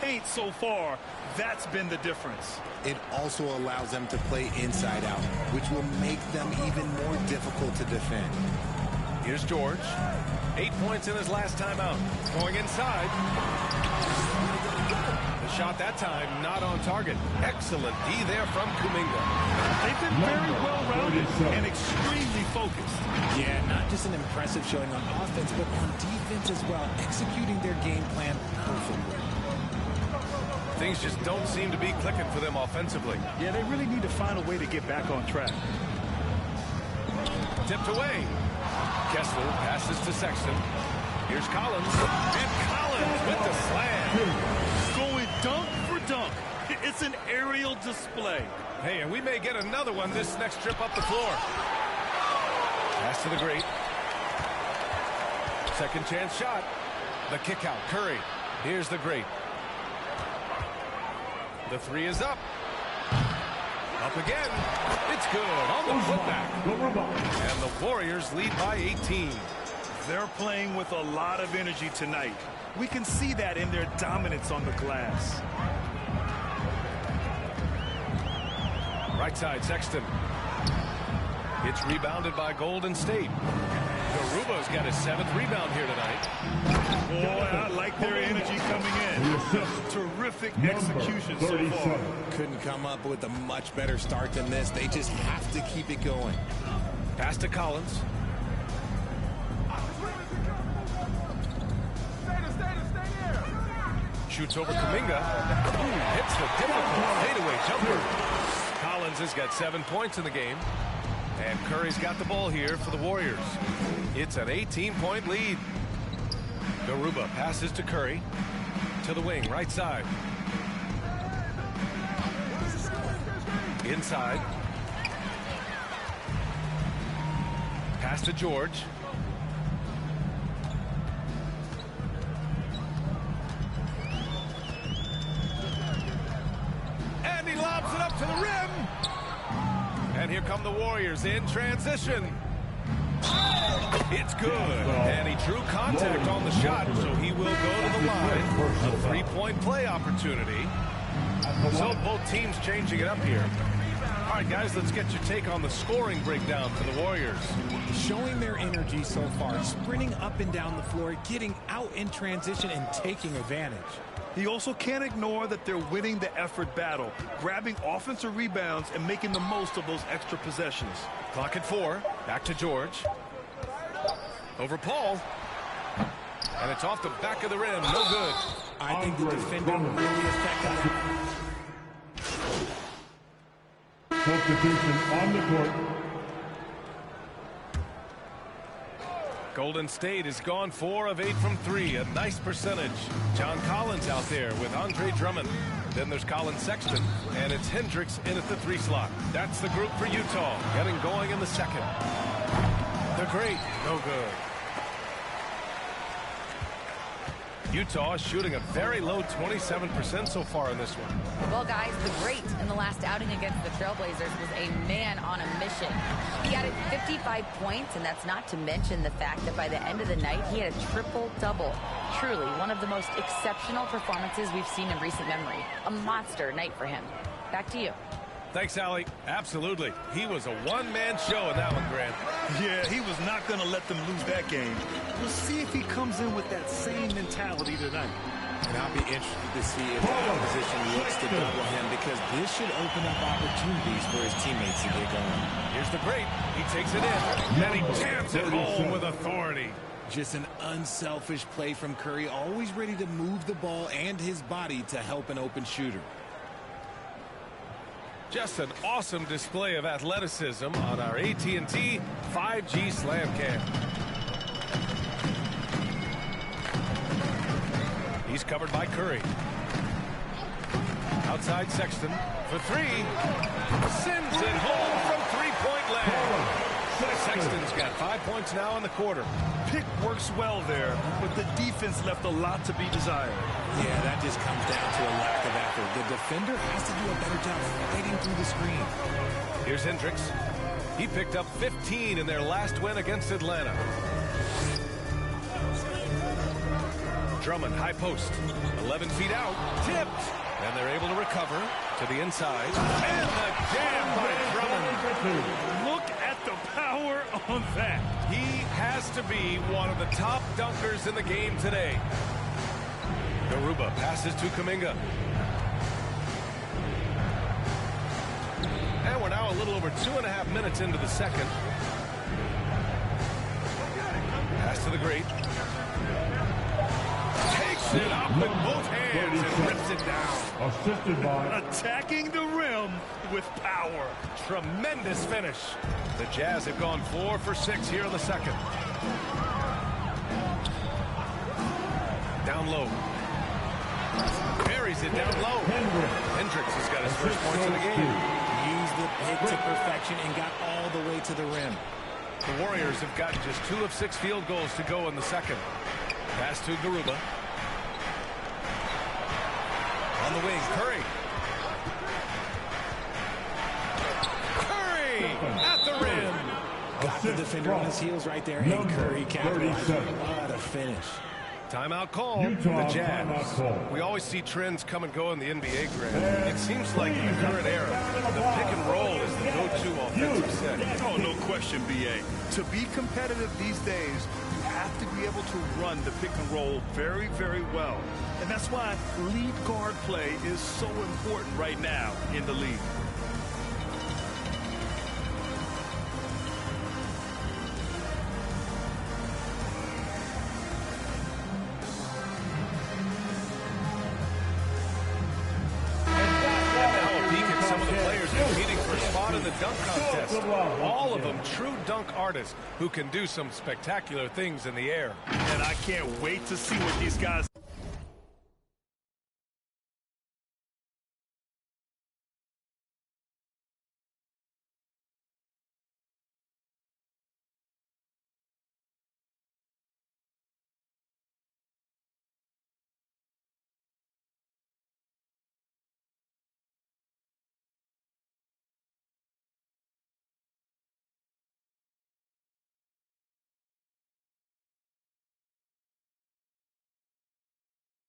paint so far, that's been the difference. It also allows them to play inside out, which will make them even more difficult to defend. Here's George. 8 points in his last time out. Going inside. The shot that time not on target. Excellent D there from Kuminga. They've been very well-rounded and extremely focused. Yeah, not just an impressive showing on offense, but on defense as well, executing their game plan perfectly. Things just don't seem to be clicking for them offensively. Yeah, they really need to find a way to get back on track. Tipped away. Kessler passes to Sexton. Here's Collins. And Collins with the slam. Going dunk for dunk. It's an aerial display. Hey, and we may get another one this next trip up the floor. Pass to the great. Second chance shot. The kick out. Curry. Here's the great. The three is up. Up again. It's good on the putback. And the Warriors lead by 18. They're playing with a lot of energy tonight. We can see that in their dominance on the glass. Right side, Sexton. It's rebounded by Golden State. Garuba's got his 7th rebound here tonight. Boy, I like their energy coming in. Terrific execution so far. Couldn't come up with a much better start than this. They just have to keep it going. Pass to Collins. Shoots over Kuminga. Ooh, hits the difficult fadeaway jumper. Collins has got 7 points in the game. And Curry's got the ball here for the Warriors. It's an 18-point lead. Garuba passes to Curry. To the wing, right side. Inside. Pass to George. And he lobs it up to the rim. And here come the Warriors in transition. It's good. And he drew contact on the shot, so he will go to the line. A 3-point play opportunity. So both teams changing it up here. All right, guys, let's get your take on the scoring breakdown for the Warriors. Showing their energy so far, sprinting up and down the floor, getting out in transition and taking advantage. He also can't ignore that they're winning the effort battle, grabbing offensive rebounds and making the most of those extra possessions. Clock at 4. Back to George. Over Paul. And it's off the back of the rim. No good. I think the defender really affected him. Substitution on the court. Golden State has gone 4 of 8 from 3. A nice percentage. John Collins out there with Andre Drummond. Then there's Colin Sexton. And it's Hendricks in at the 3 slot. That's the group for Utah. Getting going in the second. The great. No good. Utah is shooting a very low 27% so far in this one. Well, guys, the great in the last outing against the Trailblazers was a man on a mission. He added 55 points, and that's not to mention the fact that by the end of the night, he had a triple-double. Truly, one of the most exceptional performances we've seen in recent memory. A monster night for him. Back to you. Thanks, Allie. Absolutely. He was a one-man show in that one, Grant. Yeah, he was not going to let them lose that game. We'll see if he comes in with that same mentality tonight. And I'll be interested to see if the opposition looks to double him, because this should open up opportunities for his teammates to get going. Here's the great. He takes it in, and he jams it home with authority. Just an unselfish play from Curry, always ready to move the ball and his body to help an open shooter. Just an awesome display of athleticism on our AT&T 5G Slam Cam. He's covered by Curry. Outside Sexton for 3. Sends it home from three-point land. Sexton's got 5 points now in the quarter. Pick works well there, but the defense left a lot to be desired. Yeah, that just comes down to a lack of effort. The defender has to do a better job fighting through the screen. Here's Hendricks. He picked up 15 in their last win against Atlanta. Drummond, high post. 11 feet out. Tipped. And they're able to recover to the inside. And the jam by Drummond. Look at the power on that. He has to be one of the top dunkers in the game today. Garuba passes to Kuminga. And we're now a little over 2.5 minutes into the second. Pass to the Great. Takes it up with both hands and rips it down. Assisted by Attacking the rim with power. Tremendous finish. The Jazz have gone 4 for 6 here in the second. Down low. Buries it down low. Hendricks has got his first points in the game. Used the hit to perfection and got all the way to the rim. The Warriors have gotten just 2 of 6 field goals to go in the second. Pass to Garuba. On the wing, Curry. Curry at the rim. Got the defender on his heels right there. And Curry capitalized. What a finish. Timeout call. Utah, The Jazz. timeout call. We always see trends come and go in the NBA, Grant. It seems like in the current era, the pick and roll is the go-to offensive set. Oh, no question, B.A. To be competitive these days, you have to be able to run the pick and roll very, very well. And that's why lead guard play is so important right now in the league. The dunk contest. All of them true dunk artists who can do some spectacular things in the air. And I can't wait to see what these guys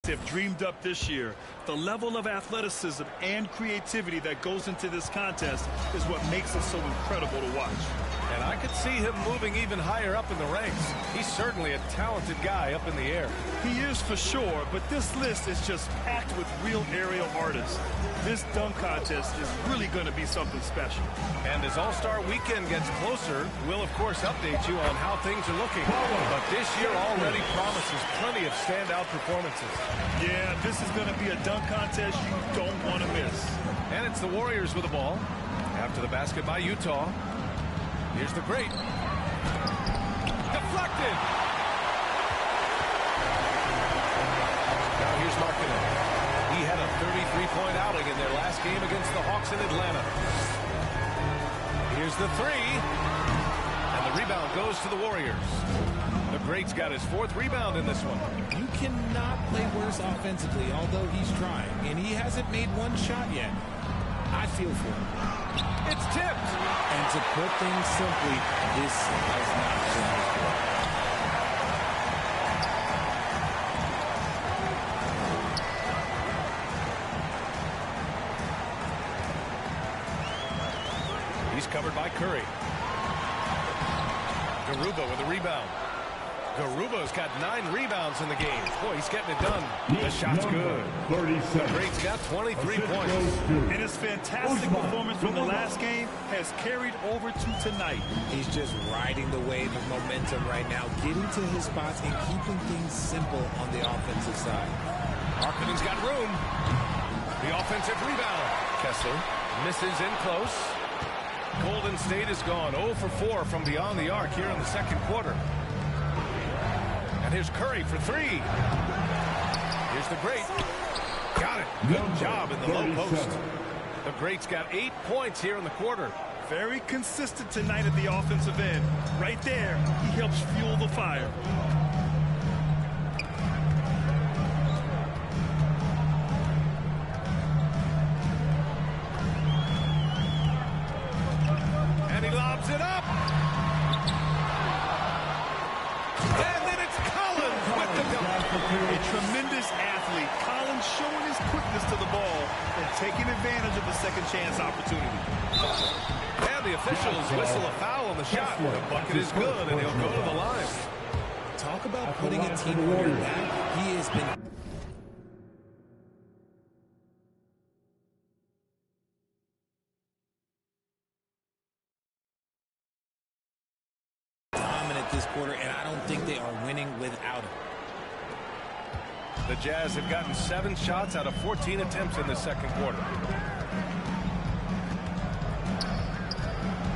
have dreamed up this year. The level of athleticism and creativity that goes into this contest is what makes it so incredible to watch. And I could see him moving even higher up in the ranks. He's certainly a talented guy up in the air. He is for sure, but this list is just packed with real aerial artists. This dunk contest is really going to be something special. And as All-Star Weekend gets closer, we'll of course update you on how things are looking. But this year already promises plenty of standout performances. Yeah, this is going to be a dunk contest you don't want to miss. And it's the Warriors with the ball. After the basket by Utah. Here's the Great. Deflected. Now here's Markkanen. He had a 33-point outing in their last game against the Hawks in Atlanta. Here's the three. And the rebound goes to the Warriors. The Great's got his 4th rebound in this one. You cannot play worse offensively, although he's trying. And he hasn't made one shot yet. I feel for him. It's tipped. And to put things simply, this has not been his fault. He's covered by Curry. Garuba with a rebound. Garuba's got 9 rebounds in the game. Boy, he's getting it done. The shot's good. 37. Great's got 23 points. And his fantastic performance from the last game has carried over to tonight. He's just riding the wave of momentum right now, getting to his spots and keeping things simple on the offensive side. Markkanen's got room. The offensive rebound. Kessler misses in close. Golden State has gone 0 for 4 from beyond the arc here in the second quarter. And here's Curry for 3. Here's the Great. Got it. Good job in the low post. The Great's got 8 points here in the quarter. Very consistent tonight at the offensive end. Right there, he helps fuel the fire. And he lobs it up. And then it's Collins with the dunk. A tremendous athlete, Collins showing his quickness to the ball and taking advantage of the second chance opportunity. And the officials whistle a foul on the shot. The bucket is good, and he'll go to the line. Talk about putting a team on your back. He has been dominant this quarter, and I don't think they are winning without him. The Jazz have gotten 7 shots out of 14 attempts in the second quarter.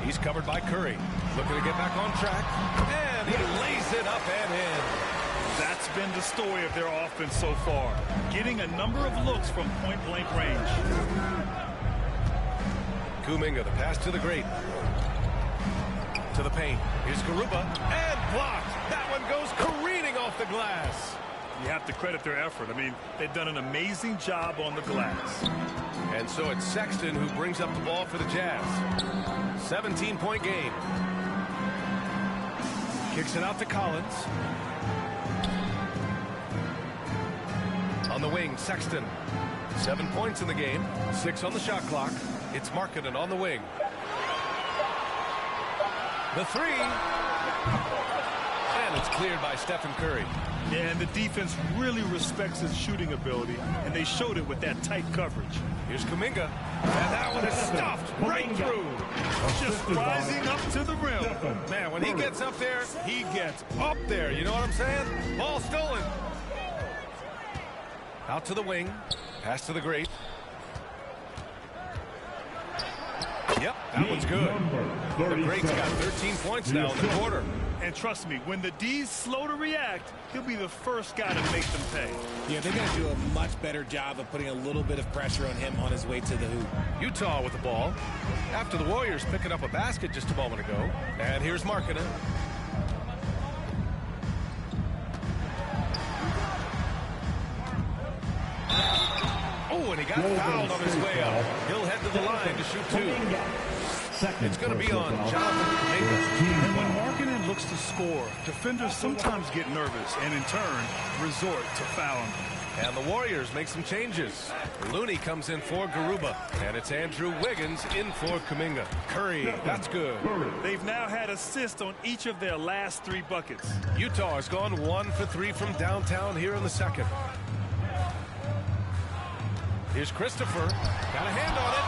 He's covered by Curry. Looking to get back on track. And he lays it up and in. That's been the story of their offense so far. Getting a number of looks from point-blank range. Kuminga, the pass to the great. To the paint. Here's Garuba. And blocked. That one goes careening off the glass. You have to credit their effort. I mean, they've done an amazing job on the glass. And so it's Sexton who brings up the ball for the Jazz. 17-point game. Kicks it out to Collins. On the wing, Sexton. 7 points in the game. 6 on the shot clock. It's Markkanen on the wing. The three. And it's cleared by Stephen Curry. Yeah, and the defense really respects his shooting ability, and they showed it with that tight coverage. Here's Kuminga. And that one is stuffed right through. Just rising up to the rim. Man, when he gets up there, he gets up there. You know what I'm saying? Ball stolen. Out to the wing. Pass to the great. Yep, that one's good. The great's got 13 points now in the quarter. And trust me, when the D's slow to react, he'll be the first guy to make them pay. Yeah, they're going to do a much better job of putting a little bit of pressure on him on his way to the hoop. Utah with the ball. After the Warriors picking up a basket just a moment ago. And here's Markkanen. Oh, and he got fouled on his way up. He'll head to the line to shoot 2. It's going to be on Jonathan Kuminga. And when Markkanen looks to score, defenders sometimes get nervous and, in turn, resort to fouling. And the Warriors make some changes. Looney comes in for Garuba. And it's Andrew Wiggins in for Kuminga. Curry, that's good. They've now had assists on each of their last 3 buckets. Utah has gone 1 for 3 from downtown here in the second. Here's Christopher. Got a hand on it.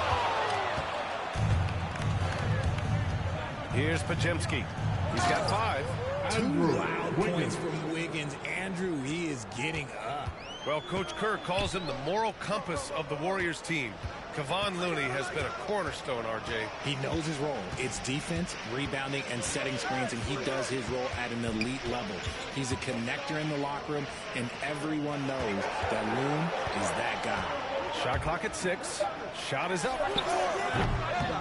Here's Podziemski. He's got 5. 2 loud points from Wiggins. Andrew, he is getting up. Well, Coach Kerr calls him the moral compass of the Warriors team. Kevon Looney has been a cornerstone, RJ. He knows his role. It's defense, rebounding, and setting screens, and he does his role at an elite level. He's a connector in the locker room, and everyone knows that Loon is that guy. Shot clock at 6. Shot is up.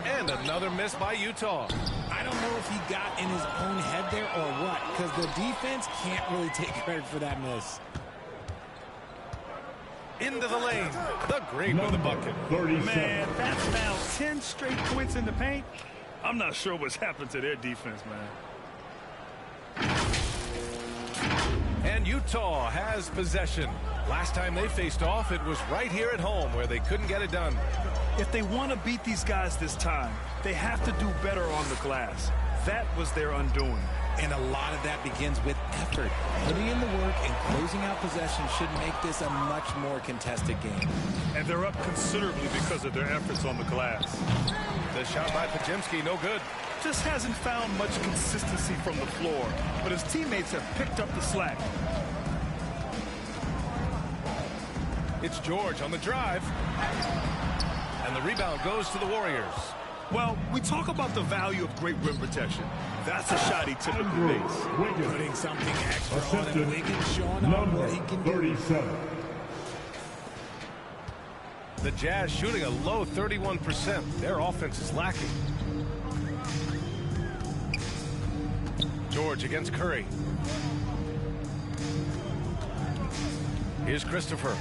And another miss by Utah. I don't know if he got in his own head there or what, because the defense can't really take credit for that miss. Into the lane. The great with the bucket. Man, that's now 10 straight points in the paint. I'm not sure what's happened to their defense, man. And Utah has possession. Last time they faced off, it was right here at home where they couldn't get it done. If they want to beat these guys this time, they have to do better on the glass. That was their undoing. And a lot of that begins with effort. Putting in the work and closing out possession should make this a much more contested game. And they're up considerably because of their efforts on the glass. The shot by Podziemski, no good. Just hasn't found much consistency from the floor, but his teammates have picked up the slack. It's George on the drive. And the rebound goes to the Warriors. Well, we talk about the value of great rim protection. That's a shot he typically makes. Putting something extra on him. Wiggins showing off what he can do. 37. The Jazz shooting a low 31%. Their offense is lacking. George against Curry. Here's Christopher.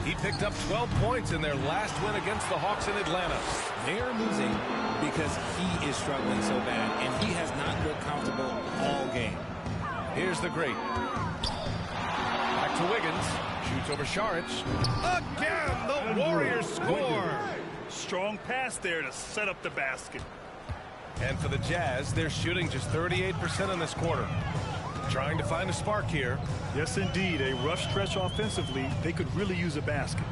He picked up 12 points in their last win against the Hawks in Atlanta. They are losing because he is struggling so bad, and he has not looked comfortable all game. Here's the great. Back to Wiggins. Shoots over Saric. Again, the Warriors score. Strong pass there to set up the basket. And for the Jazz, they're shooting just 38% in this quarter. Trying to find a spark here. Yes, indeed. A rough stretch offensively. They could really use a basket.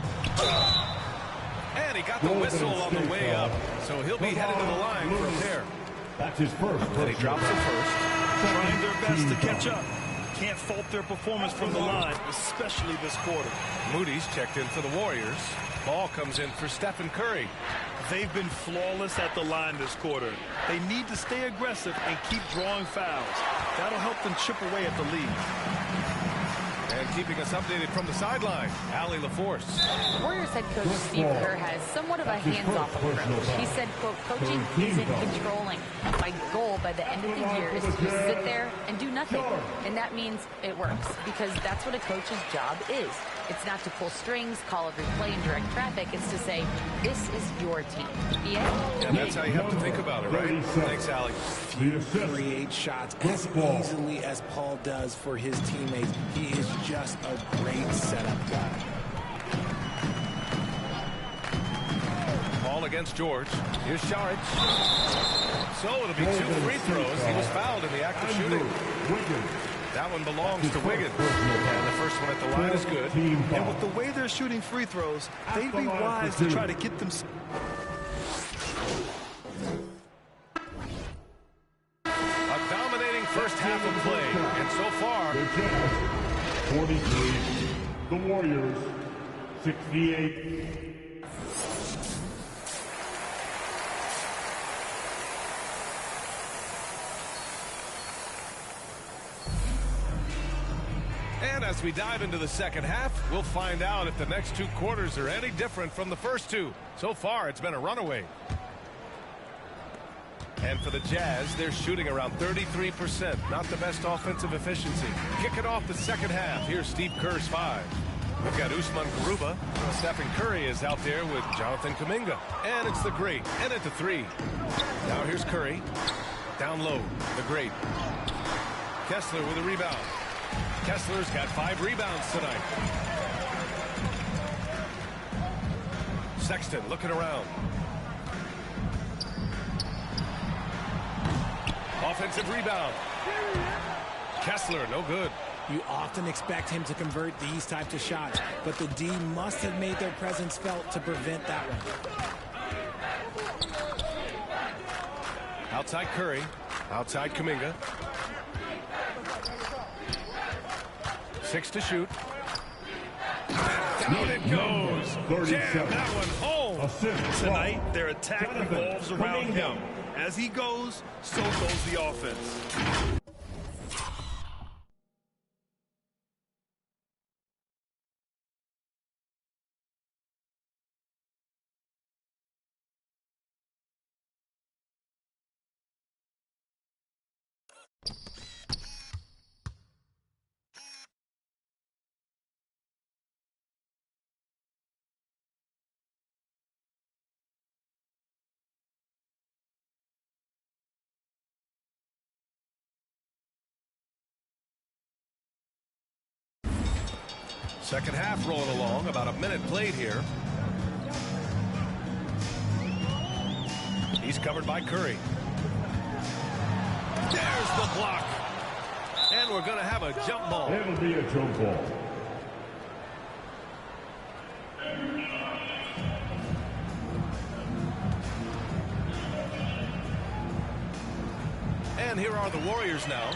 And he got the whistle on the way up. So he'll be headed to the line for a pair. That's his first. And he drops it first. Trying their best to catch up. Can't fault their performance from the line, especially this quarter. Moody's checked in for the Warriors. Ball comes in for Stephen Curry. They've been flawless at the line this quarter. They need to stay aggressive and keep drawing fouls. That'll help them chip away at the lead. And keeping us updated from the sideline, Allie LaForce. Warriors head coach Steve Kerr has somewhat of a hands-off approach. He said, quote, coaching isn't controlling. My goal by the end of the year is to just sit there and do nothing. And that means it works, because that's what a coach's job is. It's not to pull strings, call every play, and direct traffic. It's to say, this is your team. And that's how you have to think about it, right? Thanks, Allie. Create shots as easily as Paul does for his teammates. He is just a great setup guy. Ball against George. Here's Saric. So it'll be 2 free throws. He was fouled in the act of shooting. That one belongs to Wiggins. And the first one at the line is good. And with the way they're shooting free throws, they'd be wise to try to get them. A dominating first half of play. And so far, the Jazz 43, the Warriors 68. and as we dive into the second half, we'll find out if the next 2 quarters are any different from the first 2. So far, it's been a runaway. And for the Jazz, they're shooting around 33%. Not the best offensive efficiency. Kicking off the second half. Here's Steve Kerr's 5. We've got Usman Garuba. Stephen Curry is out there with Jonathan Kuminga. And it's the Great. And at the 3. Now here's Curry. Down low. The Great. Kessler with a rebound. Kessler's got 5 rebounds tonight. Sexton looking around. Offensive rebound. Kessler, no good. You often expect him to convert these types of shots, but the D must have made their presence felt to prevent that one. Outside Curry. Outside Kuminga. 6 to shoot. Down it goes. Jam that one home. Tonight, their attack revolves around him. As he goes, so goes the offense. Second half rolling along. About a minute played here. He's covered by Curry. There's the block. And we're going to have a jump ball. It'll be a jump ball. And here are the Warriors now.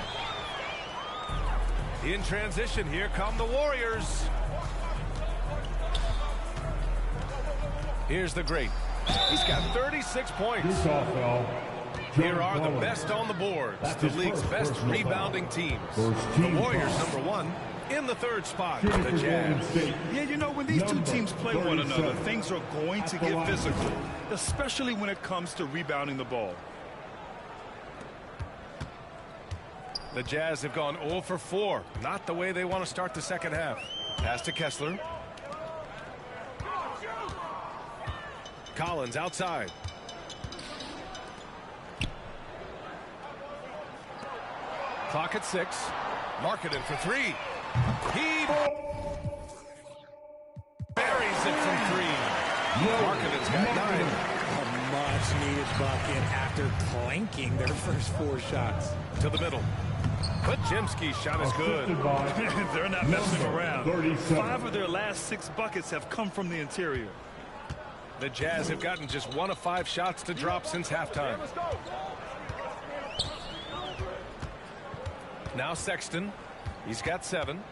In transition, here come the Warriors. Here's the Great. He's got 36 points. Here are the best on the boards. The league's best rebounding teams. The Warriors, number 1, in the 3rd spot. The Jazz. Yeah, you know, when these 2 teams play one another, things are going to get physical, especially when it comes to rebounding the ball. The Jazz have gone 0 for 4. Not the way they want to start the second half. Pass to Kessler. Collins outside. Clock at 6. Marketed for 3. He got 9. A much-needed bucket after clanking their first 4 shots. To the middle. Podziemski's shot is good. They're not messing around. 37. 5 of their last 6 buckets have come from the interior. The Jazz have gotten just 1 of 5 shots to drop since halftime. Now Sexton. He's got 7.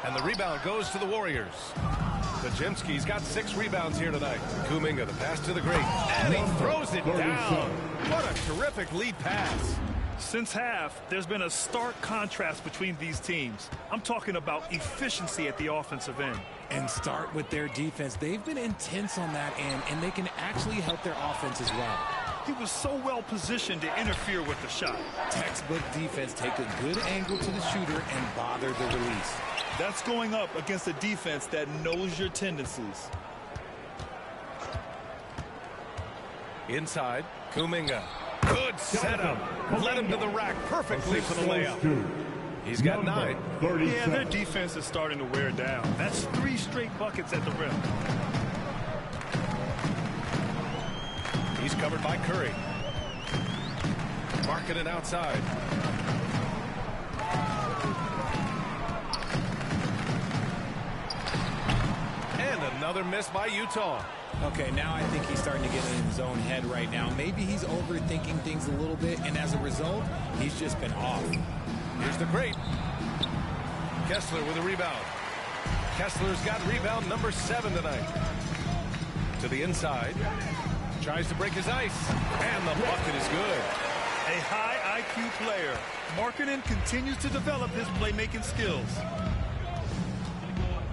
And the rebound goes to the Warriors. Podziemski's got 6 rebounds here tonight. Kuminga, the pass to the Great. And he throws it down. What a terrific lead pass. Since half, there's been a stark contrast between these teams. I'm talking about efficiency at the offensive end. And start with their defense. They've been intense on that end, and they can actually help their offense as well. He was so well positioned to interfere with the shot. Textbook defense. Take a good angle to the shooter and bother the release. That's going up against a defense that knows your tendencies. Inside, Kuminga. Good setup. Led him to the rack perfectly for the layup. He's got 9. Yeah, their defense is starting to wear down. That's 3 straight buckets at the rim. He's covered by Curry. Marking it outside. And another miss by Utah. Okay, now I think he's starting to get in his own head right now. Maybe he's overthinking things a little bit, and as a result, he's just been off. Here's the Great. Kessler with a rebound. Kessler's got rebound number 7 tonight. To the inside. Tries to break his ice. And the bucket is good. A high IQ player. Markkanen continues to develop his playmaking skills.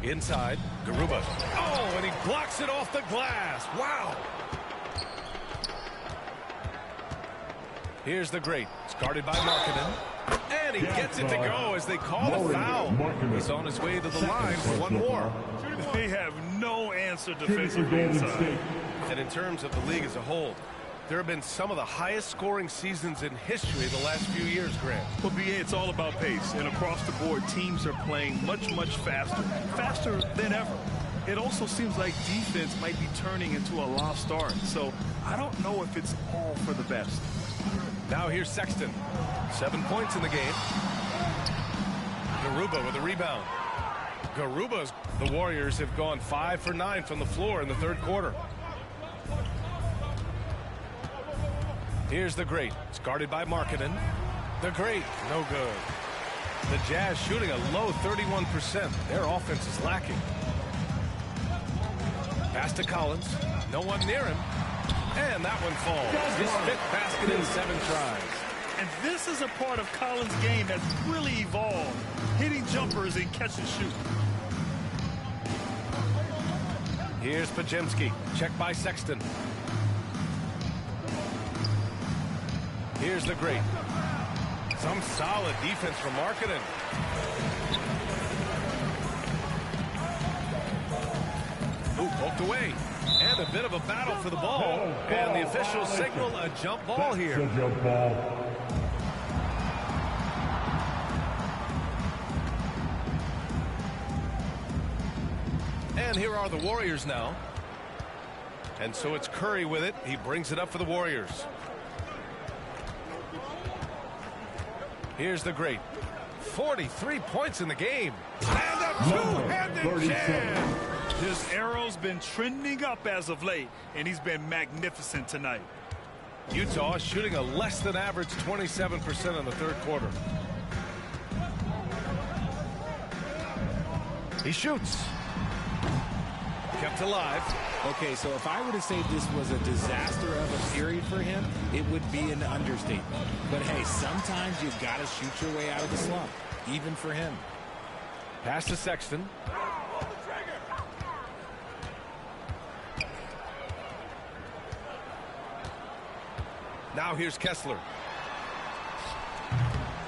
Inside, Garuba. Oh, and he blocks it off the glass. Wow. Here's the Great. It's guarded by Markkanen. And he gets it to go as they call the foul. He's on his way to the line for one more. They have no answer defensively inside. And in terms of the league as a whole, there have been some of the highest scoring seasons in history the last few years, Grant. Well, BA, it's all about pace. And across the board, teams are playing much, much faster. Faster than ever. It also seems like defense might be turning into a lost art. So I don't know if it's all for the best. Now here's Sexton. 7 points in the game. Garuba with a rebound. Garuba's. The Warriors have gone 5 for 9 from the floor in the third quarter. Here's the Great. It's guarded by Markkanen. The Great, no good. The Jazz shooting a low 31%. Their offense is lacking. Pass to Collins. No one near him. And that one falls. His 5th basket in 7 tries. And this is a part of Collins' game that's really evolved. Hitting jumpers and catch and shoot. Here's Podziemski. Checked by Sexton. Here's the Great. Some solid defense from Markkanen. Ooh, poked away. And a bit of a battle for the ball. And the officials signal a jump ball here. Jump ball. And here are the Warriors now. And so it's Curry with it. He brings it up for the Warriors. Here's the Great. 43 points in the game. And a two-handed jam. This arrow's been trending up as of late, and he's been magnificent tonight. Utah shooting a less than average 27% in the third quarter. He shoots. Kept alive. Okay, so if I were to say this was a disaster of a period for him, it would be an understatement. But hey, sometimes you've got to shoot your way out of the slump, even for him. Pass to Sexton. Now here's Kessler.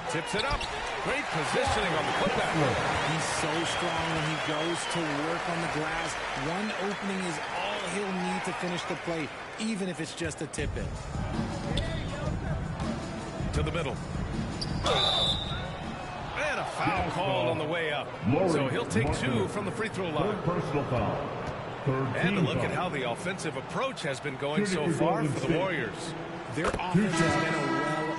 Tips it up. Great positioning on the putback. He's so strong when he goes to work on the glass. One opening is all he'll need to finish the play, even if it's just a tip-in. To the middle. And a foul called on the way up. So he'll take 2 from the free throw line. Third personal foul. And look at how the offensive approach has been going so far for the Warriors. Their offense has been a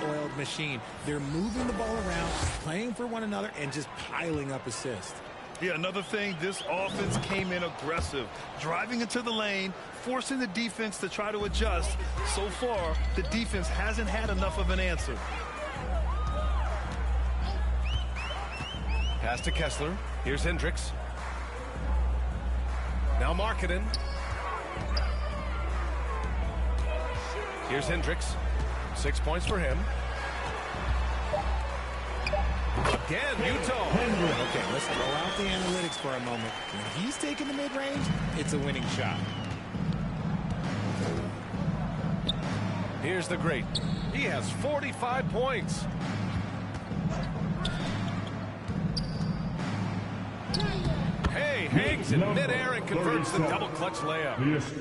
well-oiled machine. They're moving the ball around, playing for one another, and just piling up assists. Yeah, another thing, this offense came in aggressive, driving into the lane, forcing the defense to try to adjust. So far, the defense hasn't had enough of an answer. Pass to Kessler. Here's Hendricks. Now Markkanen. Here's Hendricks. 6 points for him. Again, Utah. Okay, let's throw out the analytics for a moment. When he's taking the mid-range, it's a winning shot. Here's the great. He has 45 points. Hey, hangs in midair and converts the double clutch layup. Yes.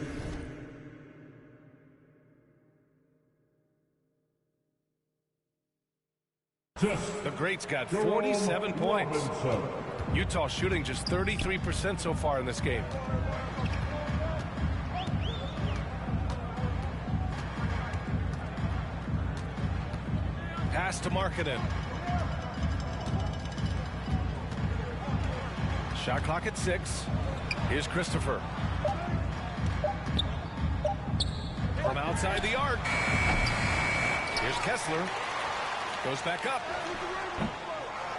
The great's got 47 points. Utah shooting just 33% so far in this game. Pass to Markkanen. Shot clock at 6. Here's Christopher. From outside the arc. Here's Kessler. Goes back up.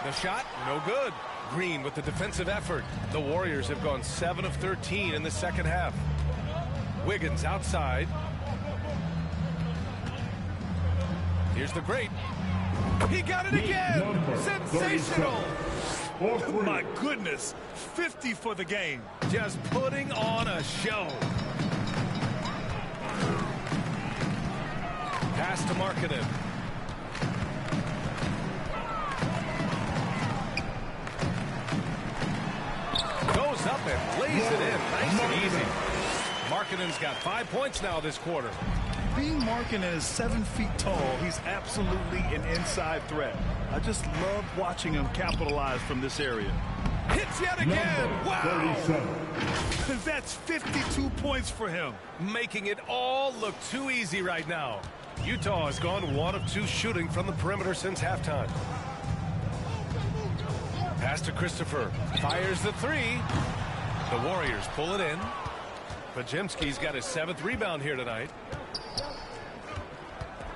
The shot, no good. Green with the defensive effort. The Warriors have gone 7 of 13 in the second half. Wiggins outside. Here's the great. He got it again. Sensational. My goodness, 50 for the game. Just putting on a show. Pass to Markkanen. Goes up and lays it in. Nice and easy. Markkanen's got 5 points now this quarter. Being Markkanen is 7 feet tall, he's absolutely an inside threat. I just love watching him capitalize from this area. Hits yet again. Wow. 37. That's 52 points for him. Making it all look too easy right now. Utah has gone 1 of 2 shooting from the perimeter since halftime. Pass to Christopher. Fires the 3. The Warriors pull it in. Podziemski's got his 7th rebound here tonight.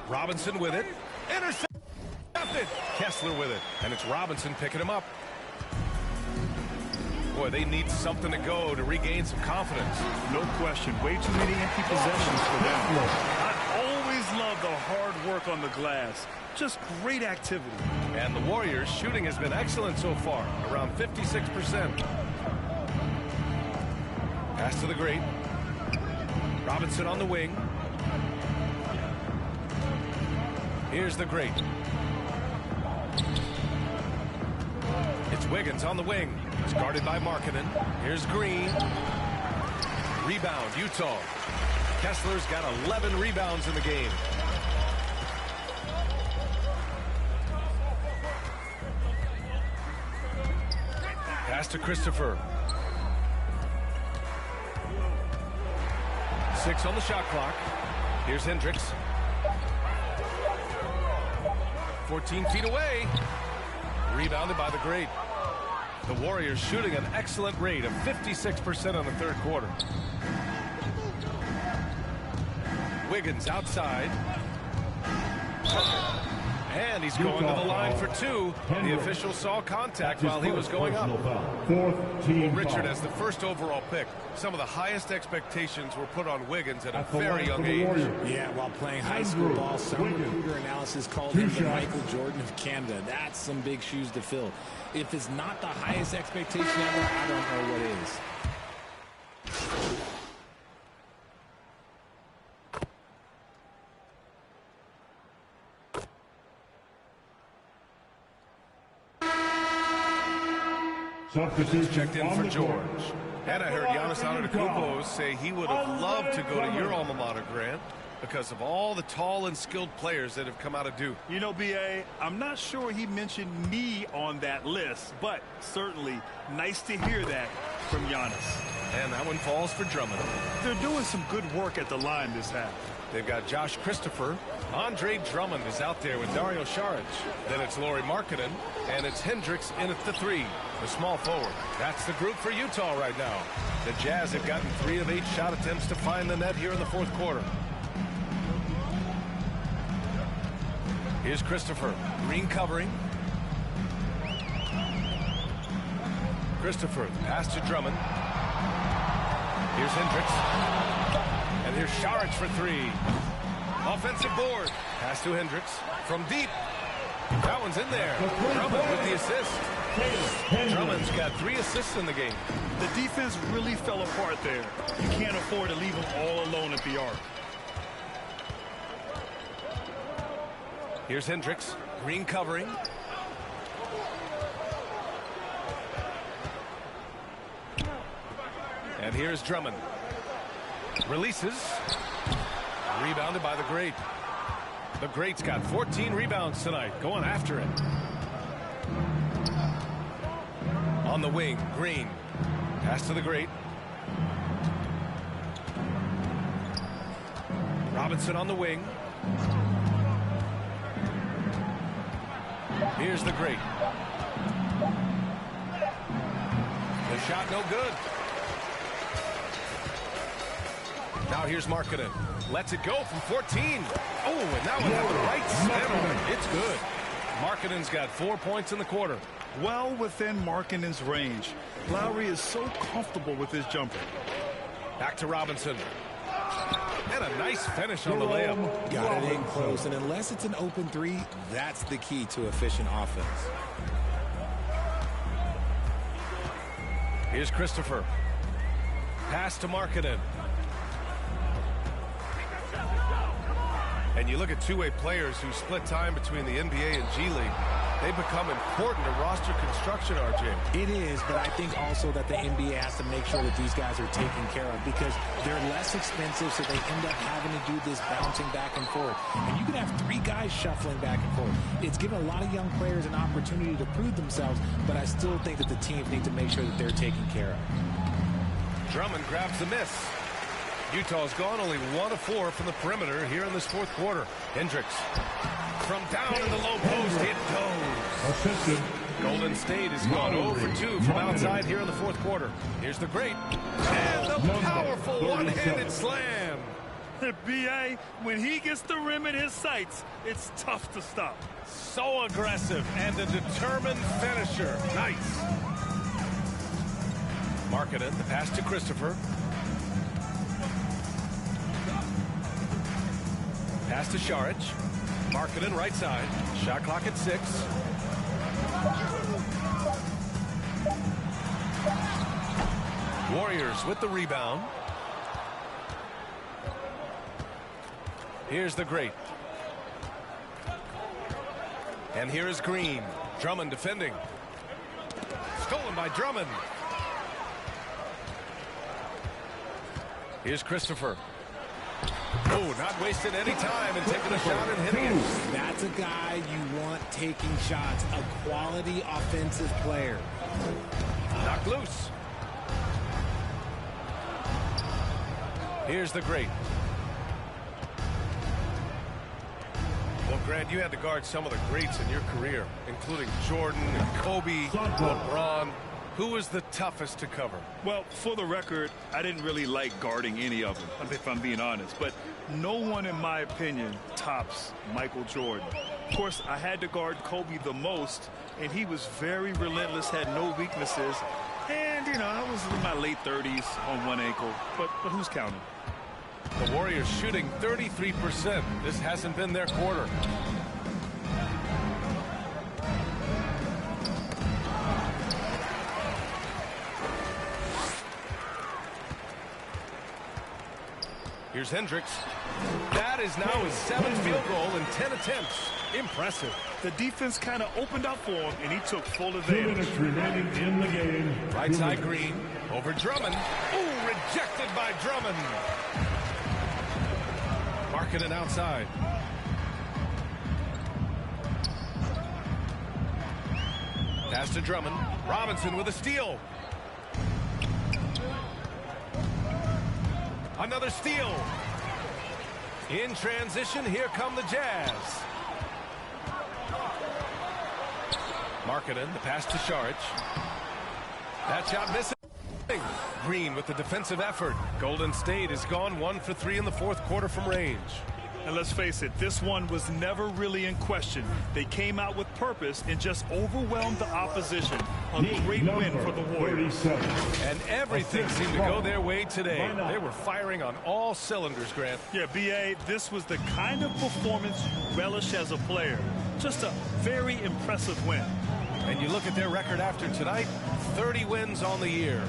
Robinson with it. Intercepted. Kessler with it. And it's Robinson picking him up. Boy, they need something to go to regain some confidence. No question. Way too many empty possessions for them. I always love the hard work on the glass. Just great activity. And the Warriors' shooting has been excellent so far, around 56%. Pass to the great. Robinson on the wing. Here's the great. It's Wiggins on the wing. He's guarded by Markkanen. Here's Green. Rebound, Utah. Kessler's got 11 rebounds in the game. Pass to Christopher. 6 on the shot clock. Here's Hendricks. 14 feet away. Rebounded by the great. The Warriors shooting an excellent rate of 56% on the third quarter. Wiggins outside. And he's going to the line for 2. The official saw contact while he was going up. Richard, as the first overall pick, some of the highest expectations were put on Wiggins at a very young age. Yeah, while playing high school ball, some recruiter analysis called him the Michael Jordan of Canada. That's some big shoes to fill. If it's not the highest expectation ever, I don't know what is. Substitution Checked in for George. Court. And I heard Giannis Antetokounmpo say he would have loved to go to your alma mater, Grant. because of all the tall and skilled players that have come out of Duke. You know, B.A., I'm not sure he mentioned me on that list, but certainly nice to hear that from Giannis. And that one falls for Drummond. They're doing some good work at the line this half. They've got Josh Christopher. Andre Drummond is out there with Dario Saric. Then it's Lauri Markkanen, and it's Hendricks in at the 3, the small forward. That's the group for Utah right now. The Jazz have gotten 3 of 8 shot attempts to find the net here in the fourth quarter. Here's Christopher. Green covering. Christopher, pass to Drummond. Here's Hendricks. And here's Saric for 3. Offensive board. Pass to Hendricks. From deep. That one's in there. Drummond with the assist. Drummond's got 3 assists in the game. The defense really fell apart there. You can't afford to leave them all alone at the arc. Here's Hendricks. Green covering. And here's Drummond. Releases. Rebounded by the Great. The Great's got 14 rebounds tonight. Going after it. On the wing, Green. Pass to the Great. Robinson on the wing. Here's the Great. The shot no good. Now here's Markkanen. Lets it go from 14. Oh, and that one had the right spin on it. It's good. Markkanen's got 4 points in the quarter. Well within Markkanen's range. Lowry is so comfortable with his jumper. Back to Robinson. And a nice finish on the layup. Got it in close, and unless it's an open 3, that's the key to efficient offense. Here's Christopher. Pass to Markkanen. And you look at two-way players who split time between the NBA and G League. They become important to roster construction, RJ. It is, but I think also that the NBA has to make sure that these guys are taken care of because they're less expensive, so they end up having to do this bouncing back and forth. And you can have 3 guys shuffling back and forth. It's given a lot of young players an opportunity to prove themselves, but I still think that the teams need to make sure that they're taken care of. Drummond grabs the miss. Utah's gone only 1 of 4 from the perimeter here in this fourth quarter. Hendricks. From down in the low post, it goes. Golden State has gone 0 for 2 from outside here in the fourth quarter. Here's the Great. And the powerful one-handed slam. B.A., when he gets the rim in his sights, it's tough to stop. So aggressive and a determined finisher. Nice. Markkanen, the pass to Christopher. Pass to Saric. Markkanen right side. Shot clock at 6. Warriors with the rebound. Here's the Great. And here is Green. Drummond defending. Stolen by Drummond. Here's Christopher. Oh, not wasting any time and taking a shot and hitting it. That's a guy you want taking shots, a quality offensive player. Knocked loose. Here's the Great. Well, Grant, you had to guard some of the greats in your career, including Jordan and Kobe, LeBron. Who was the toughest to cover? Well, for the record, I didn't really like guarding any of them, if I'm being honest. But no one, in my opinion, tops Michael Jordan. Of course, I had to guard Kobe the most, and he was very relentless, had no weaknesses. And, you know, I was in my late 30s on one ankle. But who's counting? The Warriors shooting 33%. This hasn't been their quarter. Here's Hendricks. That is now his 7th field goal in 10 attempts. Impressive. The defense kind of opened up for him, and he took full advantage. 2 minutes remaining in the game. Right side Green. Over Drummond. Ooh, rejected by Drummond. Markkanen outside. Pass to Drummond. Robinson with a steal. Another steal. In transition, here come the Jazz. Markkanen, the pass to Saric. That shot missing. Green with the defensive effort. Golden State has gone 1 for 3 in the fourth quarter from range. And let's face it, this one was never really in question. They came out with purpose and just overwhelmed the opposition. A great win for the Warriors. And everything seemed to go their way today. They were firing on all cylinders, Grant. Yeah, B.A., this was the kind of performance you relish as a player. Just a very impressive win. And you look at their record after tonight, 30 wins on the year.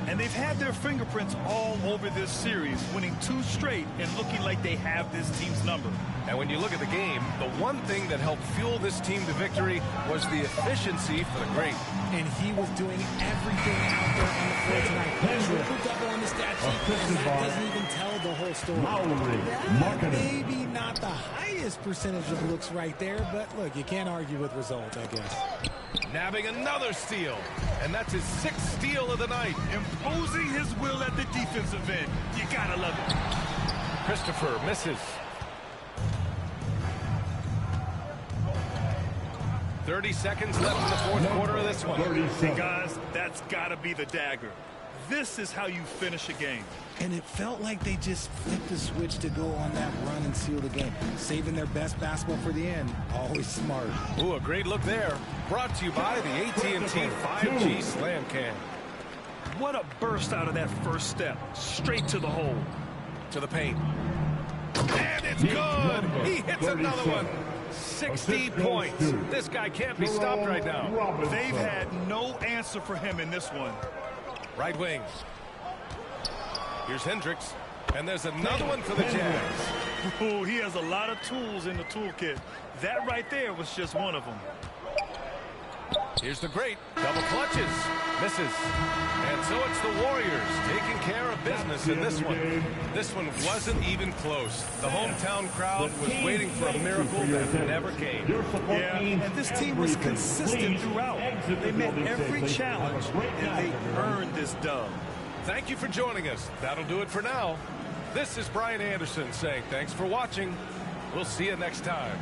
And they've had their fingerprints all over this series, winning 2 straight and looking like they have this team's number. And when you look at the game, the one thing that helped fuel this team to victory was the efficiency for the great. And he was doing everything out there on the floor tonight. Triple-double on the stat sheet, and that doesn't even tell the whole story. Maybe not the highest percentage of looks right there, but look, you can't argue with results, I guess. Nabbing another steal, and that's his 6th steal of the night. Imposing his will at the defensive end. You gotta love it. Christopher misses. 30 seconds left in the fourth quarter of this one. Hey guys, that's gotta be the dagger. This is how you finish a game. And it felt like they just flipped the switch to go on that run and seal the game. Saving their best basketball for the end. Always smart. Ooh, a great look there. Brought to you by the AT&T 5G Slam Cam. What a burst out of that first step. Straight to the hole. To the paint. And it's good. He hits another one. 60 points. This guy can't be stopped right now. They've had no answer for him in this one. Right wing. Here's Hendricks. And there's another one for the Jazz. Oh, he has a lot of tools in the toolkit. That right there was just one of them. Here's the great. Double clutches. Misses. And so it's the Warriors taking care of business in this one. This one wasn't even close. The hometown crowd was waiting for a miracle that never came. Yeah, and this team was consistent throughout. They met every challenge, and they earned this dub. Thank you for joining us. That'll do it for now. This is Brian Anderson saying thanks for watching. We'll see you next time.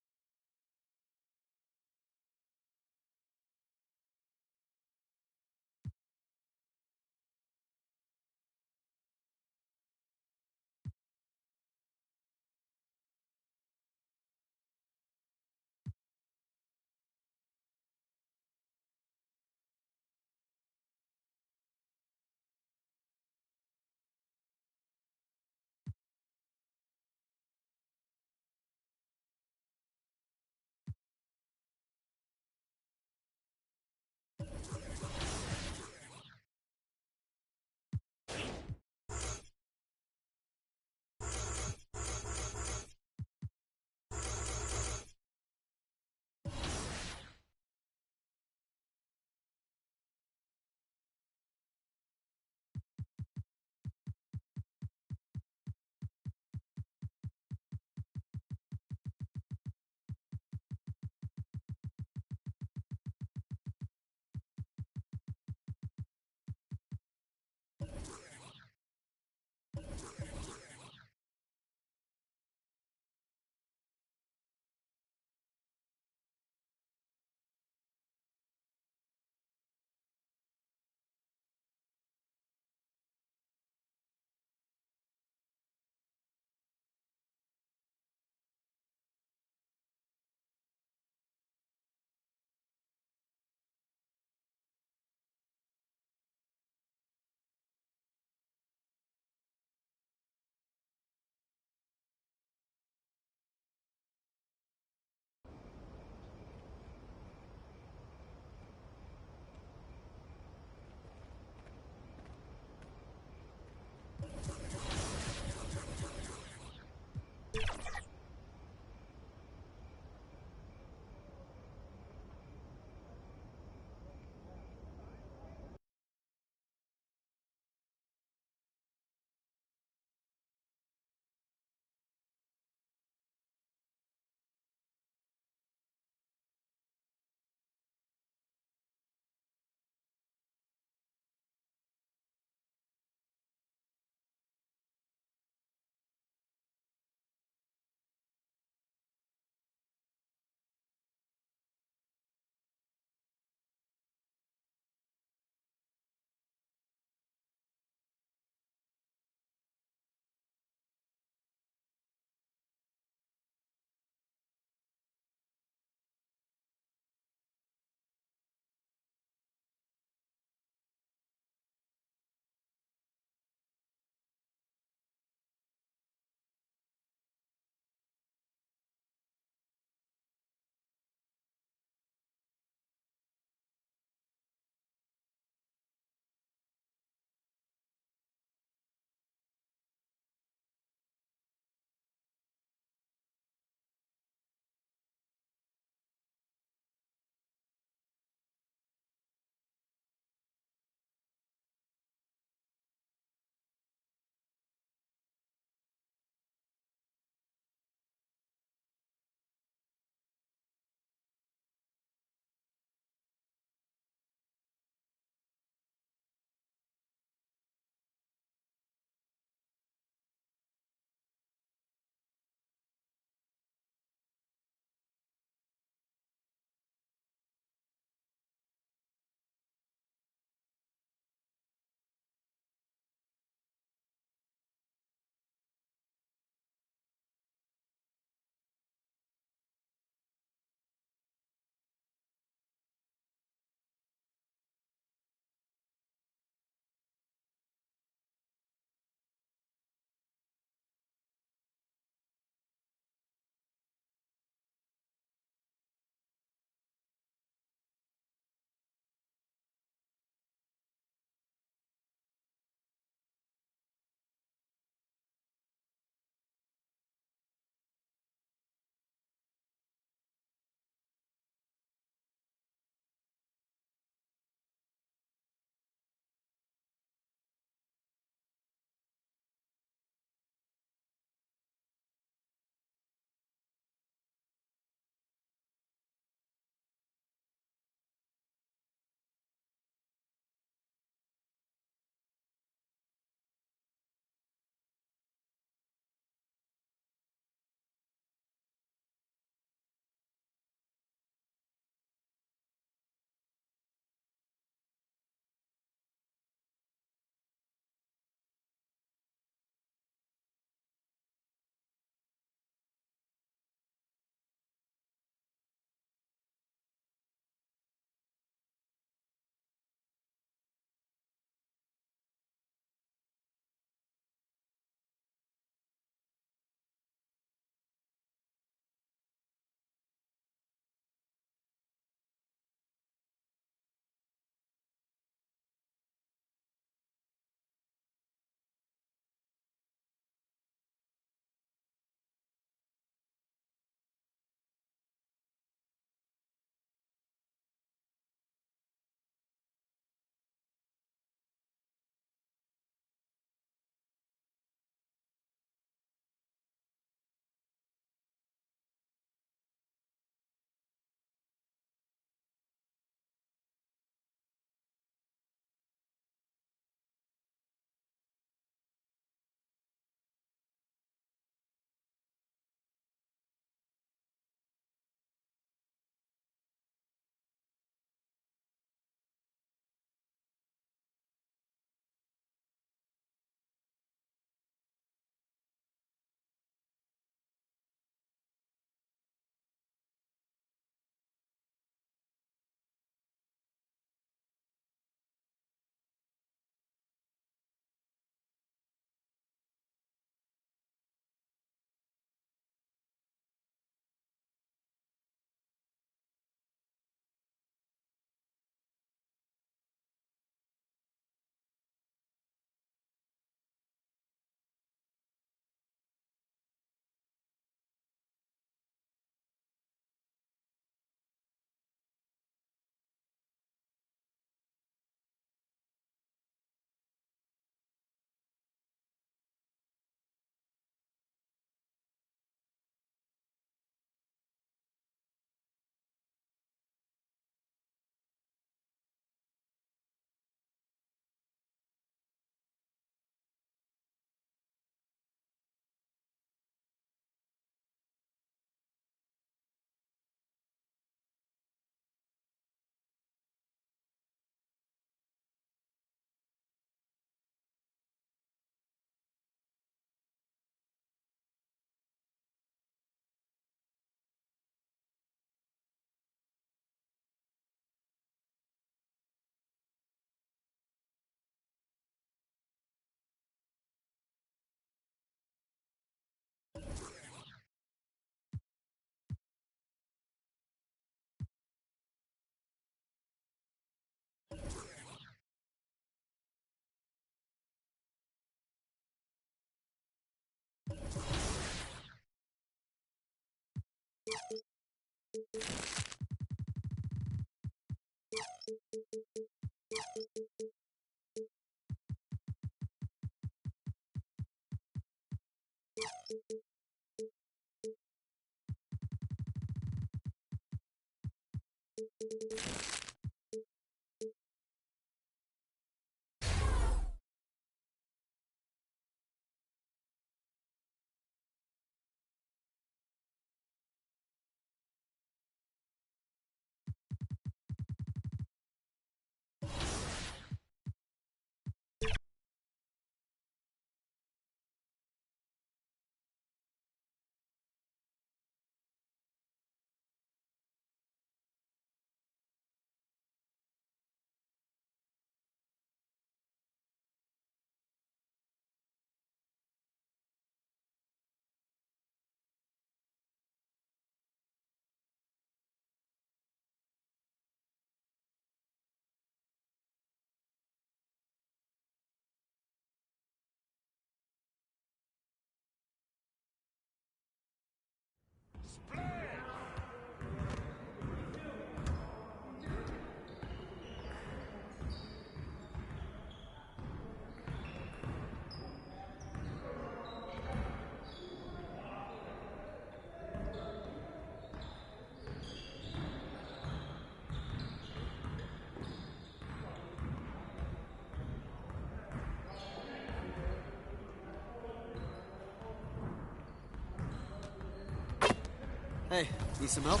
Hey, need some help?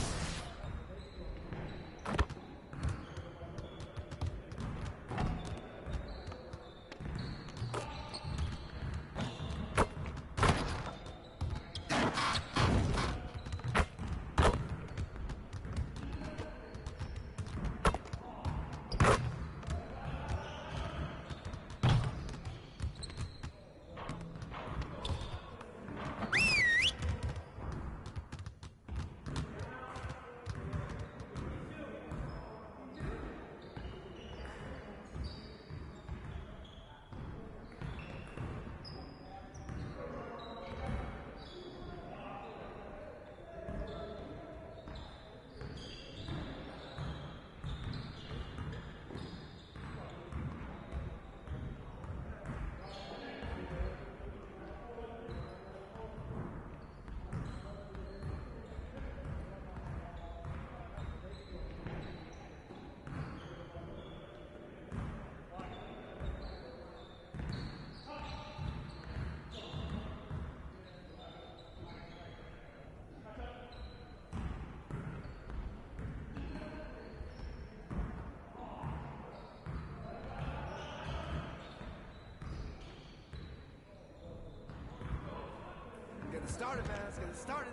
Get it started, man. Let's get it started.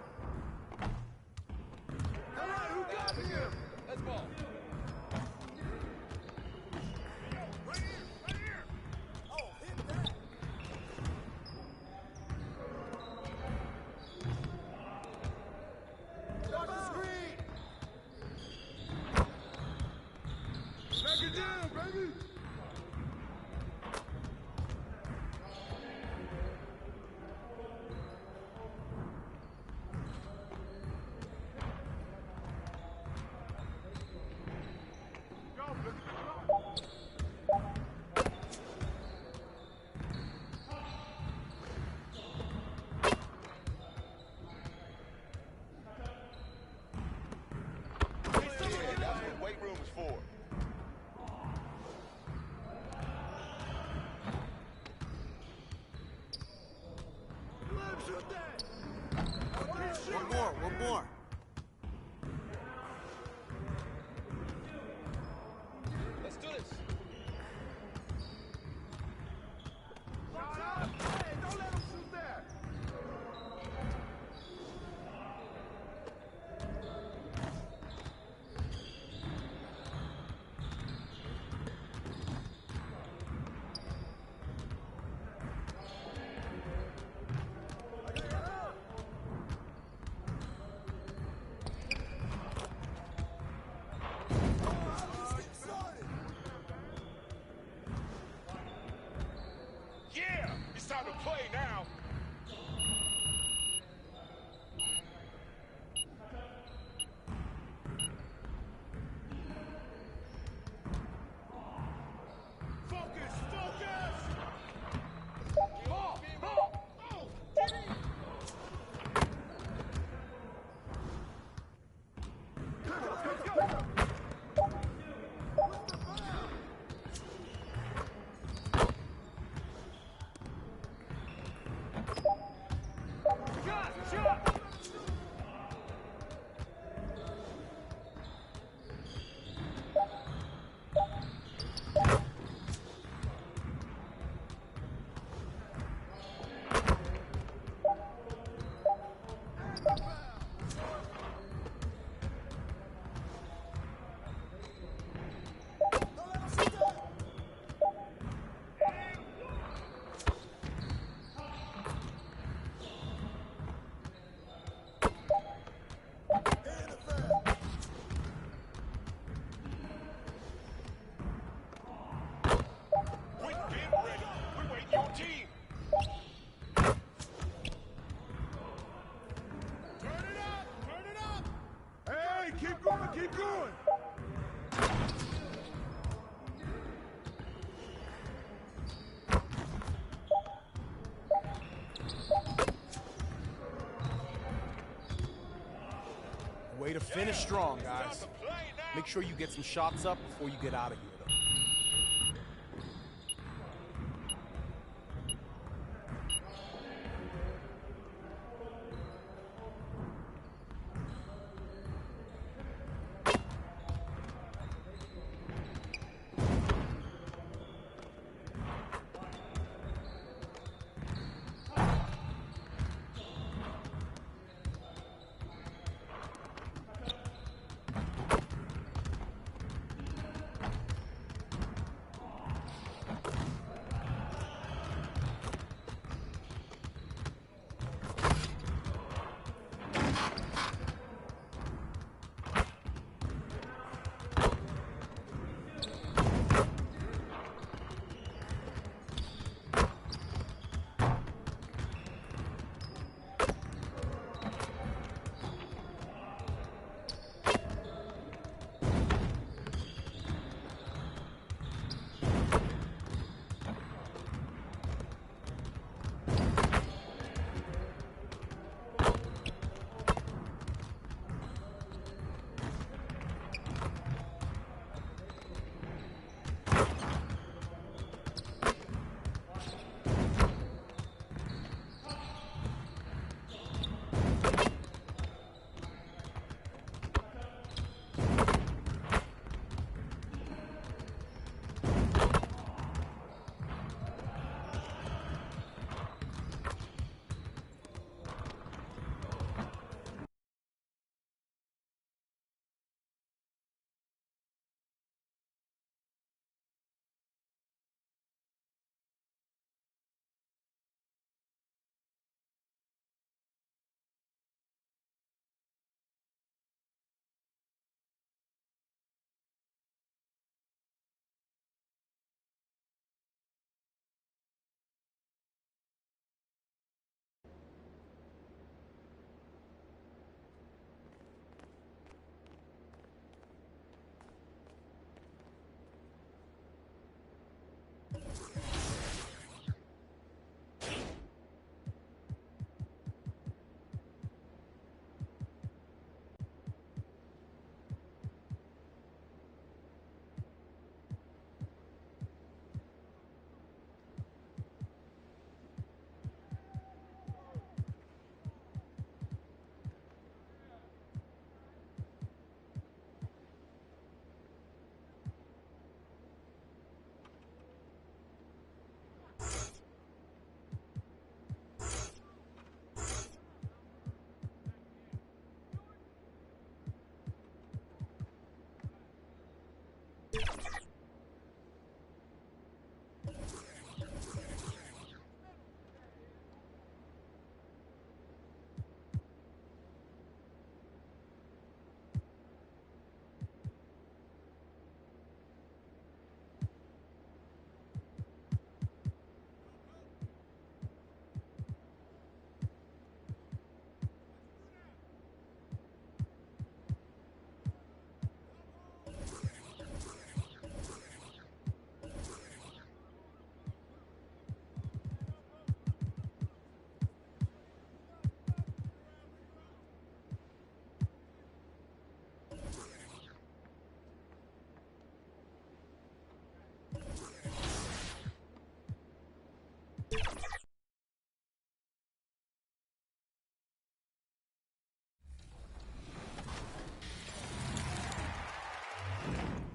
All right, who got here? Let's ball. Right here, right here. Oh, hit that. Watch the screen. Back it down, baby. One more. Let's do this. Hey, don't let him shoot there. Time to play now. Keep going, keep going. Way to finish strong, guys. Make sure you get some shots up before you get out of here, though.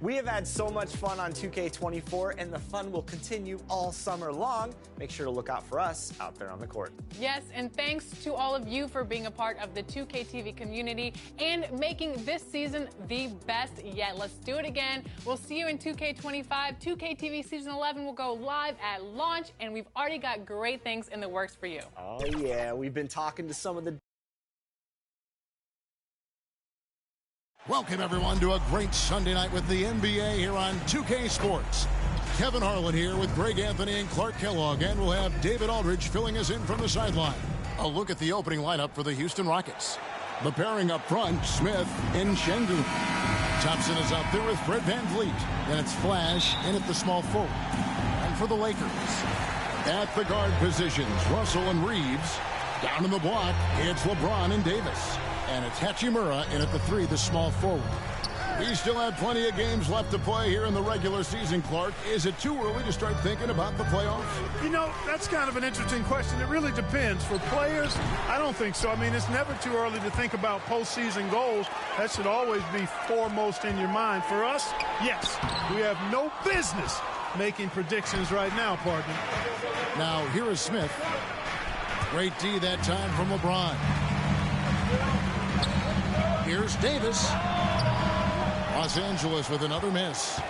We have had so much fun on 2K24, and the fun will continue all summer long. Make sure to look out for us out there on the court. Yes, and thanks to all of you for being a part of the 2K TV community and making this season the best yet. Let's do it again. We'll see you in 2K25. 2K TV Season 11 will go live at launch, and we've already got great things in the works for you. Oh, yeah. We've been talking to some of the... Welcome, everyone, to a great Sunday night with the NBA here on 2K Sports. Kevin Harlan here with Greg Anthony and Clark Kellogg, and we'll have David Aldridge filling us in from the sideline. A look at the opening lineup for the Houston Rockets. The pairing up front, Smith and Şengün. Thompson is out there with Fred VanVleet. Then it's Flash in at the small forward. And for the Lakers, at the guard positions, Russell and Reeves. Down in the block, it's LeBron and Davis. And it's Hachimura in at the 3, the small forward. We still have plenty of games left to play here in the regular season, Clark. Is it too early to start thinking about the playoffs? You know, that's kind of an interesting question. It really depends. For players, I don't think so. I mean, it's never too early to think about postseason goals. That should always be foremost in your mind. For us, yes, we have no business making predictions right now, partner. Now, here is Smith. Great D that time from LeBron. Here's Davis. Los Angeles with another miss.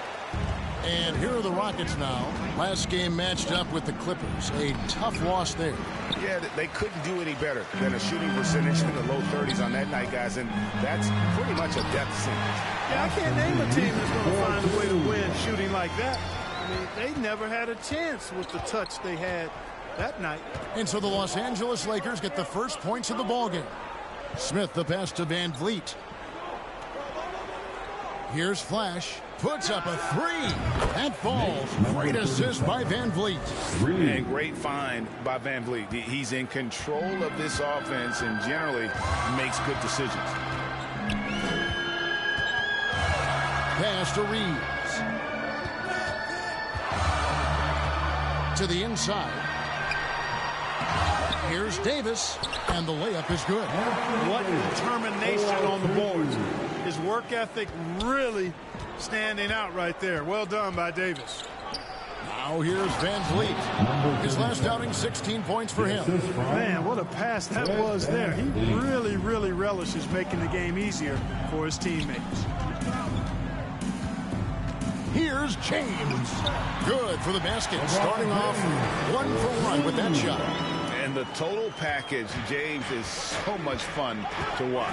And here are the Rockets now. Last game matched up with the Clippers. A tough loss there. Yeah, they couldn't do any better than a shooting percentage in the low 30s on that night, guys. And that's pretty much a death sentence. Yeah, I can't name a team that's going to find a way to win shooting like that. I mean, they never had a chance with the touch they had that night. And so the Los Angeles Lakers get the first points of the ballgame. Smith, the pass to VanVleet. Here's Flash. Puts up a 3. That falls. Great assist by VanVleet. And great find by VanVleet. He's in control of this offense and generally makes good decisions. Pass to Reeves. To the inside. Here's Davis, and the layup is good. What determination on the boards. His work ethic really standing out right there. Well done by Davis. Now here's VanVleet. His last outing, 16 points for him. Man, what a pass that was there. He really, really relishes making the game easier for his teammates. Here's James. Good for the basket. Starting off 1 for 1 with that shot. And the total package, James, is so much fun to watch.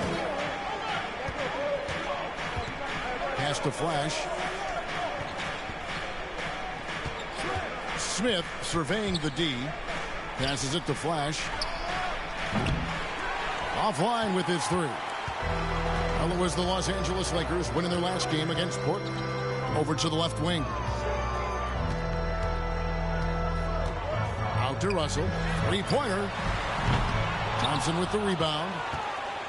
Pass to Flash. Smith surveying the D. Passes it to Flash. Offline with his 3. Well, it was the Los Angeles Lakers winning their last game against Portland. Over to the left wing. Out to Russell. 3-pointer. Thompson with the rebound.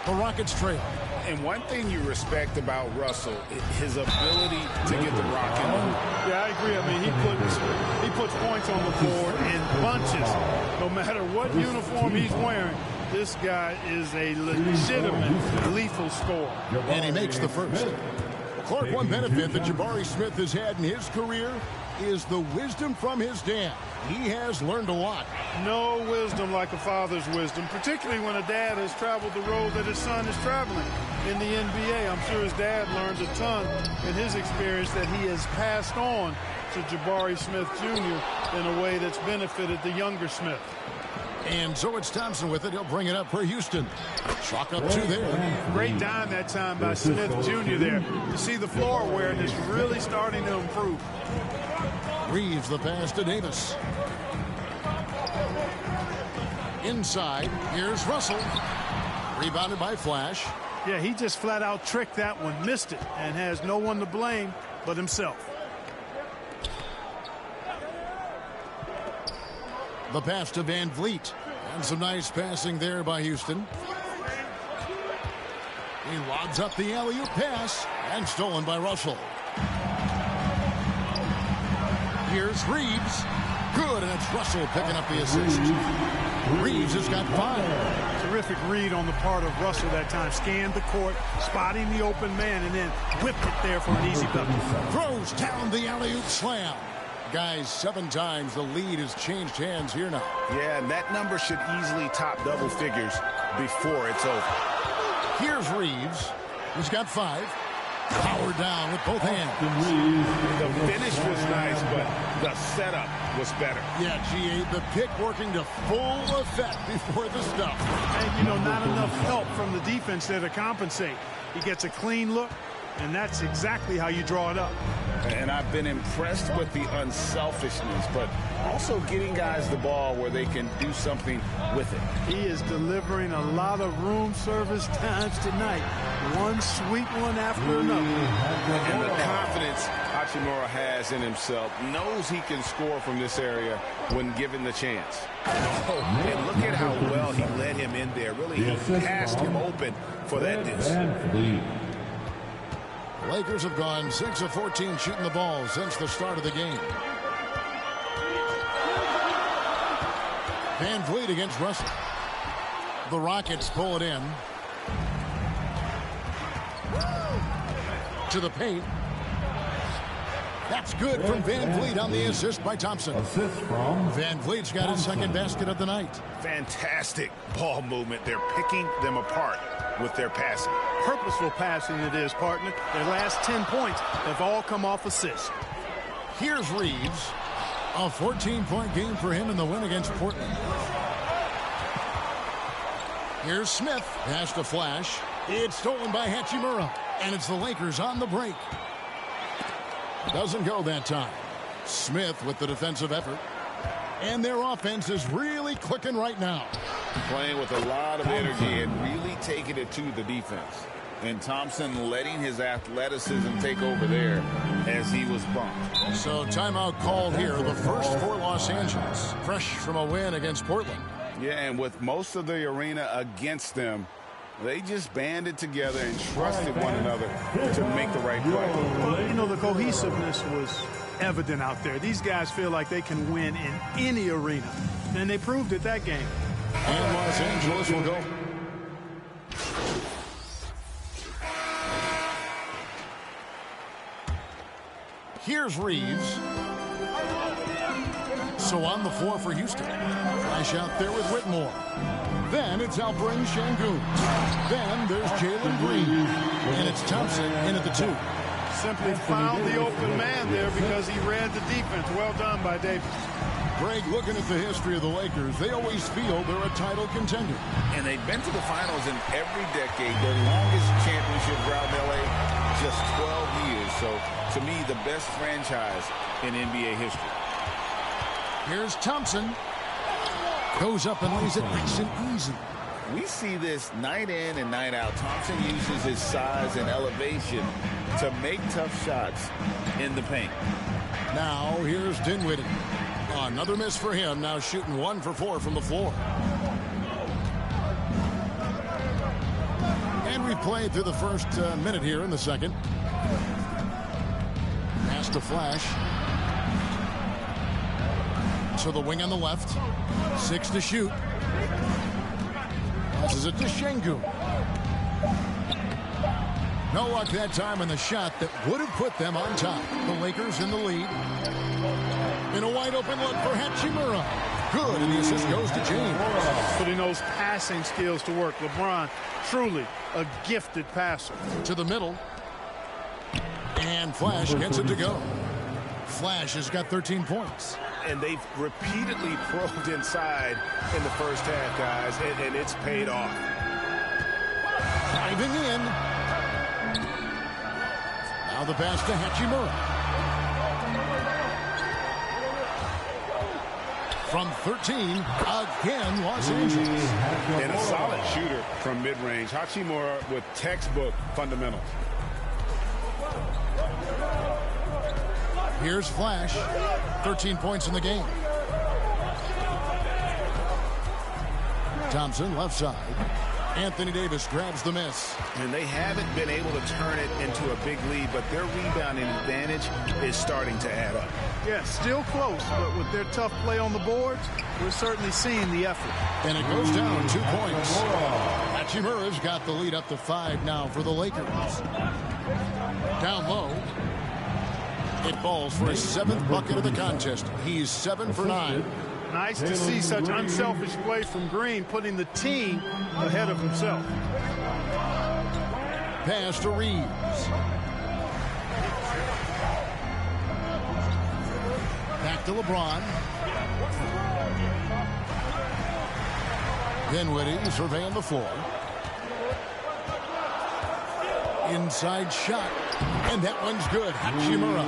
The Rockets trail. And one thing you respect about Russell, his ability to get the rock in the hoop. Yeah, I agree. I mean, he puts points on the board in bunches. No matter what uniform he's wearing, this guy is a legitimate lethal scorer. And he makes the first. Clark, one benefit that Jabari Smith has had in his career is the wisdom from his dad. He has learned a lot. No wisdom like a father's wisdom, particularly when a dad has traveled the road that his son is traveling in the NBA. I'm sure his dad learned a ton in his experience that he has passed on to Jabari Smith Jr. in a way that's benefited the younger Smith. And so it's Thompson with it. He'll bring it up for Houston. Chalk up 2 there. Great dime that time by Smith Jr. there. You see the floor awareness really starting to improve. Reeves the pass to Davis. Inside, here's Russell. Rebounded by Flash. Yeah, he just flat out tricked that one, missed it, and has no one to blame but himself. The pass to VanVleet. And some nice passing there by Houston. He lobs up the alley-oop pass and stolen by Russell. Here's Reeves. Good, and it's Russell picking up the assist. Reeves has got 5. terrific read on the part of Russell that time. Scanned the court, spotting the open man, and then whipped it there for an easy bucket. Throws down the alley-oop slam. Guys, 7 times the lead has changed hands here now. Yeah, and that number should easily top double figures before it's over. Here's Reeves. He's got 5. Powered down with both hands. The finish was nice, but the setup was better. Yeah, G8, the pick working to full effect before the stuff. And, you know, not enough help from the defense there to compensate. He gets a clean look, and that's exactly how you draw it up. And I've been impressed with the unselfishness, but also getting guys the ball where they can do something with it. He is delivering a lot of room service times tonight. One sweet one after another. And the confidence Hachimura has in himself, knows he can score from this area when given the chance. And look at how well he led him in there. Really passed him open for that dish. Lakers have gone 6 of 14 shooting the ball since the start of the game. Van Vliet against Russell. The Rockets pull it in. To the paint. That's good from Van Vliet on the assist by Thompson. Van Vliet's got his second basket of the night. Fantastic ball movement. They're picking them apart with their passing. Purposeful passing it is, partner. Their last 10 points have all come off assists. Here's Reeves. A 14-point game for him in the win against Portland. Here's Smith. Pass to Flash. It's stolen by Hachimura. And it's the Lakers on the break. Doesn't go that time. Smith with the defensive effort. And their offense is really clicking right now. Playing with a lot of energy and really taking it to the defense. And Thompson letting his athleticism take over there as he was bumped. So timeout called here, the first for Los Angeles. Fresh from a win against Portland. Yeah, and with most of the arena against them, they just banded together and trusted one another to make the right play. Well, you know, the cohesiveness was evident out there. These guys feel like they can win in any arena, and they proved it that game. And Los Angeles will go. Here's Reeves. So on the floor for Houston. Flash out there with Whitmore. Then it's Alperen Şengün. Then there's Jalen Green. And it's Thompson in at the 2. Simply found the open man there because he read the defense. Well done by Davis. Greg, looking at the history of the Lakers, they always feel they're a title contender. And they've been to the finals in every decade. Their longest championship route in L.A., just 12 years. So, to me, the best franchise in NBA history. Here's Thompson. Goes up and lays it nice and easy. We see this night in and night out. Thompson uses his size and elevation to make tough shots in the paint. Now, here's Dinwiddie. Another miss for him, now shooting 1 for 4 from the floor. And we've played through the first minute here in the second. Pass to Flash. To the wing on the left. 6 to shoot. Passes it to Şengün. No luck that time in the shot that would have put them on top. The Lakers in the lead. In a wide open look for Hachimura. Good, and the assist goes to James. Putting those passing skills to work. LeBron, truly a gifted passer. To the middle. And Flash gets it to go. Flash has got 13 points. And they've repeatedly probed inside in the first half, guys, and it's paid off. Driving in. Now the pass to Hachimura. From 13, again, Los Angeles. And a solid shooter from mid-range. Hachimura with textbook fundamentals. Here's Flash. 13 points in the game. Thompson left side. Anthony Davis grabs the miss. And they haven't been able to turn it into a big lead, but their rebounding advantage is starting to add up. Yeah, still close, but with their tough play on the boards, we're certainly seeing the effort. And it goes down 2 points. Hachimura's got the lead up to 5 now for the Lakers. Down low. It falls for his 7th bucket of the contest. He's 7 for 9. Nice to see such unselfish play from Green, putting the team ahead of himself. Pass to Reeves. Back to LeBron. Dinwiddie surveying the floor. Inside shot. And that one's good. Hachimura.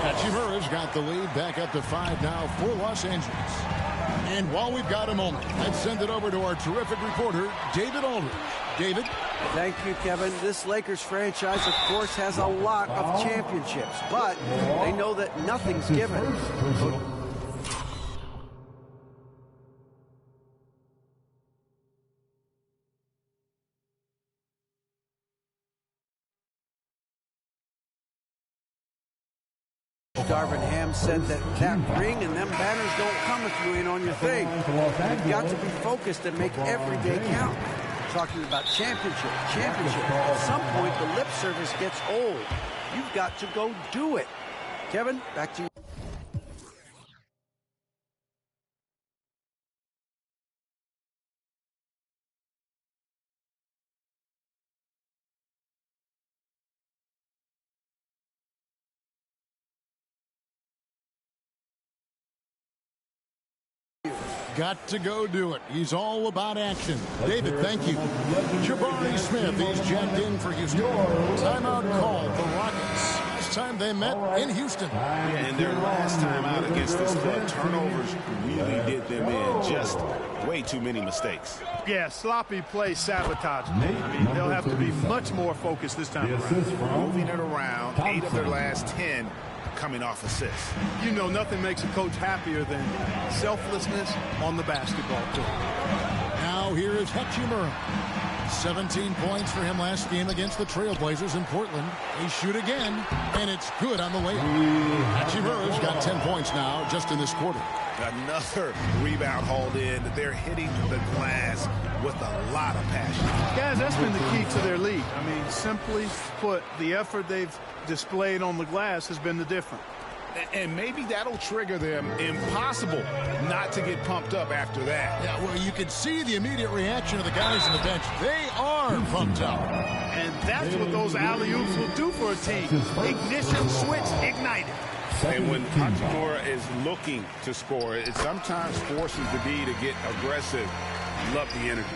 Hachimura's got the lead back up to 5 now for Los Angeles. And while we've got a moment, let's send it over to our terrific reporter, David Aldridge. David? Thank you, Kevin. This Lakers franchise, of course, has a lot of championships, but they know that nothing's given. Darvin Ham said that ring and them banners don't come if you ain't on your thing. You've got to be focused and make every day count. Talking about championship. At some point, the lip service gets old. You've got to go do it. Kevin, back to you. Got to go do it. He's all about action. David, thank you. Jabari Smith, he's jacked in for Houston. Timeout called the Rockets. Last time they met in Houston. And their last time out against this club, turnovers really did them in. Just way too many mistakes. Yeah, sloppy play sabotaging. I mean, they'll have to be much more focused this time around. Moving it around, 8 of their last 10 coming off assists. You know, nothing makes a coach happier than selflessness on the basketball court. Now here is Hachimura. 17 points for him last game against the Trailblazers in Portland. They shoot again, and it's good on the layup. Hachimura's got 10 points now just in this quarter. Another rebound hauled in. They're hitting the glass with a lot of passion. Guys, that's been the key to their lead. I mean, simply put, the effort they've displayed on the glass has been the difference. And maybe that'll trigger them. Impossible not to get pumped up after that. Yeah, well, you can see the immediate reaction of the guys on the bench. They are pumped up. And that's what those alley-oops will do for a team. Ignition switch ignited. And when Hachimura is looking to score, it sometimes forces the D to get aggressive. Love the energy.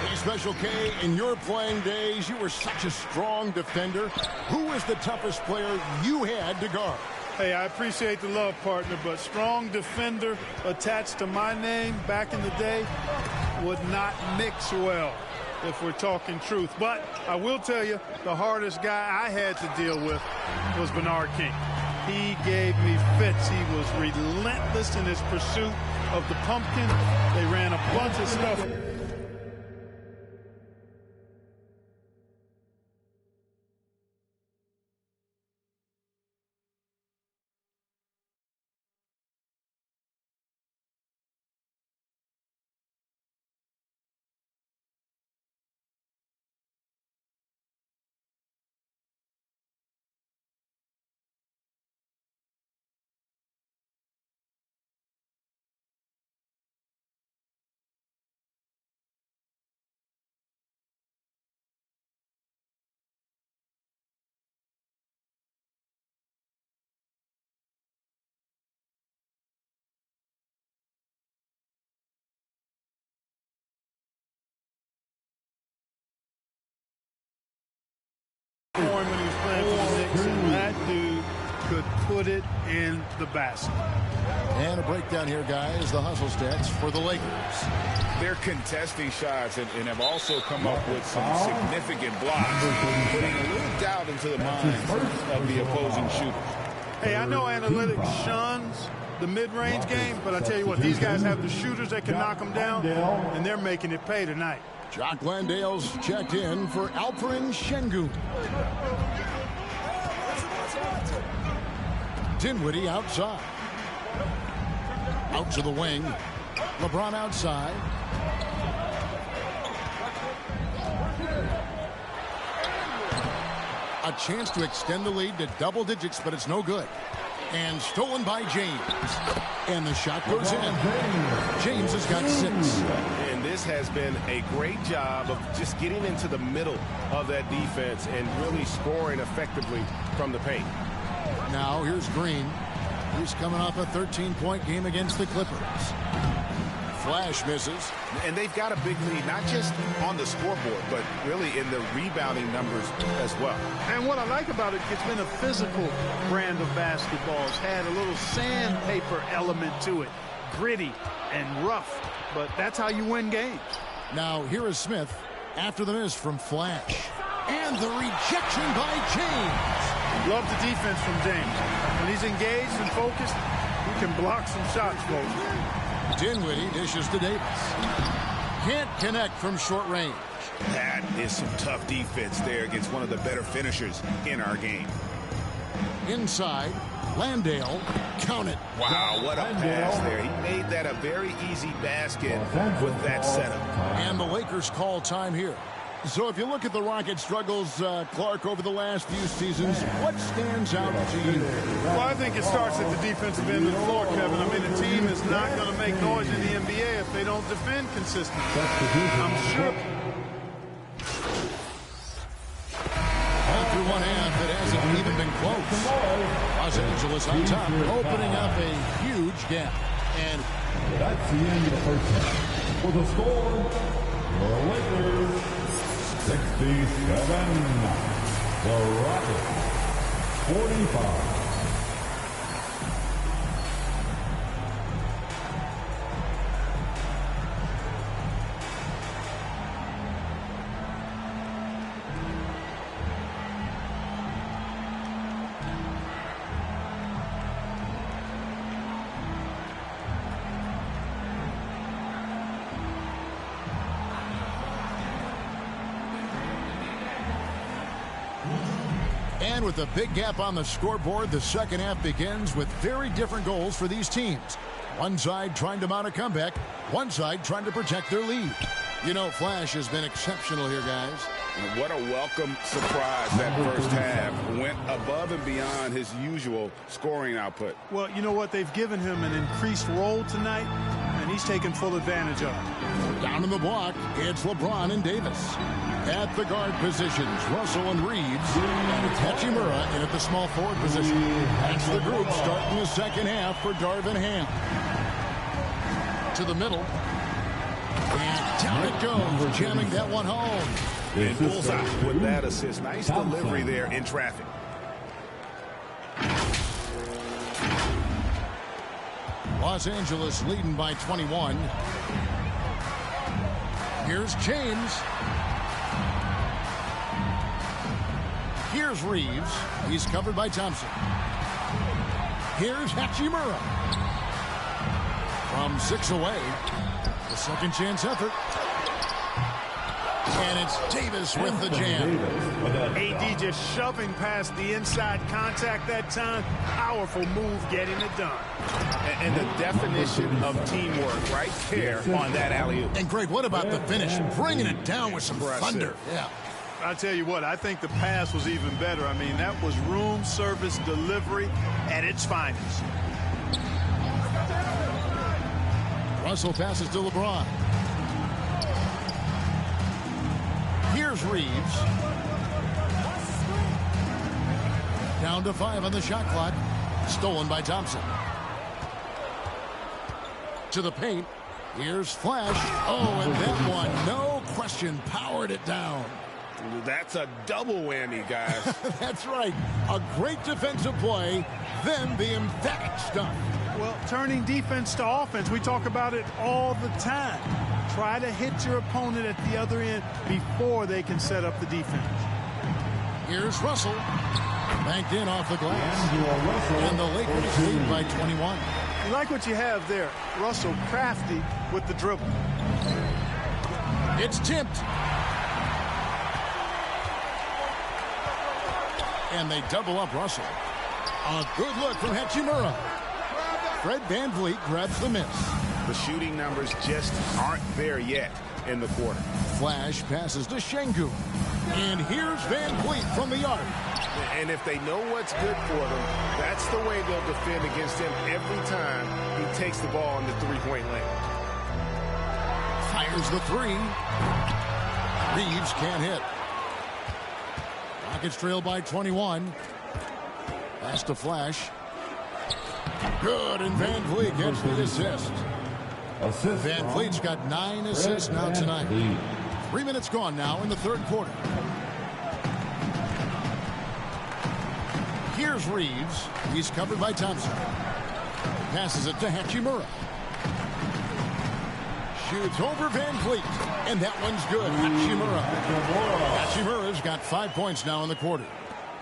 Hey, Special K, in your playing days, you were such a strong defender. Who was the toughest player you had to guard? Hey, I appreciate the love, partner, but strong defender attached to my name back in the day would not mix well, if we're talking truth. But I will tell you, the hardest guy I had to deal with was Bernard King. He gave me fits. He was relentless in his pursuit of the pumpkin. They ran a bunch of stuff. When he was playing for the Knicks, and that dude could put it in the basket. And a breakdown here, guys. The hustle stats for the Lakers. They're contesting shots and have also come up with some significant blocks, putting a little doubt into the minds of the opposing shooters. Hey, I know analytics shuns the mid-range game, but I tell you what, these guys have the shooters that can knock them down, and they're making it pay tonight. Jock Landale's checked in for Alperen Şengün. Dinwiddie outside. Out to the wing. LeBron outside. A chance to extend the lead to double digits, but it's no good. And stolen by James. And the shot goes in. James has got 6. And this has been a great job of just getting into the middle of that defense and really scoring effectively from the paint. Now here's Green. He's coming off a 13-point game against the Clippers. Flash misses. And they've got a big lead, not just on the scoreboard, but really in the rebounding numbers as well. And what I like about it, it's been a physical brand of basketball. It's had a little sandpaper element to it. Gritty and rough, but that's how you win games. Now here is Smith after the miss from Flash. And the rejection by James. Love the defense from James. When he's engaged and focused, he can block some shots, folks. Dinwiddie dishes to Davis. Can't connect from short range. That is some tough defense there against one of the better finishers in our game. Inside, Landale, count it. Wow, what a pass there. He made that a very easy basket with that setup. And the Lakers call time here. So if you look at the Rockets' struggles, Clark, over the last few seasons, what stands out to you? Well, I think it starts at the defensive end of the floor, Kevin. I mean, a team is not going to make noise in the NBA if they don't defend consistently. I'm sure. After one half, it hasn't even been close. Los Angeles on top, opening up a huge gap. And that's the end of the first half. For the score, the Lakers 67, the Rockets 45. And with a big gap on the scoreboard, the second half begins with very different goals for these teams. One side trying to mount a comeback, one side trying to protect their lead. You know, Flash has been exceptional here, guys. What a welcome surprise that first half. Went above and beyond his usual scoring output. Well, you know what? They've given him an increased role tonight, and he's taken full advantage of it. Down in the block, it's LeBron and Davis. At the guard positions, Russell and Reeves, and Hachimura in at the small forward position. That's the group starting the second half for Darvin Ham. To the middle. And down it goes, jamming that one home. And bullseye with that assist. Nice delivery there in traffic. Los Angeles leading by 21. Here's James. Here's Reeves. He's covered by Thompson. Here's Hachimura. From 6 away. The second chance effort. And it's Davis with the jam. AD just shoving past the inside contact that time. Powerful move getting it done. And the definition of teamwork right there on that alley-oop. And Greg, what about the finish? Bringing it down with some thunder. Yeah. I tell you what, I think the pass was even better. I mean, that was room service delivery at its finest. Russell passes to LeBron. Here's Reeves. Down to 5 on the shot clock. Stolen by Thompson. To the paint. Here's Flash. Oh, and that one, no question, powered it down. That's a double whammy, guys. That's right. A great defensive play, then the emphatic stuff. Well, turning defense to offense, we talk about it all the time. Try to hit your opponent at the other end before they can set up the defense. Here's Russell. Banked in off the glass. And the Lakers lead by 21. You like what you have there. Russell crafty with the dribble. It's tipped. And they double up Russell. A good look from Hachimura. Fred VanVleet grabs the miss. The shooting numbers just aren't there yet in the quarter. Flash passes to Şengün. And here's VanVleet from the arc. And if they know what's good for them, that's the way they'll defend against him every time he takes the ball in the three-point lane. Fires the three. Reeves can't hit. Rockets trail by 21. Pass to Flash. Good, and VanVleet gets the assist. VanVleet's got 9 assists now tonight. 3 minutes gone now in the third quarter. Here's Reeves. He's covered by Thompson. Passes it to Hachimura. Shoots over VanVleet. And that one's good. Hachimura. Hachimura's got 5 points now in the quarter.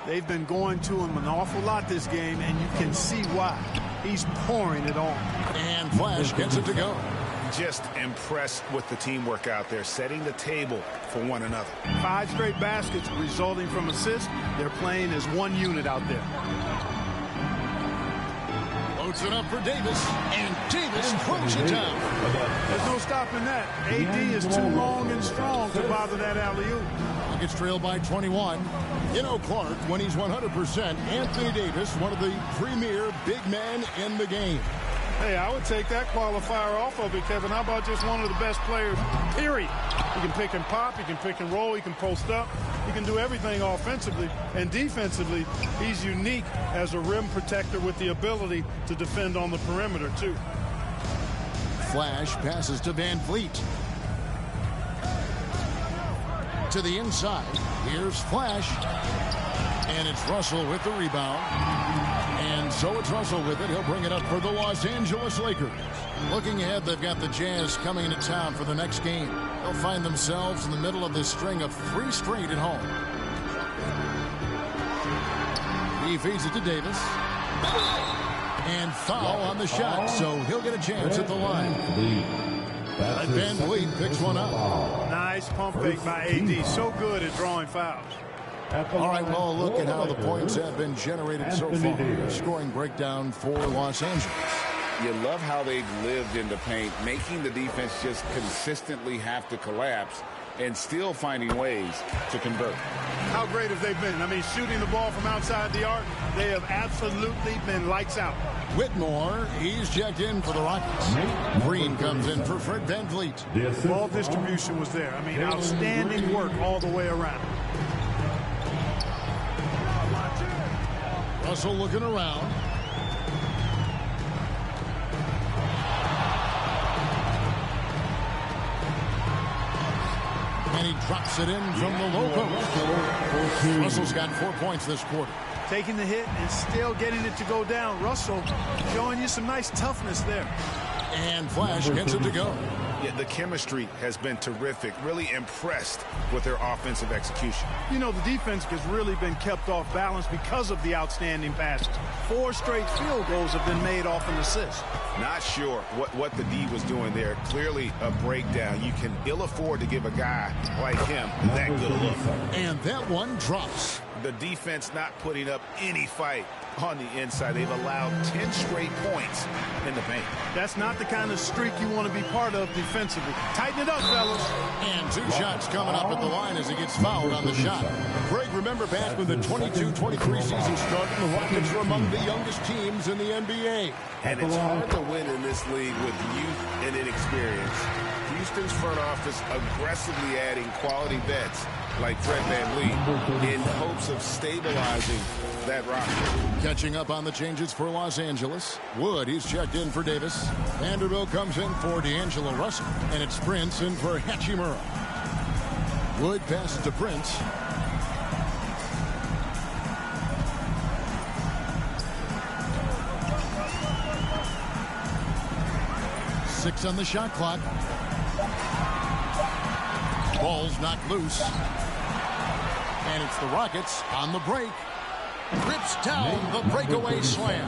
They've been going to him an awful lot this game, and you can see why. He's pouring it on. And Flash gets it to go. Just impressed with the teamwork out there, setting the table for one another. 5 straight baskets resulting from assists. They're playing as one unit out there. Loads it up for Davis, and Davis throws it down. There's no stopping that. AD is too long and strong to bother that alley-oop. Rockets trail by 21. You know, Clark, when he's 100%, Anthony Davis, one of the premier big men in the game. Hey, I would take that qualifier off of it, Kevin. How about just one of the best players, period? He can pick and pop, he can pick and roll, he can post up, he can do everything offensively. And defensively, he's unique as a rim protector with the ability to defend on the perimeter, too. Flash passes to VanVleet. To the inside. Here's Flash. And it's Russell with the rebound. And so it's Russell with it. He'll bring it up for the Los Angeles Lakers. Looking ahead, they've got the Jazz coming into town for the next game. They'll find themselves in the middle of this string of 3 straight at home. He feeds it to Davis. And foul on the shot, so he'll get a chance at the line. VanVleet picks one up. Nice pump fake by AD. So good at drawing fouls. All right, well, look at how the points have been generated so far. Scoring breakdown for Los Angeles. You love how they've lived in the paint, making the defense just consistently have to collapse and still finding ways to convert. How great have they been? I mean, shooting the ball from outside the arc, they have absolutely been lights out. Whitmore, he's checked in for the Rockets. Green comes in for Fred VanVleet. Ball distribution was there. I mean, outstanding work all the way around. Russell looking around. And he drops it in from the low post. Russell's got 4 points this quarter. Taking the hit and still getting it to go down. Russell showing you some nice toughness there. And Flash gets it to go. Yeah, the chemistry has been terrific. Really impressed with their offensive execution. You know, the defense has really been kept off balance because of the outstanding passes. 4 straight field goals have been made off an assist. Not sure what the D was doing there. Clearly a breakdown. You can ill afford to give a guy like him that good look. And that one drops. The defense not putting up any fight on the inside. They've allowed 10 straight points in the paint. That's not the kind of streak you want to be part of defensively. Tighten it up, fellas. And 2 shots coming up at the line as he gets fouled on the shot. Greg, remember back when the 22-23 season started, the Rockets were among the youngest teams in the NBA. And it's hard to win in this league with youth and inexperience. Houston's front office aggressively adding quality vets like Fred VanVleet in hopes of stabilizing that roster. Catching up on the changes for Los Angeles. Wood, he's checked in for Davis. Vanderbilt comes in for D'Angelo Russell. And it's Prince in for Hachimura. Wood passes to Prince. Six on the shot clock. Ball's knocked loose. And it's the Rockets on the break. Rips down the breakaway slam.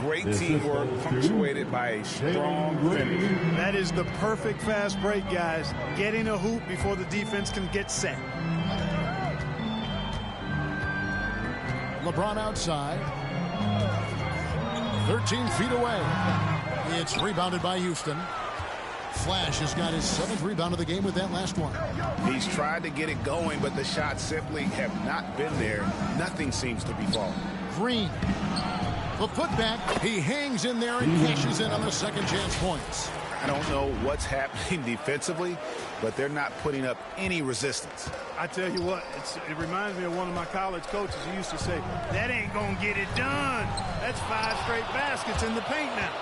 Great teamwork punctuated by a strong finish. That is the perfect fast break, guys. Getting a hoop before the defense can get set. LeBron outside. 13 feet away. It's rebounded by Houston. Flash has got his 7th rebound of the game with that last one. He's tried to get it going, but the shots simply have not been there. Nothing seems to be falling. Green. The putback. He hangs in there and cashes in on the second chance points. I don't know what's happening defensively, but they're not putting up any resistance. I tell you what, it reminds me of one of my college coaches who used to say, that ain't going to get it done. That's 5 straight baskets in the paint now.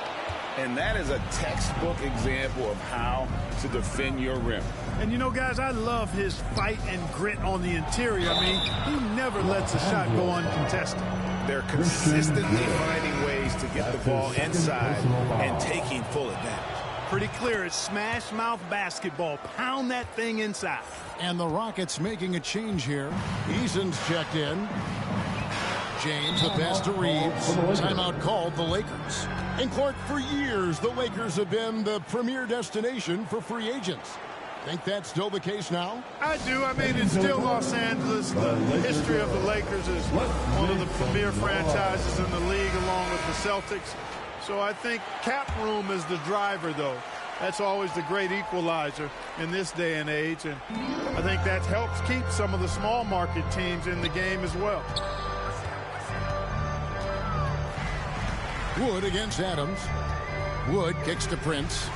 And that is a textbook example of how to defend your rim. And, you know, guys, I love his fight and grit on the interior. I mean, he never lets a shot go uncontested. They're consistently finding ways to get the ball inside and taking full advantage. Pretty clear. It's smash mouth basketball. Pound that thing inside. And the Rockets making a change here. Eason's checked in. James, the pass to Reeves. Timeout called the Lakers. And Clark, for years, the Lakers have been the premier destination for free agents. Think that's still the case now? I do. I mean, it's still Los Angeles. The history of the Lakers is one of the premier franchises in the league, along with the Celtics. So I think cap room is the driver, though. That's always the great equalizer in this day and age. And I think that helps keep some of the small market teams in the game as well. Wood against Adams. Wood kicks to Prince.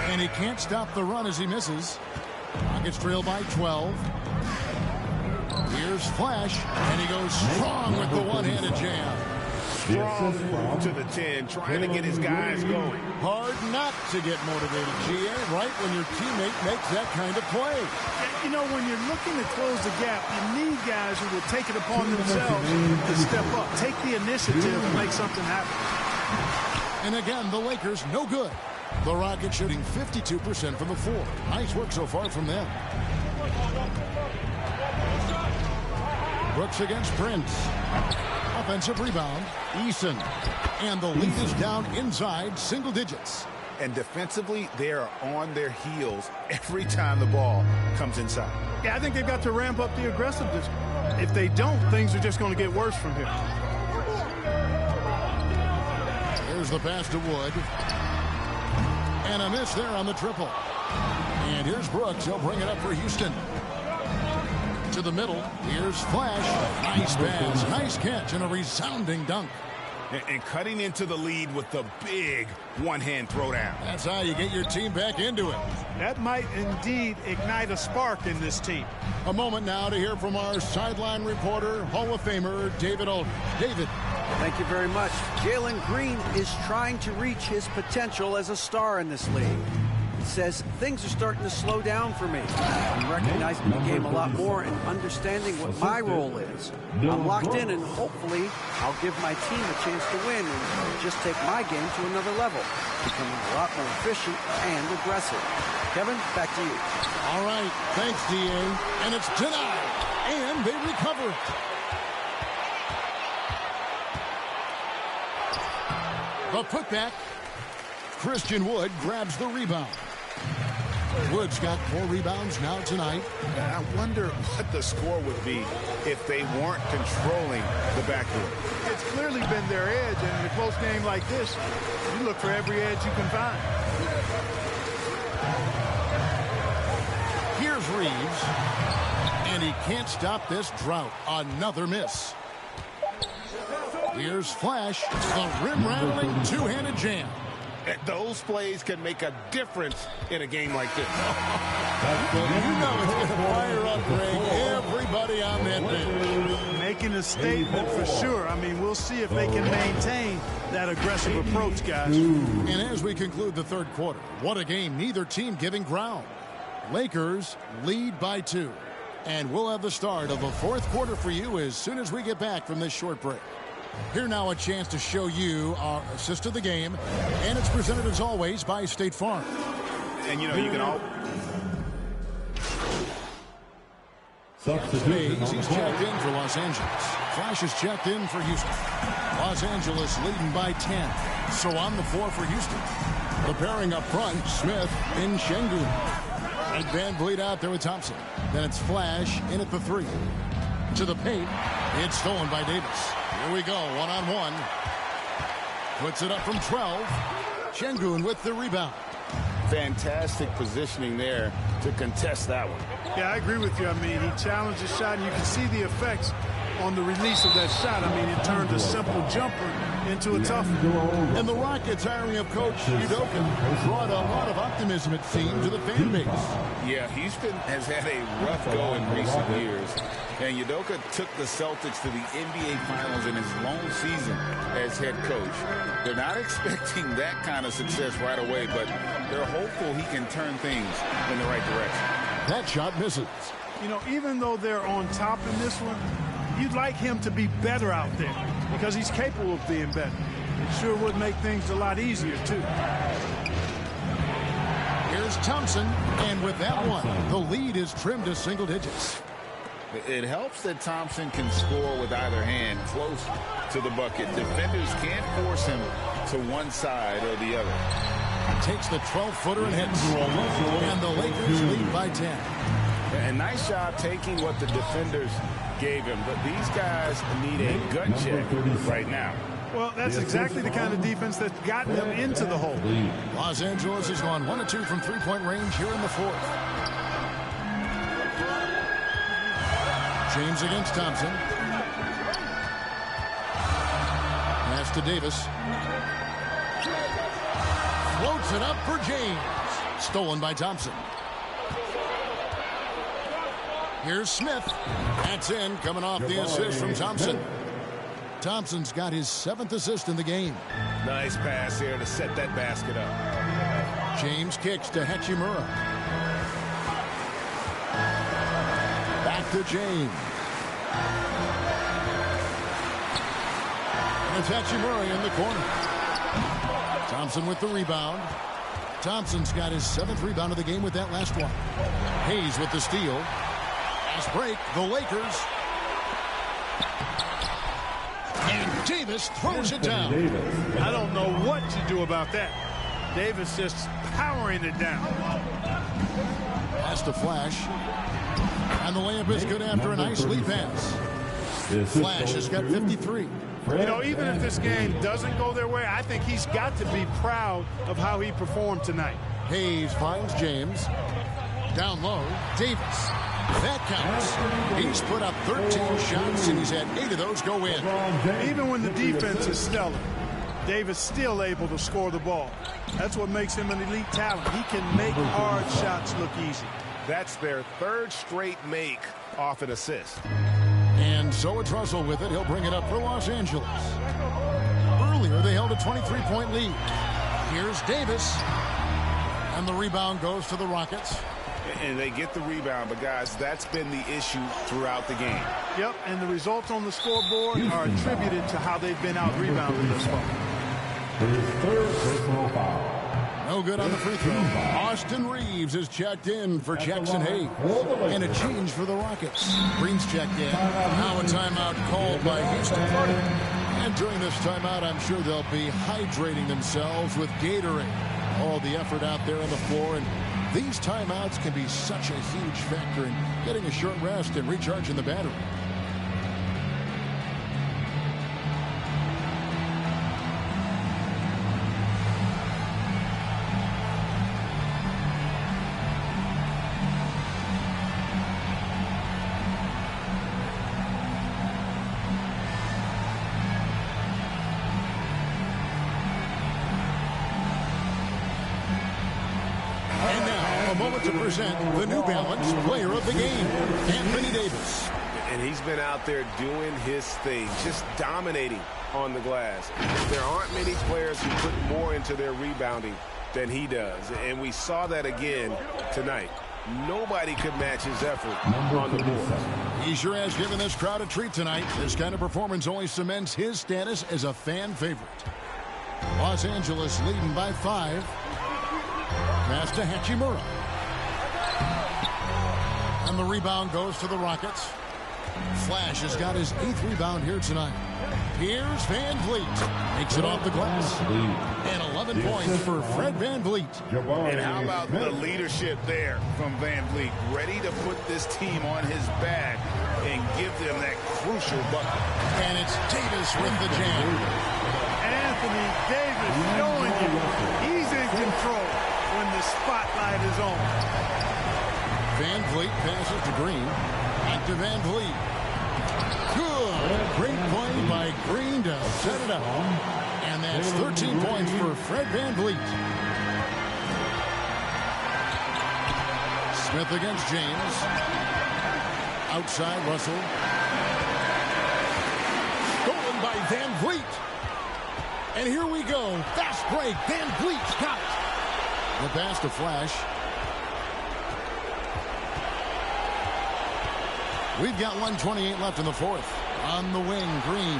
And he can't stop the run as he misses. Rockets trail by 12. Here's Flash, and he goes strong with the one-handed jam. Strong move to the 10, trying to get his guys going. Hard not to get motivated, GA, right when your teammate makes that kind of play. You know, when you're looking to close the gap, you need guys who will take it upon themselves to step up, take the initiative and make something happen. And again, the Lakers no good. The Rockets shooting 52% from the floor. Nice work so far from them. Brooks against Prince. Offensive rebound. Eason. And the lead is down inside single digits. And defensively, they are on their heels every time the ball comes inside. Yeah, I think they've got to ramp up the aggressiveness. If they don't, things are just going to get worse from here. Here's the pass to Wood. And a miss there on the triple. And here's Brooks. He'll bring it up for Houston. To the middle. Here's Flash. Nice pass. Nice catch and a resounding dunk. And cutting into the lead with the big one-hand throwdown. That's how you get your team back into it. That might indeed ignite a spark in this team. A moment now to hear from our sideline reporter, Hall of Famer, David Aldridge. David. Thank you very much. Jalen Green is trying to reach his potential as a star in this league. He says things are starting to slow down for me. I'm recognizing the game a lot more and understanding what my role is. I'm locked in, and hopefully I'll give my team a chance to win and just take my game to another level, becoming a lot more efficient and aggressive. Kevin, back to you. All right. Thanks, D.A. And it's denied. And they recover. The putback. Christian Wood grabs the rebound. Wood's got 4 rebounds now tonight. I wonder what the score would be if they weren't controlling the backcourt. It's clearly been their edge, and in a close game like this, you look for every edge you can find. Here's Reeves. And he can't stop this drought. Another miss. Here's Flash. The rim-rattling two-handed jam. Those plays can make a difference in a game like this. You know it's going to fire up, Greg. Everybody on that bench. Making a statement for sure. I mean, we'll see if they can maintain that aggressive approach, guys. And as we conclude the third quarter, what a game. Neither team giving ground. Lakers lead by 2. And we'll have the start of the fourth quarter for you as soon as we get back from this short break. Here now a chance to show you our assist of the game, and it's presented as always by State Farm. And you know, you can all... Hayes, he's checked in for Los Angeles. Flash is checked in for Houston. Los Angeles leading by 10. So on the floor for Houston. The pairing up front, Smith and Şengün. And Van Vliet out there with Thompson. Then it's Flash in at the 3. To the paint. It's stolen by Davis. Here we go, one-on-one. Puts it up from 12. Şengün with the rebound. Fantastic positioning there to contest that one. Yeah, I agree with you. I mean, he challenged the shot, and you can see the effects on the release of that shot. I mean, it turned a simple jumper into a tough one. And the Rockets hiring of Coach Udoka brought a lot of optimism, it seemed, to the fan base. Yeah, Houston has had a rough go in recent years. And Udoka took the Celtics to the NBA Finals in his lone season as head coach. They're not expecting that kind of success right away, but they're hopeful he can turn things in the right direction. That shot misses. You know, even though they're on top in this one, you'd like him to be better out there because he's capable of being better. It sure would make things a lot easier, too. Here's Thompson, and with that one, the lead is trimmed to single digits. It helps that Thompson can score with either hand close to the bucket. Defenders can't force him to one side or the other. Takes the 12-footer and hits. And the Lakers lead by 10. And nice job taking what the defenders gave him. But these guys need a gut check right now. Well, that's exactly the kind of defense that's gotten them into the hole. Los Angeles has gone 1 of 2 from three-point range here in the fourth. James against Thompson. Pass to Davis. Floats it up for James. Stolen by Thompson. Here's Smith. That's in, coming off the assist from Thompson. Thompson's got his 7th assist in the game. Nice pass here to set that basket up. James kicks to Hachimura. Back to James. And it's Hachimura in the corner. Thompson with the rebound. Thompson's got his 7th rebound of the game with that last one. Hayes with the steal. Fast break, the Lakers. And Davis throws it down. I don't know what to do about that. Davis just powering it down. Pass to Flash. And the layup is good after a nice lead pass. Flash has got 53. You know, even if this game doesn't go their way, I think he's got to be proud of how he performed tonight. Hayes finds James. Down low, Davis. That counts. He's put up 13 shots, and he's had 8 of those go in. Even when the defense is stellar, Davis still able to score the ball. That's what makes him an elite talent. He can make hard shots look easy. That's their 3rd straight make off an assist. And so it's Russell with it. He'll bring it up for Los Angeles. Earlier, they held a 23-point lead. Here's Davis. And the rebound goes to the Rockets. And they get the rebound, but guys, that's been the issue throughout the game. Yep, and the results on the scoreboard are attributed to how they've been out-rebounded thus far. His 3rd personal foul. No good on the free throw. Austin Reeves is checked in for Jackson Hayes. And a change for the Rockets. Green's checked in. Now a timeout called by Houston. And during this timeout, I'm sure they'll be hydrating themselves with Gatorade. All the effort out there on the floor. And these timeouts can be such a huge factor in getting a short rest and recharging the battery. To present the New Balance Player of the Game, Anthony Davis. And he's been out there doing his thing, just dominating on the glass. There aren't many players who put more into their rebounding than he does. And we saw that again tonight. Nobody could match his effort on the board. He sure has given this crowd a treat tonight. This kind of performance only cements his status as a fan favorite. Los Angeles leading by 5. Pass to Hachimura. And And the rebound goes to the Rockets. Flash has got his 8th rebound here tonight. Here's Van Vliet. Makes it off the glass. And 11 points for Fred Van Vliet. And how about the leadership there from Van Vliet? Ready to put this team on his back and give them that crucial bucket. And it's Davis with the jam. Anthony Davis showing you he's in control when the spotlight is on. Van Vliet passes to Green. Back to Van Vliet. Good. Great play by Green to set it up. And that's 13 points for Fred Van Vliet. Smith against James. Outside Russell. Stolen by Van Vliet. And here we go. Fast break. Van Vliet's got it. The pass to Flash. We've got 1:28 left in the fourth. On the wing, Green.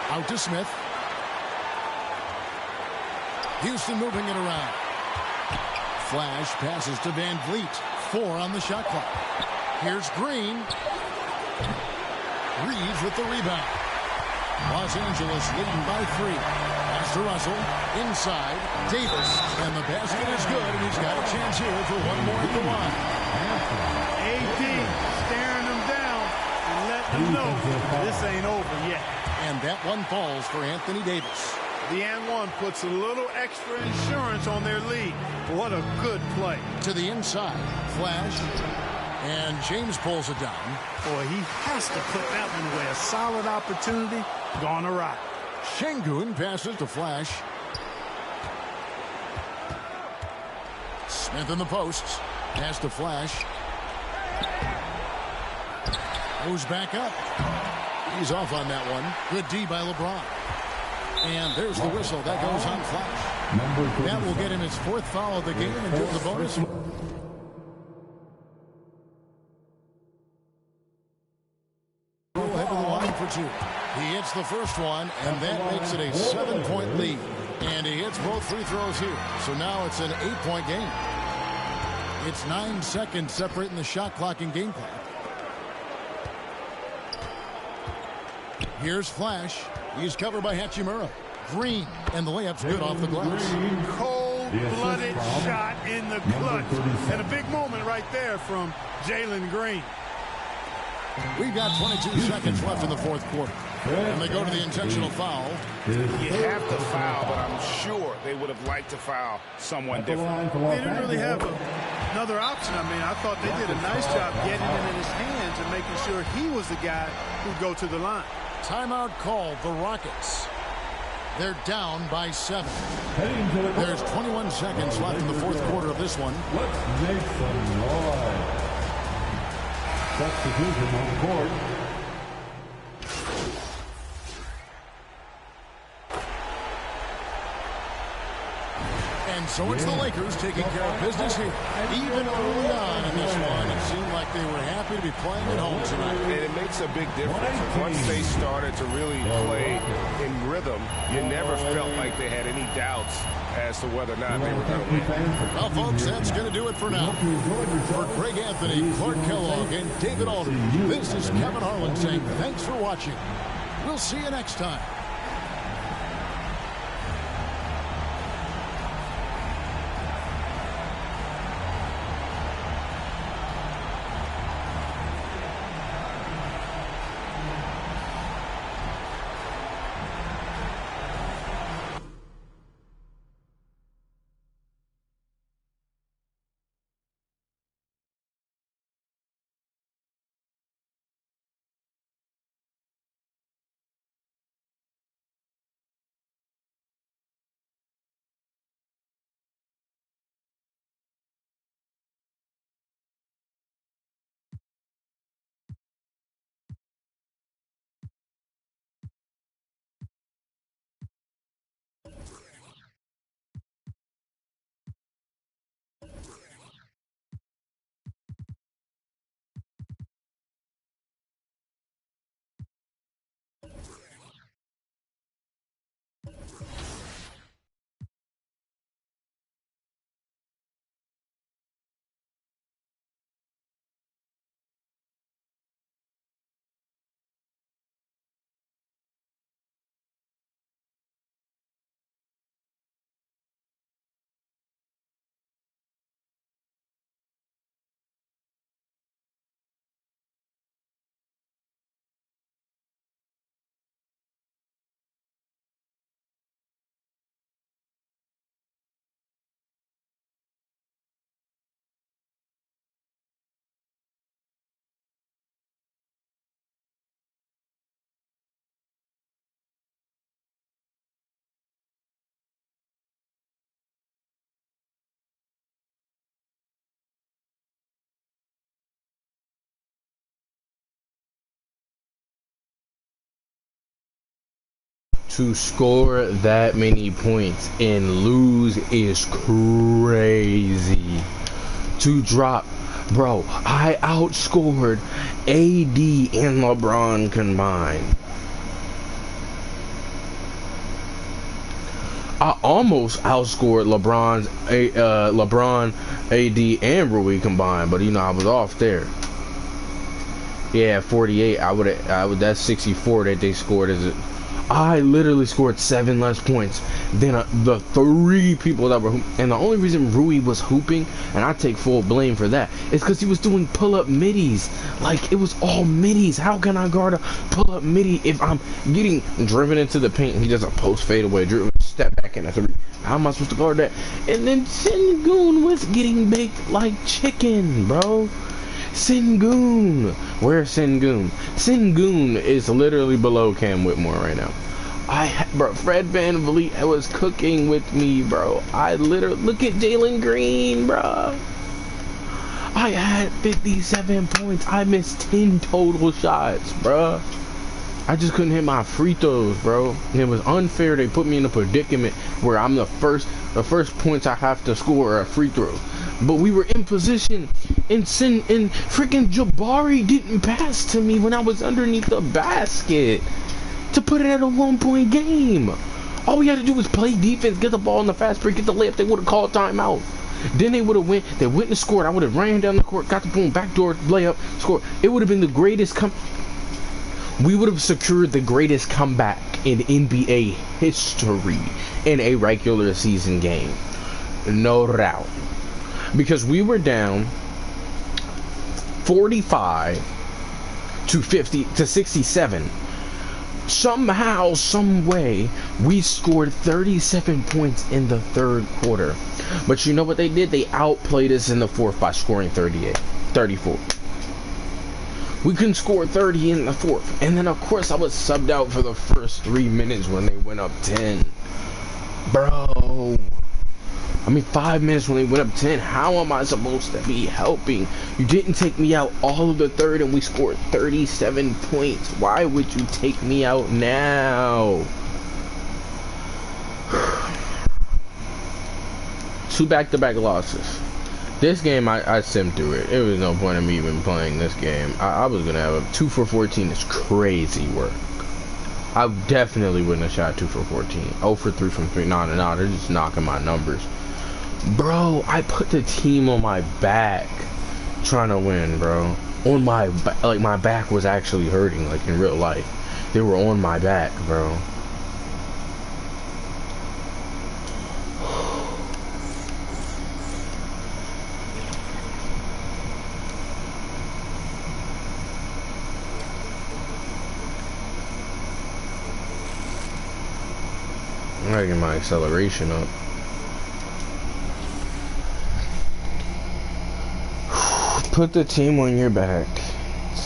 Out to Smith. Houston moving it around. Flash passes to Van Vliet. 4 on the shot clock. Here's Green. Reeves with the rebound. Los Angeles leading by 3. Pass to Russell. Inside. Davis. And the basket is good, and he's got a chance here for one more at the line. AD staring them down and letting them know this ain't over yet. And that one falls for Anthony Davis. The and one puts a little extra insurance on their lead. What a good play. To the inside. Flash. And James pulls it down. Boy, he has to put that one away. A solid opportunity gone awry. Şengün passes to Flash. Smith in the posts. Pass to Flash. Goes back up. He's off on that one. Good D by LeBron. And there's the whistle. That goes on Flash. That will get him his 4th foul of the game and give the bonus. Head to the line for 2. He hits the first one, and that makes it a 7-point lead. And he hits both free throws here. So now it's an 8-point game. It's 9 seconds separating the shot clock and game clock. Here's Flash. He's covered by Hachimura. Green, and the layup's good off the glass. Cold-blooded shot in the clutch. And a big moment right there from Jalen Green. We've got 22 seconds left in the fourth quarter. And they go to the intentional foul. You have to foul, but I'm sure they would have liked to foul someone different. They didn't really have another option. I mean, I thought they did a nice job getting it in his hands and making sure he was the guy who'd go to the line. Timeout called, the Rockets. They're down by 7. There's 21 seconds left in the fourth quarter of this one. Let's make some noise. Substitution on the court. And so it's the Lakers taking care of business here. Even early on in this one, it seemed like they were happy to be playing at home tonight. And it makes a big difference. Once they started to really play in rhythm, you never felt like they had any doubts as to whether or not they were going to win. Well, folks, that's going to do it for now. For Greg Anthony, Clark Kellogg, and David Aldridge, this is Kevin Harlan saying thanks for watching. We'll see you next time. To score that many points and lose is crazy. To drop, bro, I outscored AD and LeBron combined. I almost outscored LeBron, AD, and Rui combined, but you know I was off there. Yeah, 48. I would. That's 64 that they scored. I literally scored 7 less points than the 3 people that were hooping. And the only reason Rui was hooping, and I take full blame for that, is because he was doing pull-up middies. Like, it was all middies. How can I guard a pull-up midi if I'm getting driven into the paint and he does a post fadeaway, driven, step back in a 3? How am I supposed to guard that? And then Sengun was getting baked like chicken, bro. Sengun. Where's Sengun? Sengun is literally below Cam Whitmore right now. Bro, Fred VanVleet was cooking with me, bro. I literally, look at Jalen Green, bro. I had 57 points. I missed 10 total shots, bro. I just couldn't hit my free throws, bro. And it was unfair. They put me in a predicament where I'm the first points I have to score are a free throw. But we were in position, and freaking Jabari didn't pass to me when I was underneath the basket to put it at a 1-point game. All we had to do was play defense, get the ball in the fast break, get the layup. They would have called timeout. Then they would have went. They went and scored. I would have ran down the court, got the boom, backdoor layup, scored. It would have been the greatest we would have secured the greatest comeback in NBA history in a regular season game. No doubt. Because we were down 45 to 67. Somehow, some way, we scored 37 points in the 3rd quarter. But you know what they did? They outplayed us in the 4th by scoring 34. We couldn't score 30 in the 4th. And then, of course, I was subbed out for the first 3 minutes when they went up 10. Bro. 5 minutes when they went up 10. How am I supposed to be helping? You didn't take me out all of the 3rd and we scored 37 points. Why would you take me out now? 2 back-to-back losses. This game, I simmed through it. There was no point in me even playing this game. I was going to have a 2 for 14 is crazy work. I definitely wouldn't have shot 2 for 14. 0 for 3 from 3. No, they're just knocking my numbers. Bro, I put the team on my back trying to win, bro. On my back, like my back was actually hurting, like in real life. They were on my back, bro. I gotta get my acceleration up. Put the team on your back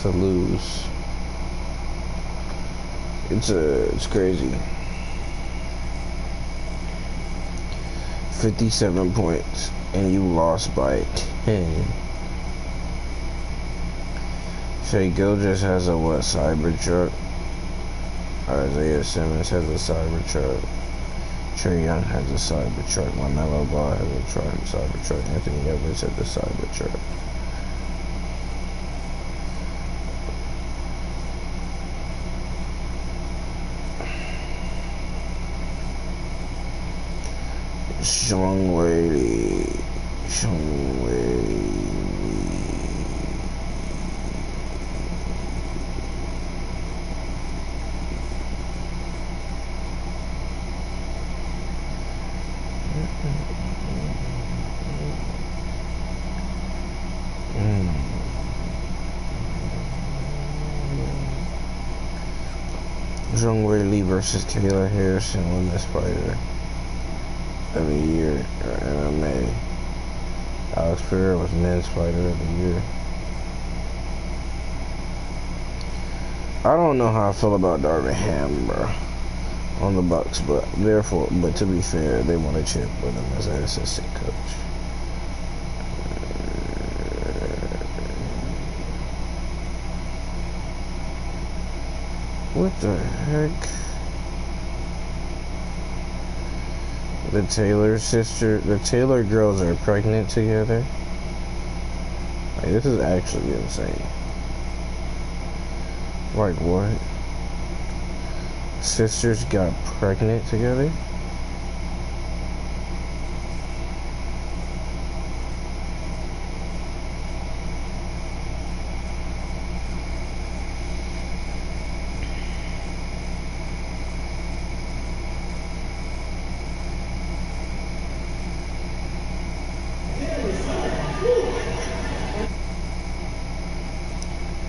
to lose. It's crazy. 57 points and you lost by 10. Shai Gilgeous has a what, Cybertruck? Isaiah Simmons has a Cybertruck. Trae Young has a Cybertruck. LaMelo Ball has a Cybertruck. Anthony Edwards has a Cybertruck. Shongwei Lee. Zhongwei Lee versus Kayla Harrison Women's Fighter of the Year or MMA. Alex Pereira was Men's Fighter of the Year. I don't know how I feel about Darvin Ham, bro, on the Bucks, but to be fair, they want a chip with him as an assistant coach. What the heck? The Taylor girls are pregnant together. Like, this is actually insane. Like, what? Sisters got pregnant together?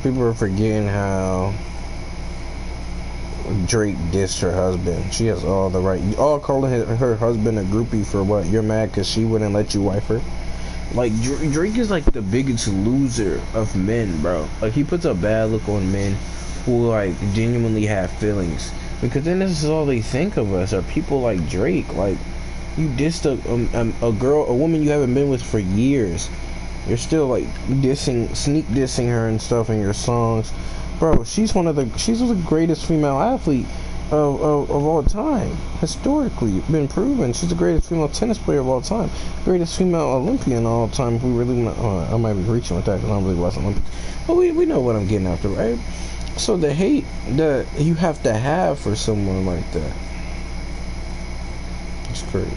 People are forgetting how Drake dissed her husband. She has all the right. You all calling her husband a groupie for what? You're mad because she wouldn't let you wife her? Like, Drake is like the biggest loser of men, bro. Like, he puts a bad look on men who, like, genuinely have feelings. Because then this is all they think of us, are people like Drake. Like, you dissed a girl, a woman you haven't been with for years. You're still, like, sneak dissing her and stuff in your songs. Bro, she's the greatest female athlete of all time. Historically been proven. She's the greatest female tennis player of all time. Greatest female Olympian of all time. If we really, I might be reaching with that because I don't really watch Olympics. But we know what I'm getting after, right? So the hate that you have to have for someone like that, it's crazy.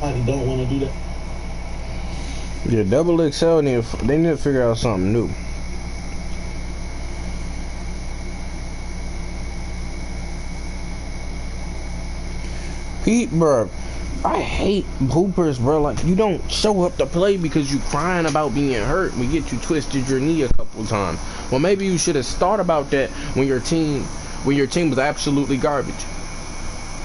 I don't want to do that. Yeah, Double XL they need to figure out something new. Pete, bro, I hate hoopers, bro. Like, you don't show up to play because you crying about being hurt. We get you twisted your knee a couple times. Well, maybe you should have thought about that when your team was absolutely garbage.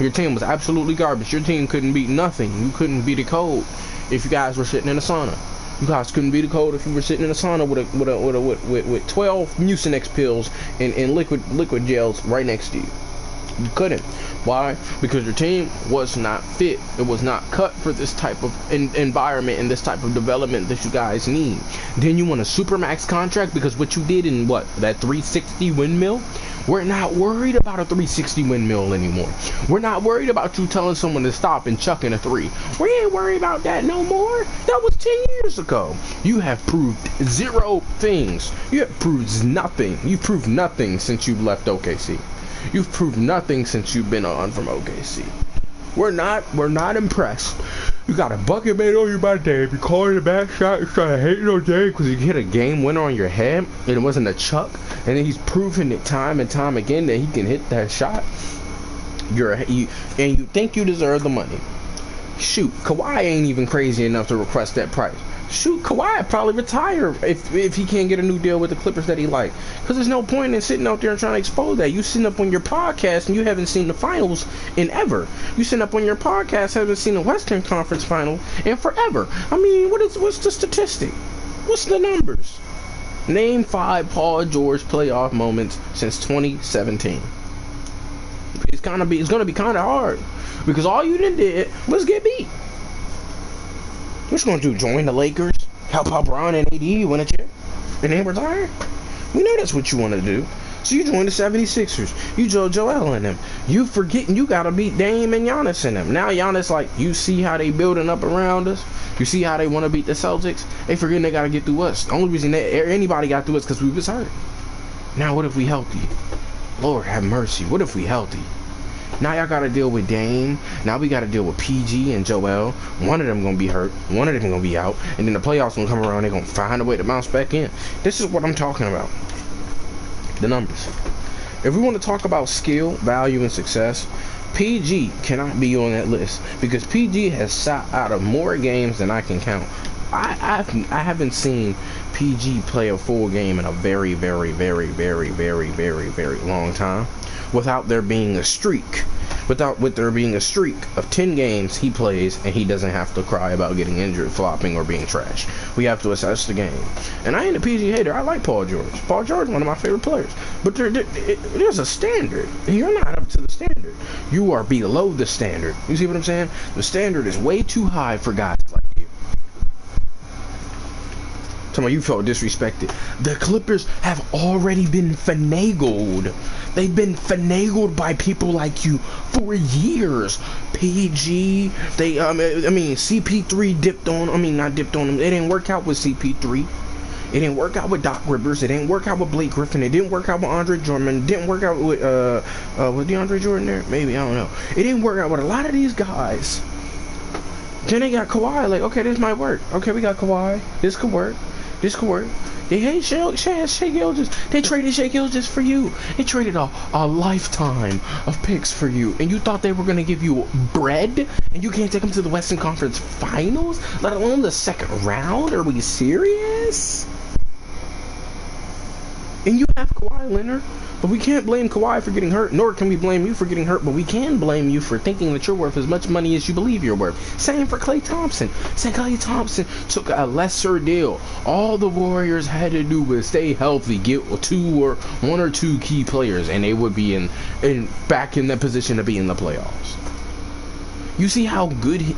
Your team was absolutely garbage. Your team couldn't beat nothing. You couldn't beat a cold if you guys were sitting in a sauna. You guys couldn't beat a cold if you were sitting in a sauna with 12 Mucinex pills and liquid gels right next to you. You couldn't. Why? Because your team was not fit. It was not cut for this type of environment and this type of development that you guys need. Then you want a supermax contract because what you did in what? That 360 windmill? We're not worried about a 360 windmill anymore. We're not worried about you telling someone to stop and chucking a three. We ain't worried about that no more. That was 10 years ago. You have proved zero things. You have proved nothing. You've proved nothing since you've left OKC. You've proved nothing since you've been on from OKC. We're not impressed. You got a bucket made on you by Dame. You calling the back shot. You're trying to hate on Dame because you hit a game winner on your head and it wasn't a chuck. And then he's proven it time and time again that he can hit that shot. You think you deserve the money. Shoot, Kawhi ain't even crazy enough to request that price. Shoot, Kawhi would probably retire if he can't get a new deal with the Clippers that he like. Because there's no point in sitting out there and trying to expose that. You sitting up on your podcast and you haven't seen the finals in ever. You sitting up on your podcast haven't seen the Western Conference final in forever. I mean, what's the statistic? What's the numbers? Name 5 Paul George playoff moments since 2017. It's gonna be kind of hard because all you did was get beat. What you gonna do? Join the Lakers? Help out Bron and AD win a chip? And then retire? We know that's what you want to do. So you join the 76ers. You Joel and them. You forgetting you gotta beat Dame and Giannis and them. Now Giannis, like, you see how they building up around us? You see how they want to beat the Celtics? They forgetting they gotta get through us. The only reason anybody got through us because we was hurt. Now what if we healthy? Lord have mercy. What if we healthy? Now y'all gotta deal with Dame. Now we gotta deal with PG and Joel. One of them gonna be hurt. One of them gonna be out. And then the playoffs gonna come around. They're gonna find a way to bounce back in. This is what I'm talking about. The numbers. If we want to talk about skill, value, and success, PG cannot be on that list because PG has sat out of more games than I can count. I haven't seen PG play a full game in a very, very, very, very, very, very, very long time without there being a streak. With there being a streak of 10 games he plays and he doesn't have to cry about getting injured, flopping, or being trash. We have to assess the game. And I ain't a PG hater. I like Paul George. Paul George is one of my favorite players. But there's a standard. And you're not up to the standard. You are below the standard. You see what I'm saying? The standard is way too high for guys like you. Tell me you felt disrespected. The Clippers have already been finagled. They've been finagled by people like you for years. PG, CP3 dipped on. Not dipped on them. It didn't work out with CP3. It didn't work out with Doc Rivers. It didn't work out with Blake Griffin. It didn't work out with Andre Drummond. It didn't work out with was DeAndre Jordan there? Maybe, I don't know. It didn't work out with a lot of these guys. Then they got Kawhi. Like, okay, this might work. Okay, we got Kawhi. This could work. This could work. They hate Shai Gilgeous. They traded Shai Gilgeous for you. They traded a lifetime of picks for you. And you thought they were going to give you bread? And you can't take them to the Western Conference Finals? Let alone the second round? Are we serious? And you have Kawhi Leonard. But we can't blame Kawhi for getting hurt, nor can we blame you for getting hurt, but we can blame you for thinking that you're worth as much money as you believe you're worth. Same for Klay Thompson. Klay Thompson took a lesser deal. All the Warriors had to do was stay healthy, get one or two key players, and they would be back in the position to be in the playoffs. You see how good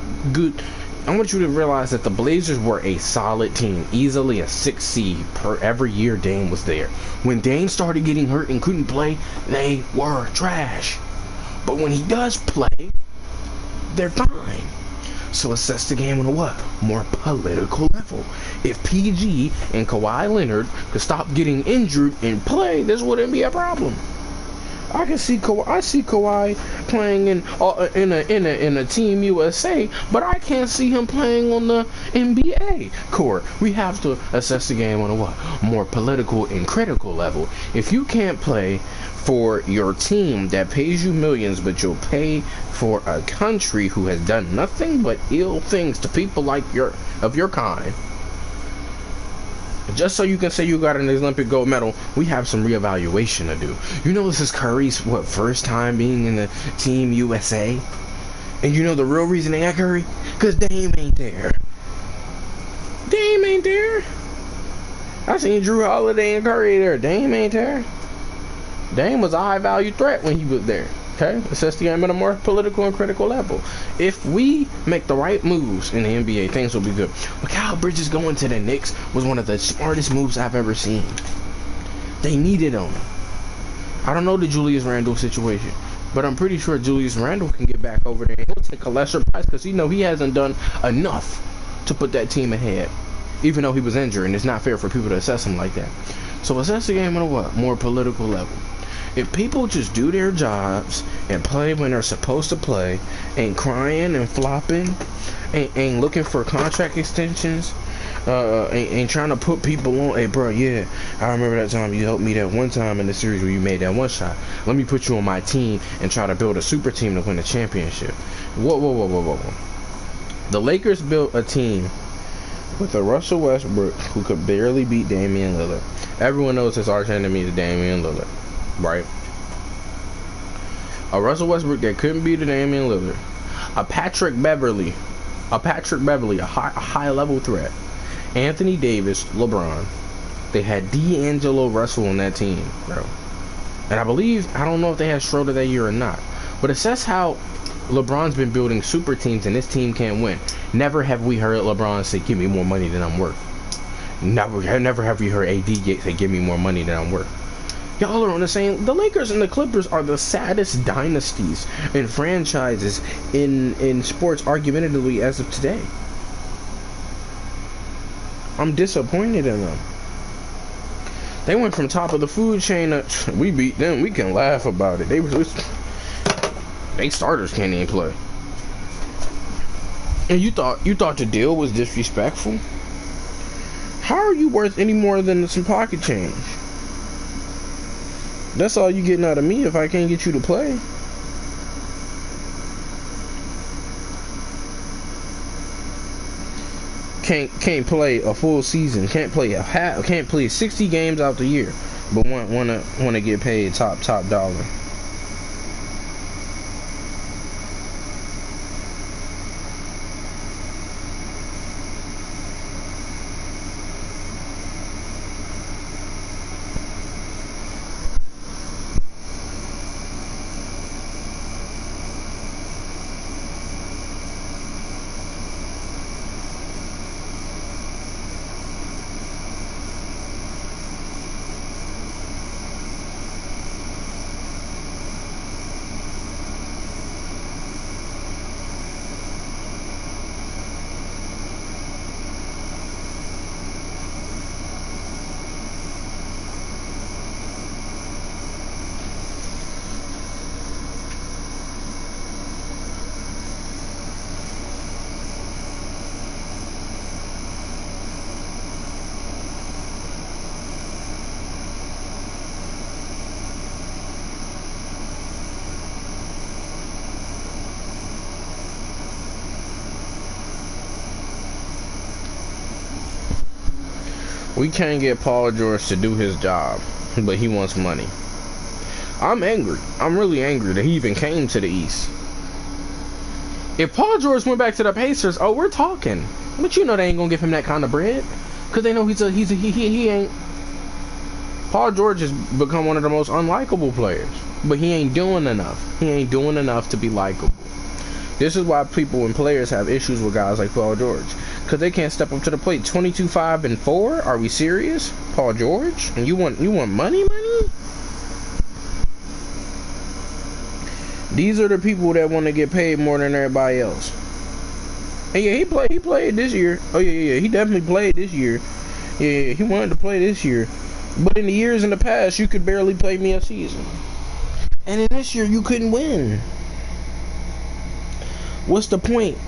I want you to realize that the Blazers were a solid team, easily a 6 seed per every year Dame was there. When Dame started getting hurt and couldn't play, they were trash. But when he does play, they're fine. So assess the game on a what? More political level. If PG and Kawhi Leonard could stop getting injured and play, this wouldn't be a problem. I see Kawhi playing in a Team USA, but I can't see him playing on the NBA court. We have to assess the game on a what? More political and critical level. If you can't play for your team that pays you millions, but you'll pay for a country who has done nothing but ill things to people like your kind, just so you can say you got an Olympic gold medal, we have some reevaluation to do. You know this is Curry's, first time being in the Team USA? And you know the real reason they got Curry? Because Dame ain't there. Dame ain't there. I seen Drew Holiday and Curry there. Dame ain't there. Dame was a high-value threat when he was there. Okay, assess the game at a more political and critical level. If we make the right moves in the NBA, things will be good. Mikal Bridges going to the Knicks was one of the smartest moves I've ever seen. They needed him. I don't know the Julius Randle situation, but I'm pretty sure Julius Randle can get back over there. He'll take a lesser price because he hasn't done enough to put that team ahead, even though he was injured, and it's not fair for people to assess him like that. So assess the game at a what? More political level. If people just do their jobs and play when they're supposed to play, ain't crying and flopping, ain't looking for contract extensions, ain't trying to put people on, hey bro, yeah, I remember that time you helped me that one time in the series where you made that one shot. Let me put you on my team and try to build a super team to win a championship. Whoa. The Lakers built a team with a Russell Westbrook who could barely beat Damian Lillard. Everyone knows his arch enemy is Damian Lillard. Right? A Russell Westbrook that couldn't beat a Damian Lillard. A Patrick Beverly, a high level threat. Anthony Davis, LeBron. They had D'Angelo Russell on that team, bro. And I don't know if they had Schroeder that year or not. But assess how LeBron's been building super teams and this team can't win. Never have we heard LeBron say, give me more money than I'm worth. Never have we heard AD say, give me more money than I'm worth. Y'all are on the same. The Lakers and the Clippers are the saddest dynasties and franchises in sports argumentatively as of today. I'm disappointed in them. They went from top of the food chain to, we beat them. We can laugh about it. They starters can't even play. And you thought the deal was disrespectful? How are you worth any more than some pocket change? That's all you getting out of me if I can't get you to play. Can't play a full season. Can't play 60 games out the year, but wanna get paid top dollar. We can't get Paul George to do his job, but he wants money. I'm angry. I'm really angry that he even came to the East. If Paul George went back to the Pacers, oh, we're talking. But you know they ain't gonna give him that kind of bread, cause they know he ain't. Paul George has become one of the most unlikable players, but he ain't doing enough. He ain't doing enough to be likable. This is why people and players have issues with guys like Paul George, because they can't step up to the plate. 22, 5, and 4? Are we serious? Paul George? And you want money? These are the people that want to get paid more than everybody else. And yeah, he played this year. Oh yeah, he definitely played this year. Yeah, he wanted to play this year. But in the years in the past, you could barely play me a season. And in this year, you couldn't win. What's the point?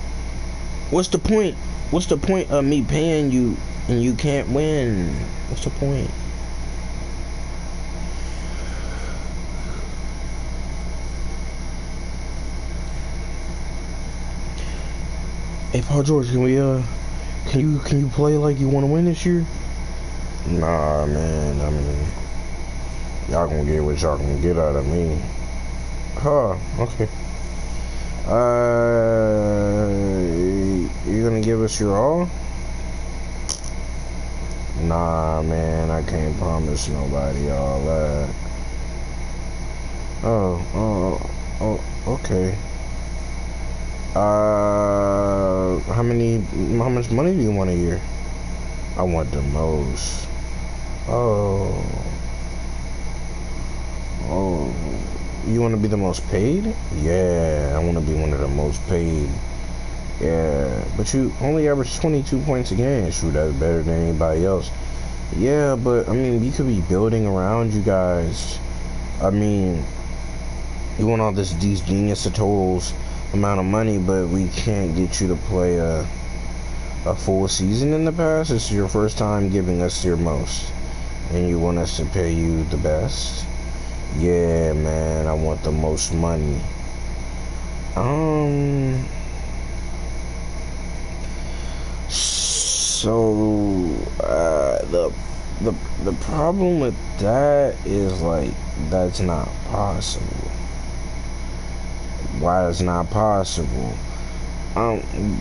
What's the point? What's the point of me paying you and you can't win? What's the point? Hey Paul George, can you play like you want to win this year? Nah, man. I mean, y'all gonna get what y'all gonna get out of me. Huh? Okay. You gonna give us your all? Nah, man, I can't promise nobody all that. Oh, okay. How much money do you want a year? I want the most. Oh, you want to be the most paid? Yeah, I want to be one of the most paid. Yeah, but you only average 22 points a game. Shoot, that's better than anybody else. Yeah, but I mean, we could be building around you guys. I mean, you want all these genius of totals amount of money, but we can't get you to play a full season in the past. This is your first time giving us your most, and you want us to pay you the best. Yeah, man, I want the most money. So the problem with that is, like, that's not possible. Why is not possible?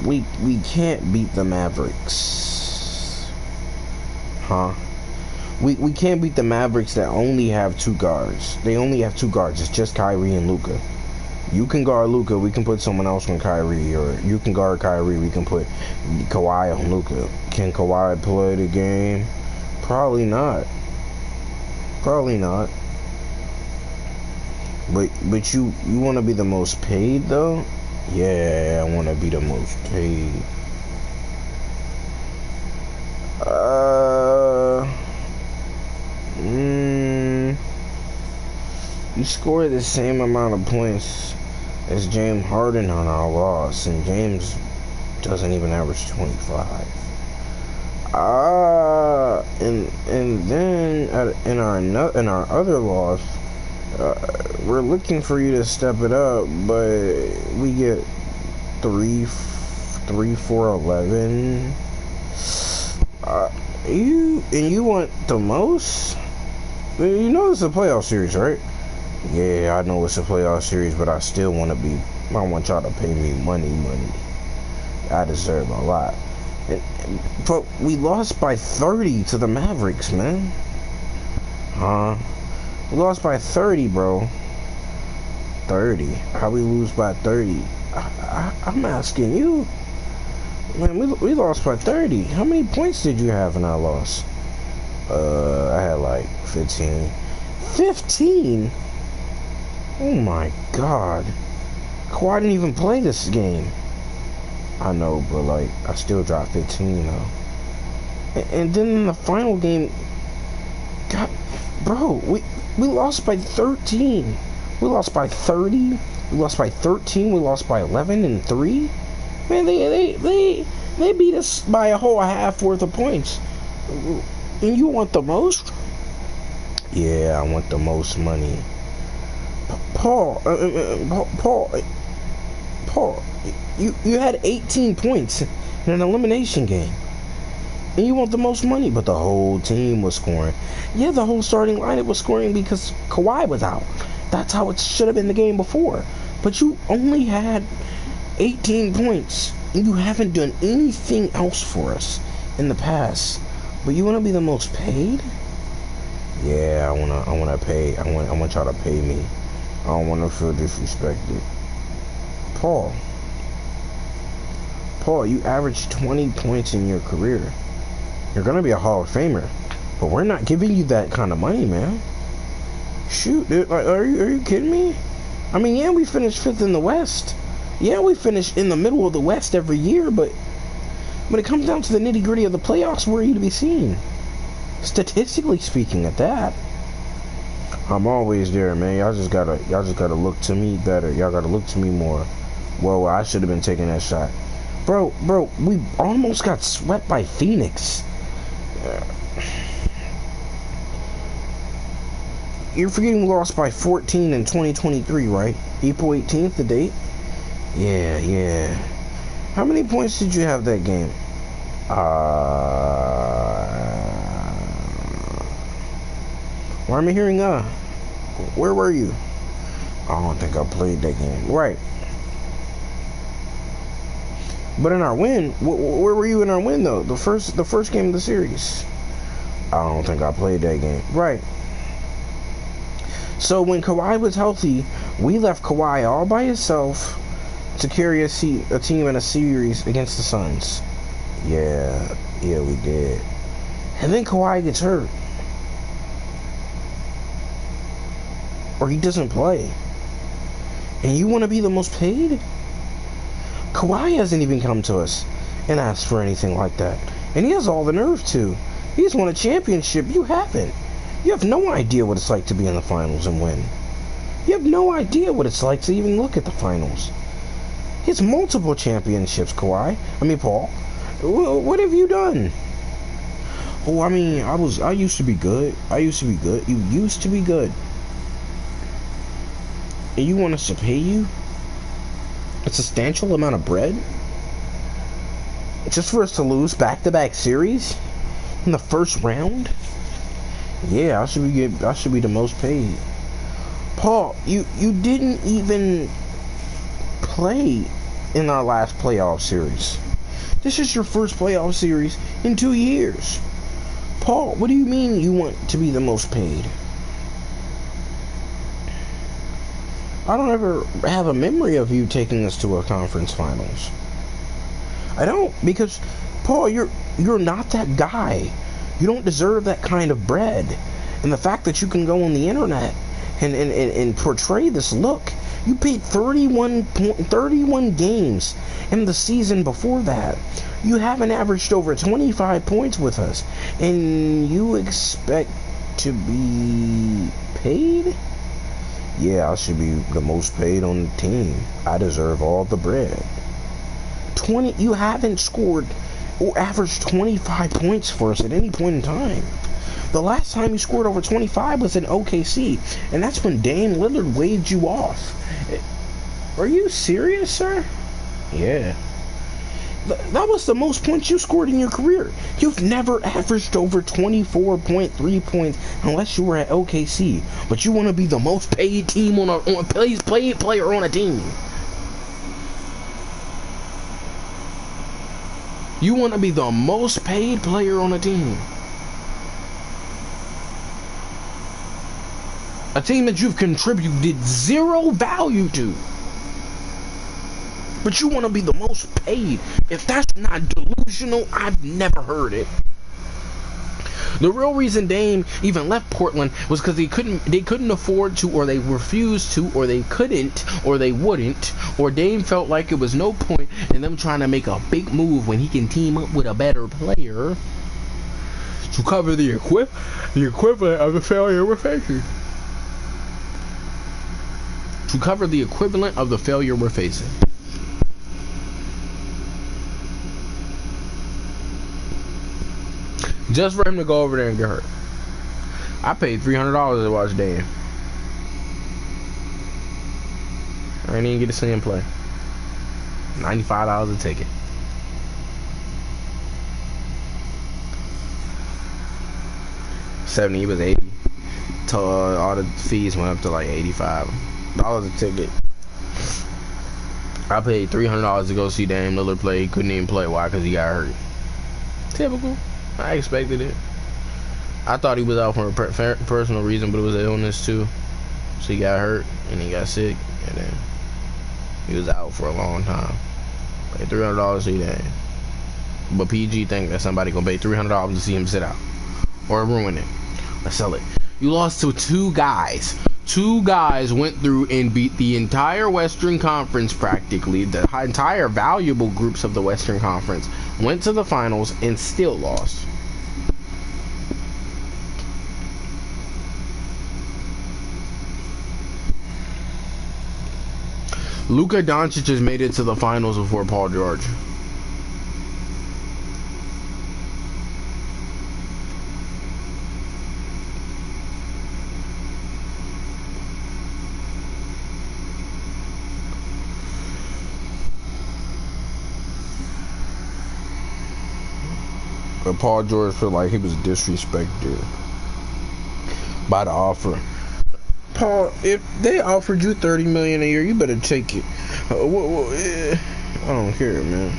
We can't beat the Mavericks. Huh? We can't beat the Mavericks that only have 2 guards. They only have 2 guards. It's just Kyrie and Luka. You can guard Luka, we can put someone else on Kyrie, or you can guard Kyrie, we can put Kawhi on Luka. Can Kawhi play the game? Probably not. Probably not. But you want to be the most paid though? Yeah, I want to be the most paid. You score the same amount of points as James Harden on our loss, and James doesn't even average 25. And then in our other loss, we're looking for you to step it up, but we get 3, 4, 11. You want the most? You know it's a playoff series, right? Yeah, I know it's a playoff series, but I still want to I want y'all to pay me money. I deserve a lot. But we lost by 30 to the Mavericks, man. Huh? We lost by 30, bro. 30? How we lose by 30? I'm asking you. Man, we lost by 30. How many points did you have in our loss? I had like 15. 15? Oh my god. Kawhi didn't even play this game. I know, but like, I still dropped 15 though. And then in the final game, God, bro, we lost by 13. We lost by 30. We lost by 13. We lost by 11 and 3. Man, they beat us by a whole half worth of points. And you want the most? Yeah, I want the most money. Paul, you had 18 points in an elimination game. And you want the most money, but the whole team was scoring. Yeah, the whole starting lineup was scoring because Kawhi was out. That's how it should have been the game before. But you only had 18 points. And you haven't done anything else for us in the past. But you want to be the most paid? Yeah, I wanna pay. I want y'all to pay me. I don't want to feel disrespected. Paul, you averaged 20 points in your career. You're gonna be a Hall of Famer, but we're not giving you that kind of money, man. Shoot, dude, like, are you kidding me? I mean, yeah, we finished 5th in the West. Yeah, we finish in the middle of the West every year, but when it comes down to the nitty-gritty of the playoffs, where are you to be seen? Statistically speaking, at that. I'm always there, man. Y'all just gotta look to me better. Y'all gotta look to me more. Well, I should have been taking that shot. Bro, we almost got swept by Phoenix. You're forgetting we lost by 14 in 2023, right? April 18th, the date? Yeah. How many points did you have that game? Why am I hearing where were you? I don't think I played that game. Right. But in our win, where were you in our win though? The first game of the series. I don't think I played that game. Right. So when Kawhi was healthy, we left Kawhi all by himself to carry a team in a series against the Suns. Yeah, we did. And then Kawhi gets hurt. Or he doesn't play. And you want to be the most paid? Kawhi hasn't even come to us and asked for anything like that. And he has all the nerve to. He's won a championship. You haven't. You have no idea what it's like to be in the finals and win. You have no idea what it's like to even look at the finals. He has multiple championships, Paul. What have you done? Oh, I mean, I used to be good. You used to be good. And you want us to pay you a substantial amount of bread? Just for us to lose back-to-back series in the first round? Yeah, I should be the most paid. Paul, you didn't even play in our last playoff series. This is your first playoff series in 2 years. Paul, what do you mean you want to be the most paid? I don't ever have a memory of you taking us to a conference finals. I don't, because Paul, you're not that guy. You don't deserve that kind of bread. And the fact that you can go on the internet and portray this look, you played 31 games in the season before that. You haven't averaged over 25 points with us, and you expect to be paid? Yeah, I should be the most paid on the team. I deserve all the bread. You haven't scored or averaged 25 points for us at any point in time. The last time you scored over 25 was in OKC, and that's when Dame Lillard waved you off. Are you serious, sir? Yeah. That was the most points you scored in your career. You've never averaged over 24.3 points unless you were at OKC. But you want to be the most paid team on a player on a team. You want to be the most paid player on a team. A team that you've contributed zero value to. But you want to be the most paid. If that's not delusional, I've never heard it. The real reason Dame even left Portland was because they couldn't afford to, or they refused to, or they couldn't, or they wouldn't, or Dame felt like it was no point in them trying to make a big move when he can team up with a better player to cover the equivalent of the failure we're facing. To cover the equivalent of the failure we're facing. Just for him to go over there and get hurt. I paid $300 to watch Dame. I didn't even get to see him play. $95 a ticket. $70, he was $80. All the fees went up to like $85 a ticket. I paid $300 to go see Dame Lillard play. He couldn't even play. Why? Because he got hurt. Typical. I expected it. I thought he was out for a personal reason, but it was an illness too. So he got hurt and he got sick, and then he was out for a long time. Paid $300 to see that. But PG think that somebody gonna pay $300 to see him sit out or ruin it or sell it. You lost to two guys. Two guys went through and beat the entire Western Conference practically. The entire valuable groups of the Western Conference went to the finals and still lost. Luka Doncic has made it to the finals before Paul George. But Paul George felt like he was disrespected by the offer. Paul, if they offered you $30 million a year, you better take it. I don't care, man.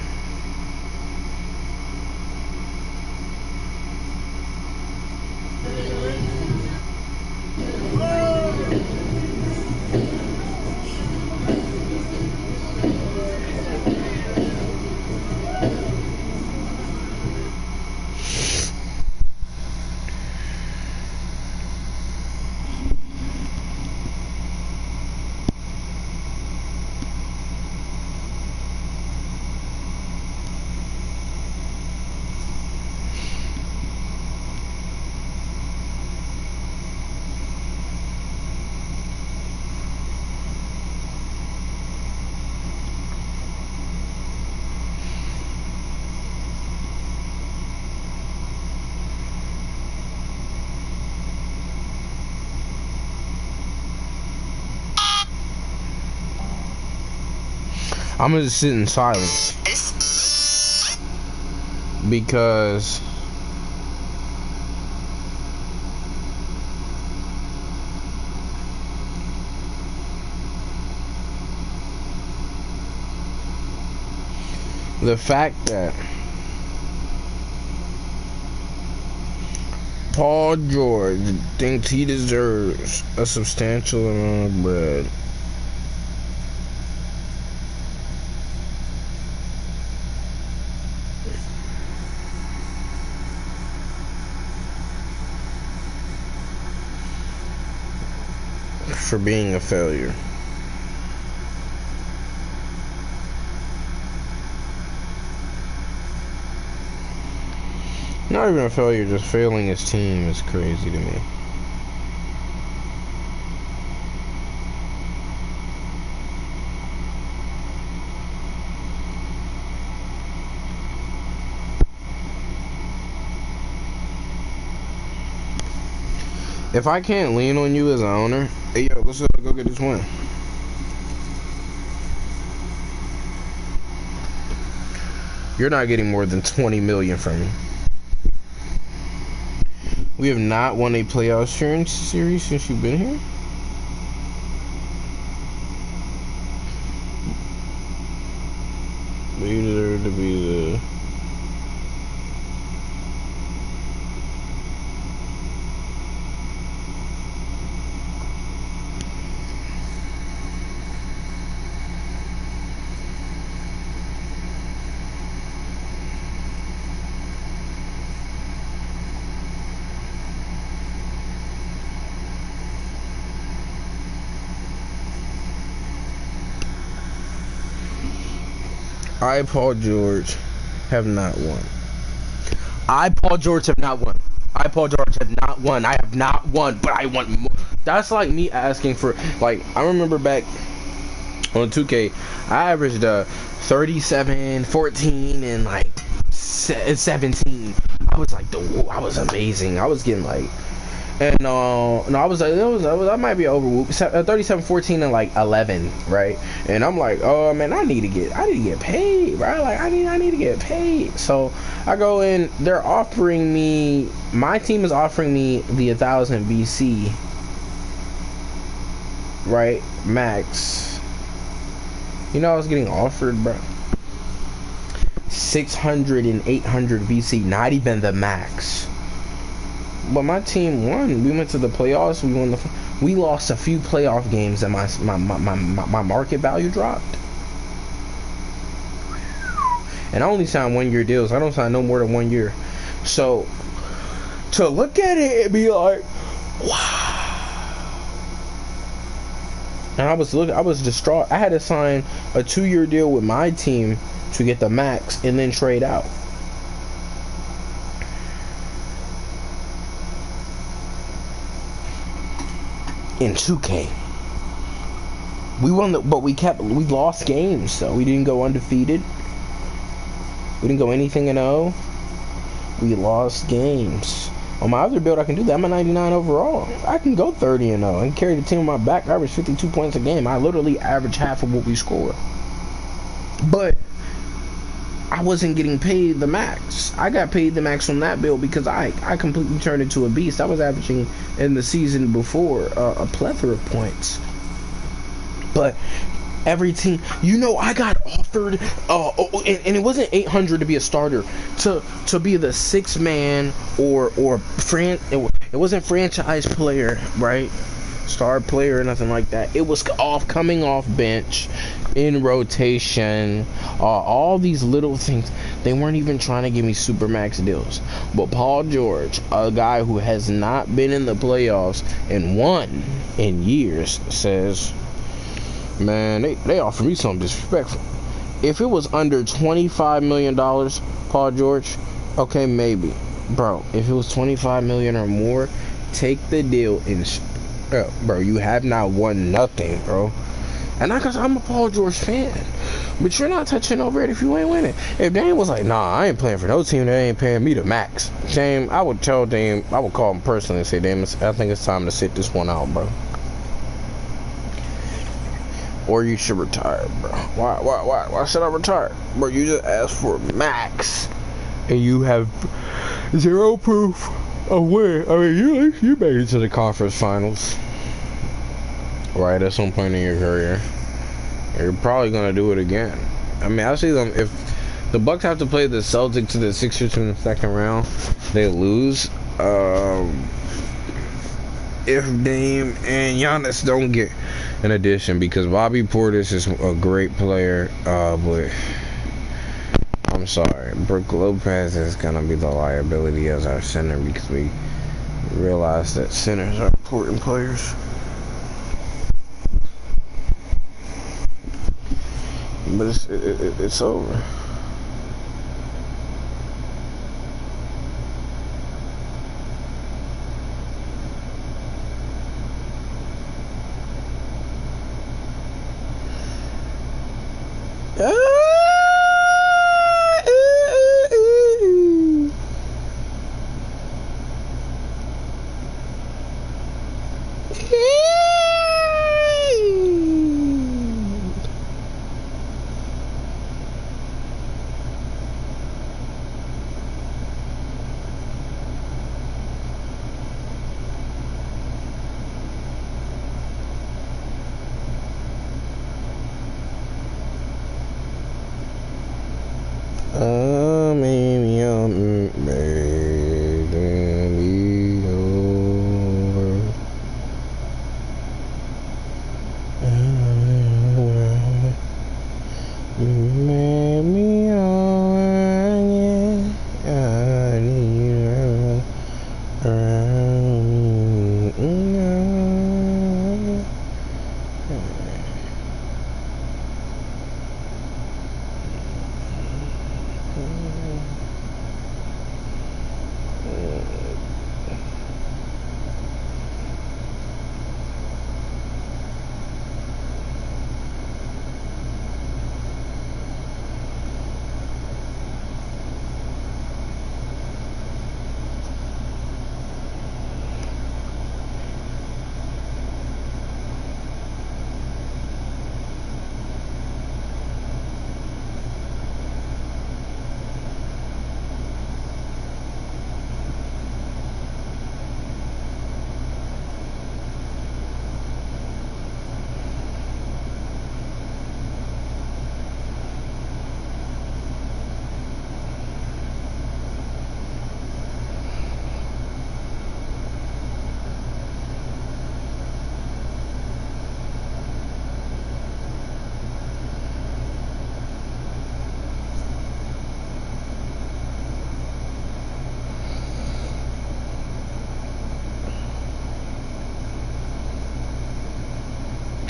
I'm gonna just sit in silence because the fact that Paul George thinks he deserves a substantial amount of bread. For being a failure. Not even a failure, just failing his team is crazy to me. If I can't lean on you as an owner, hey yo, let's go get this win. You're not getting more than 20 million from me. We have not won a playoff series since you've been here. We deserve to be the... I, Paul George, have not won. I, Paul George, have not won. I, Paul George, have not won. I have not won, but I want more. That's like me asking for, like, I remember back on 2K, I averaged 37, 14, and like 17. I was like, I was amazing. I was getting like, and no, I was like, I might be over 37, 14, and like 11, right? And I'm like, oh man, I need to get paid, right? Like I need to get paid. So I go in, they're offering me, my team is offering me the 1,000 VC, right? Max. You know I was getting offered, bro, 600 and 800 VC, not even the max. But my team won. We went to the playoffs. We won we lost a few playoff games, and my market value dropped. And I only sign 1-year deals. I don't sign no more than 1 year. So to look at it and be like, wow. And I was distraught. I had to sign a 2-year deal with my team to get the max and then trade out. In 2K, we won, but we lost games. So we didn't go undefeated. We didn't go anything in 0. We lost games. On my other build, I can do that. I'm a 99 overall. I can go 30 and 0 and carry the team on my back. I average 52 points a game. I literally average half of what we score. But I wasn't getting paid the max. I got paid the max on that build because I completely turned into a beast. I was averaging in the season before a plethora of points. But every team, you know, I got offered, and it wasn't 800 to be a starter, to be the 6-man or it wasn't franchise player, right? Star player or nothing like that. It was coming off bench, in rotation, all these little things. They weren't even trying to give me super max deals. But Paul George, a guy who has not been in the playoffs and won in years, says, man, they offer me something disrespectful. If it was under $25 million, Paul George, okay, maybe. Bro, if it was 25 million or more, take the deal and bro, you have not won nothing, bro. And I'm a Paul George fan, but you're not touching over it if you ain't winning. If Dame was like, nah, I ain't playing for no team that ain't paying me the max, Dame, I would tell Dame, I would call him personally and say, Dame, I think it's time to sit this one out, bro. Or you should retire, bro. Why should I retire? Bro, you just asked for max. And you have zero proof of where. I mean, you made it to the conference finals. Right, at some point in your career. You're probably going to do it again. I mean, I see them, if the Bucks have to play the Celtics to the Sixers in the second round, they lose. If Dame and Giannis don't get an addition, because Bobby Portis is a great player, but I'm sorry, Brook Lopez is gonna be the liability as our center, because we realize that centers are important players. But it's over.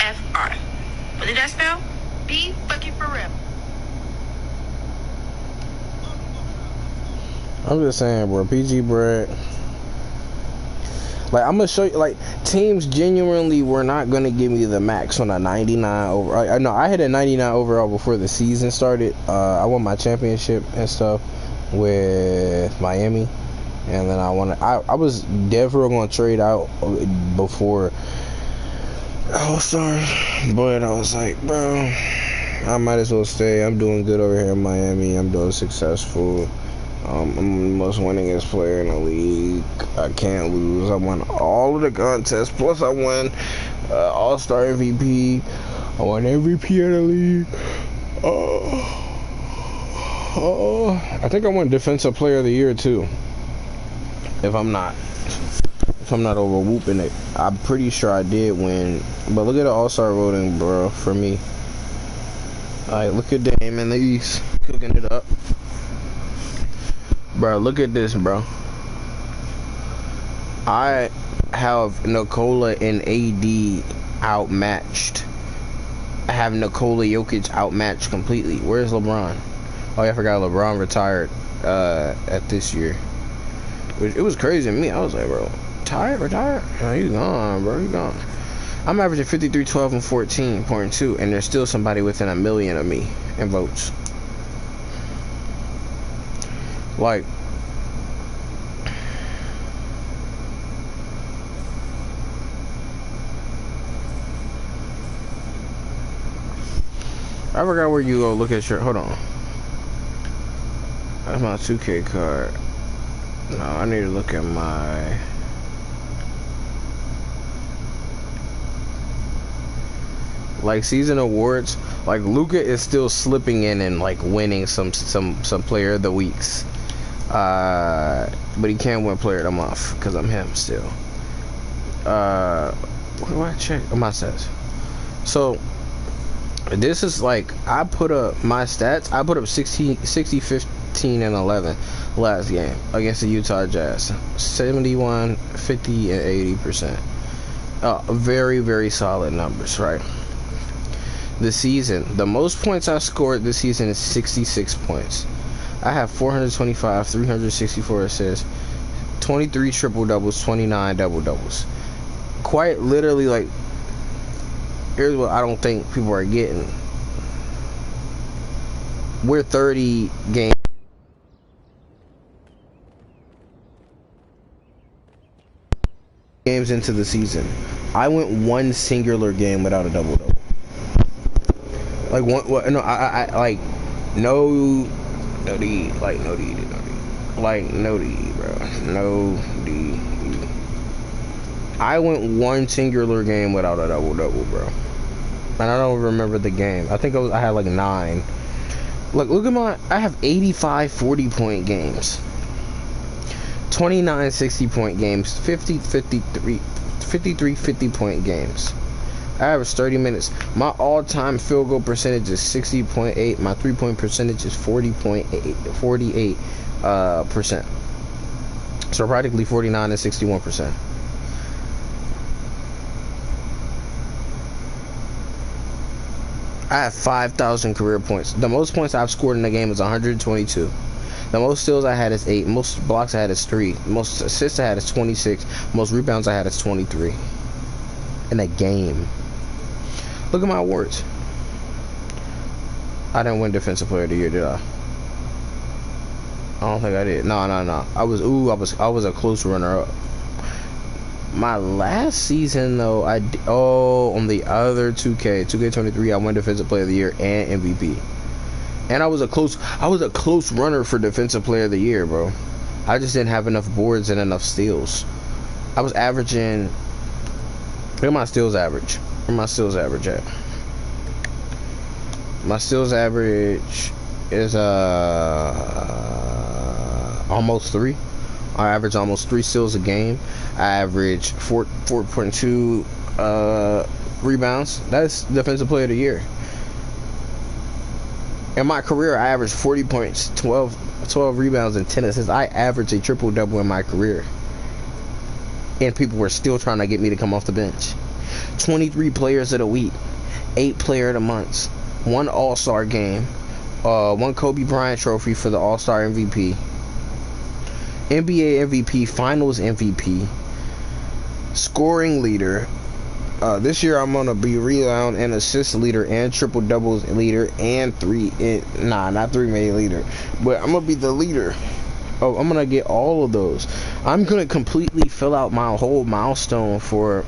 FR. What did that spell? Be fucking for real. I'm just saying, bro. PG Brad. Like, I'm gonna show you. Like, teams genuinely were not gonna give me the max on a 99 over. I know I had a 99 overall before the season started. I won my championship and stuff with Miami, and then I was definitely gonna trade out before All-Star, but I was like, bro, I might as well stay. I'm doing good over here in Miami. I'm doing successful. I'm the most winningest player in the league. I can't lose. I won all of the contests. Plus, I won All-Star MVP. I won MVP of the league. I think I won Defensive Player of the Year too. If I'm not over whooping it, I'm pretty sure I did win. But look at the All-Star voting, bro. For me, alright, look at Dame in the East cooking it up. Bro, look at this, bro. I have Nikola and AD outmatched. I have Nikola Jokic outmatched completely. Where's LeBron? Oh, yeah, I forgot LeBron retired at this year. It was crazy to me. I was like, bro, retired? Oh, you gone, bro. You gone. I'm averaging 53, 12, and 14.2, and there's still somebody within a million of me in votes. Like, I forgot where you go look at your, hold on. That's my 2K card. No, I need to look at my... Like season awards, like Luka is still slipping in and like winning some player of the weeks. But he can't win player of the month because I'm him still. What do I check? My stats. So this is like, I put up my stats. I put up 60, 15, and 11 last game against the Utah Jazz. 71, 50, and 80%. Very, very solid numbers, right? The season, the most points I scored this season is 66 points. I have 425, 364 assists, 23 triple doubles, 29 double doubles. Quite literally, like, here's what I don't think people are getting. We're 30 games into the season. I went one singular game without a double double. Like one, no, I like no D, like no D, like no D, bro, no D. I went one singular game without a double double, bro, and I don't remember the game. I think I had like 9. Look at I have 85 40-point games, 29 60-point games, 50 53 50-point games. I average 30 minutes. My all-time field goal percentage is 60.8. My three-point percentage is 48%. So practically 49 and 61%. I have 5,000 career points. The most points I've scored in a game is 122. The most steals I had is 8. Most blocks I had is 3. Most assists I had is 26. Most rebounds I had is 23. In a game. Look at my awards. I didn't win Defensive Player of the Year, did I? I don't think I did. No. I was a close runner-up. My last season, though, on the other 2K23, I won Defensive Player of the Year and MVP. And I was a close runner for Defensive Player of the Year, bro. I just didn't have enough boards and enough steals. I was averaging. Look at my steals average. Where my steals average at? My steals average is almost 3. I average almost 3 steals a game. I average 4.2 rebounds. That's Defensive Player of the Year. In my career, I averaged 40 points, 12 rebounds, and 10 assists. I averaged a triple-double in my career. And people were still trying to get me to come off the bench. 23 players of the week, 8 player of the month, 1 All-Star game, 1 Kobe Bryant trophy for the All-Star MVP, NBA MVP, Finals MVP, scoring leader. This year I'm gonna be rebound and assist leader and triple doubles leader and not 3-man leader, but I'm gonna be the leader. Oh, I'm gonna get all of those. I'm gonna completely fill out my whole milestone for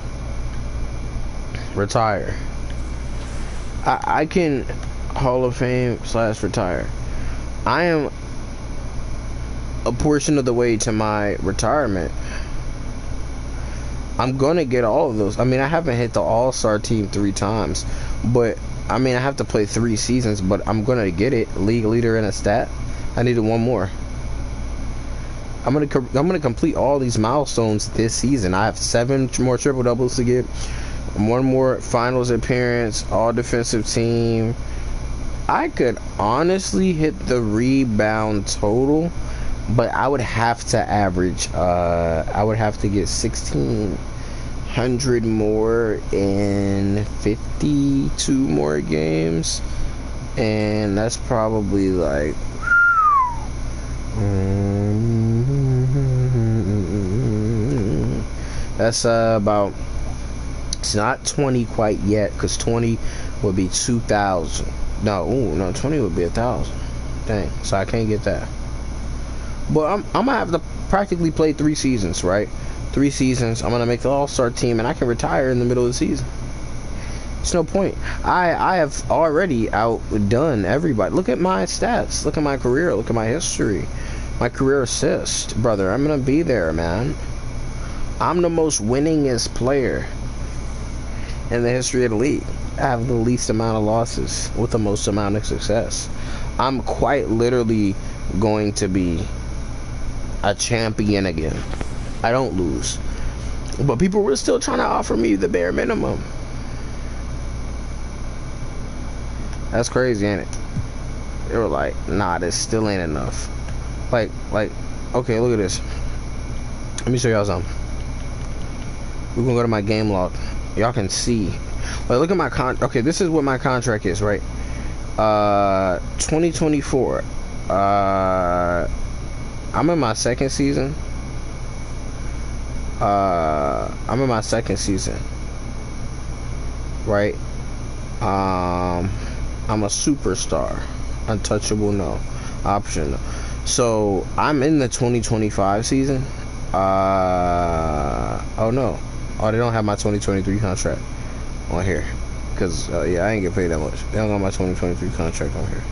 retire. I can Hall of Fame / retire. I am a portion of the way to my retirement. I'm gonna get all of those. I mean, I haven't hit the All-Star team 3 times, but I mean, I have to play 3 seasons, but I'm gonna get it. League leader and a stat. I needed 1 more. I'm gonna complete all these milestones this season. I have 7 more triple doubles to get, 1 more finals appearance, all defensive team. I could honestly hit the rebound total, but I would have to average. I would have to get 1,600 more in 52 more games, and that's probably like. That's about. It's not 20 quite yet, because 20 would be 2,000. No, 20 would be 1,000. Dang, so I can't get that. But I'm gonna have to practically play 3 seasons, right? 3 seasons. I'm gonna make the All-Star team, and I can retire in the middle of the season. It's no point. I have already outdone everybody. Look at my stats. Look at my career. Look at my history. My career assist, brother. I'm gonna be there, man. I'm the most winningest player in the history of the league. I have the least amount of losses with the most amount of success. I'm quite literally going to be a champion again. I don't lose. But people were still trying to offer me the bare minimum. That's crazy, ain't it? They were like, nah, this still ain't enough. Like, okay, look at this. Let me show y'all something. We're gonna go to my game log. Y'all can see. Like, look at my okay, this is what my contract is, right? 2024. I'm in my second season. I'm in my second season. Right? I'm a superstar. Untouchable, no. Optional. So I'm in the 2025 season. Oh no. Oh, they don't have my 2023 contract on here. Cause yeah, I ain't get paid that much. They don't got my 2023 contract on here.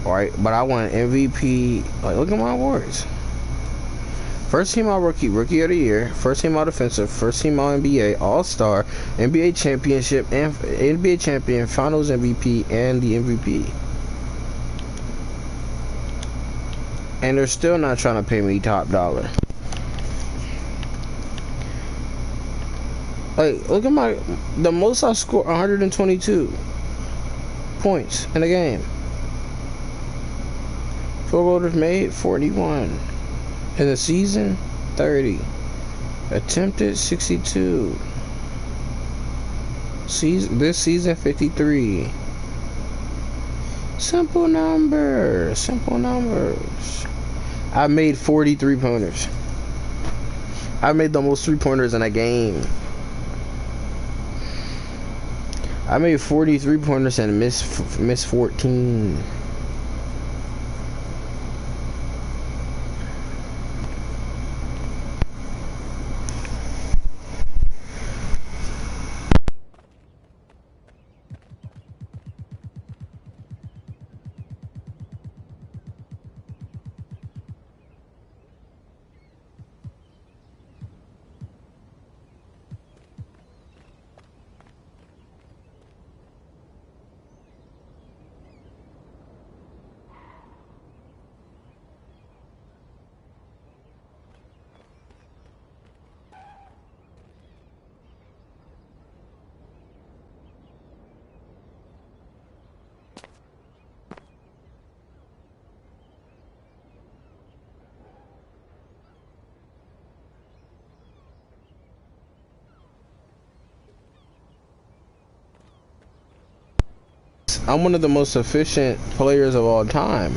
Alright, but I won MVP. Like, look at my awards. First team all rookie of the year, first team all defensive, first team all NBA, all-star, NBA championship, and NBA champion, finals MVP, and the MVP. And they're still not trying to pay me top dollar. Like, look at the most I scored, 122 points in a game. Field goals made, 41. In the season, 30. Attempted, 62. This season, 53. Simple numbers. Simple numbers. I made 40 3-pointers. I made the most 3-pointers in a game. I made 40 3-pointers and missed 14. I'm one of the most efficient players of all time.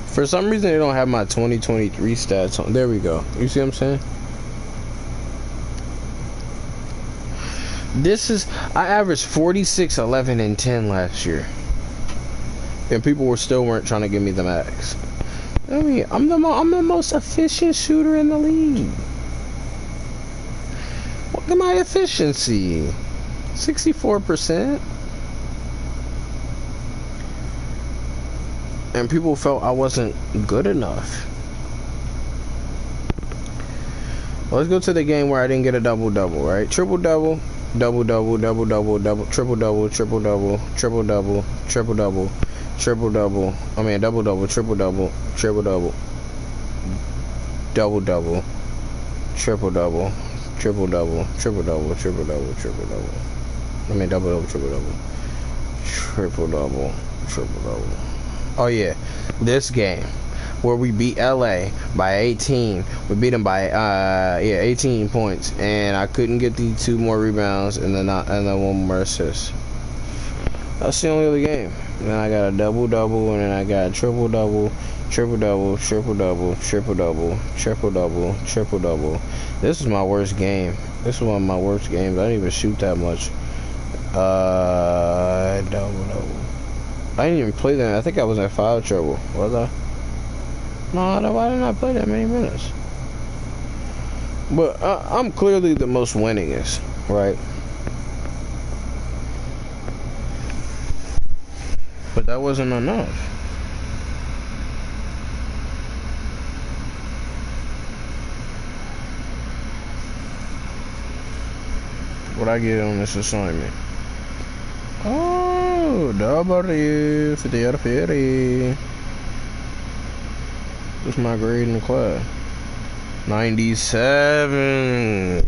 For some reason, they don't have my 2023 stats on. There we go. You see what I'm saying? I averaged 46, 11, and 10 last year. And people weren't trying to give me the max. I mean, I'm the most efficient shooter in the league. Look at my efficiency. 64%. And people felt I wasn't good enough. Well, let's go to the game where I didn't get a double-double, right? Triple-double, double-double, double-double, double, triple-double, triple-double, triple-double, triple-double, triple-double. I mean, double-double, triple-double, triple-double, double-double, triple-double, triple-double, triple-double, triple-double, triple-double. I mean, double-double, triple-double, triple-double, triple-double. Oh, yeah. This game where we beat LA by 18. We beat them by, 18 points. And I couldn't get the 2 more rebounds and then 1 more assist. That's the only other game. And then I got a double-double, and then I got a triple-double, triple-double, triple-double, triple-double, triple-double, triple-double. This is my worst game. This is one of my worst games. I didn't even shoot that much. Double-double. I didn't even play that. I think I was in foul trouble. Was I? No, why didn't I play that many minutes? But I'm clearly the most winningest, right? But that wasn't enough. What I get on this assignment? Oh, W 50 out of 50. What's my grade in the class? 97.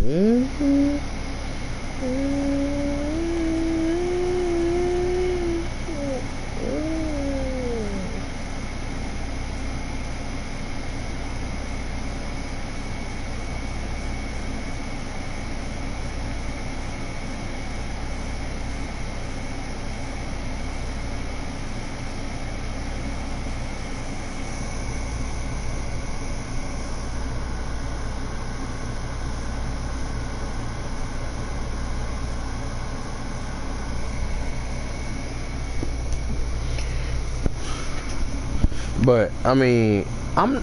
But I mean, I'm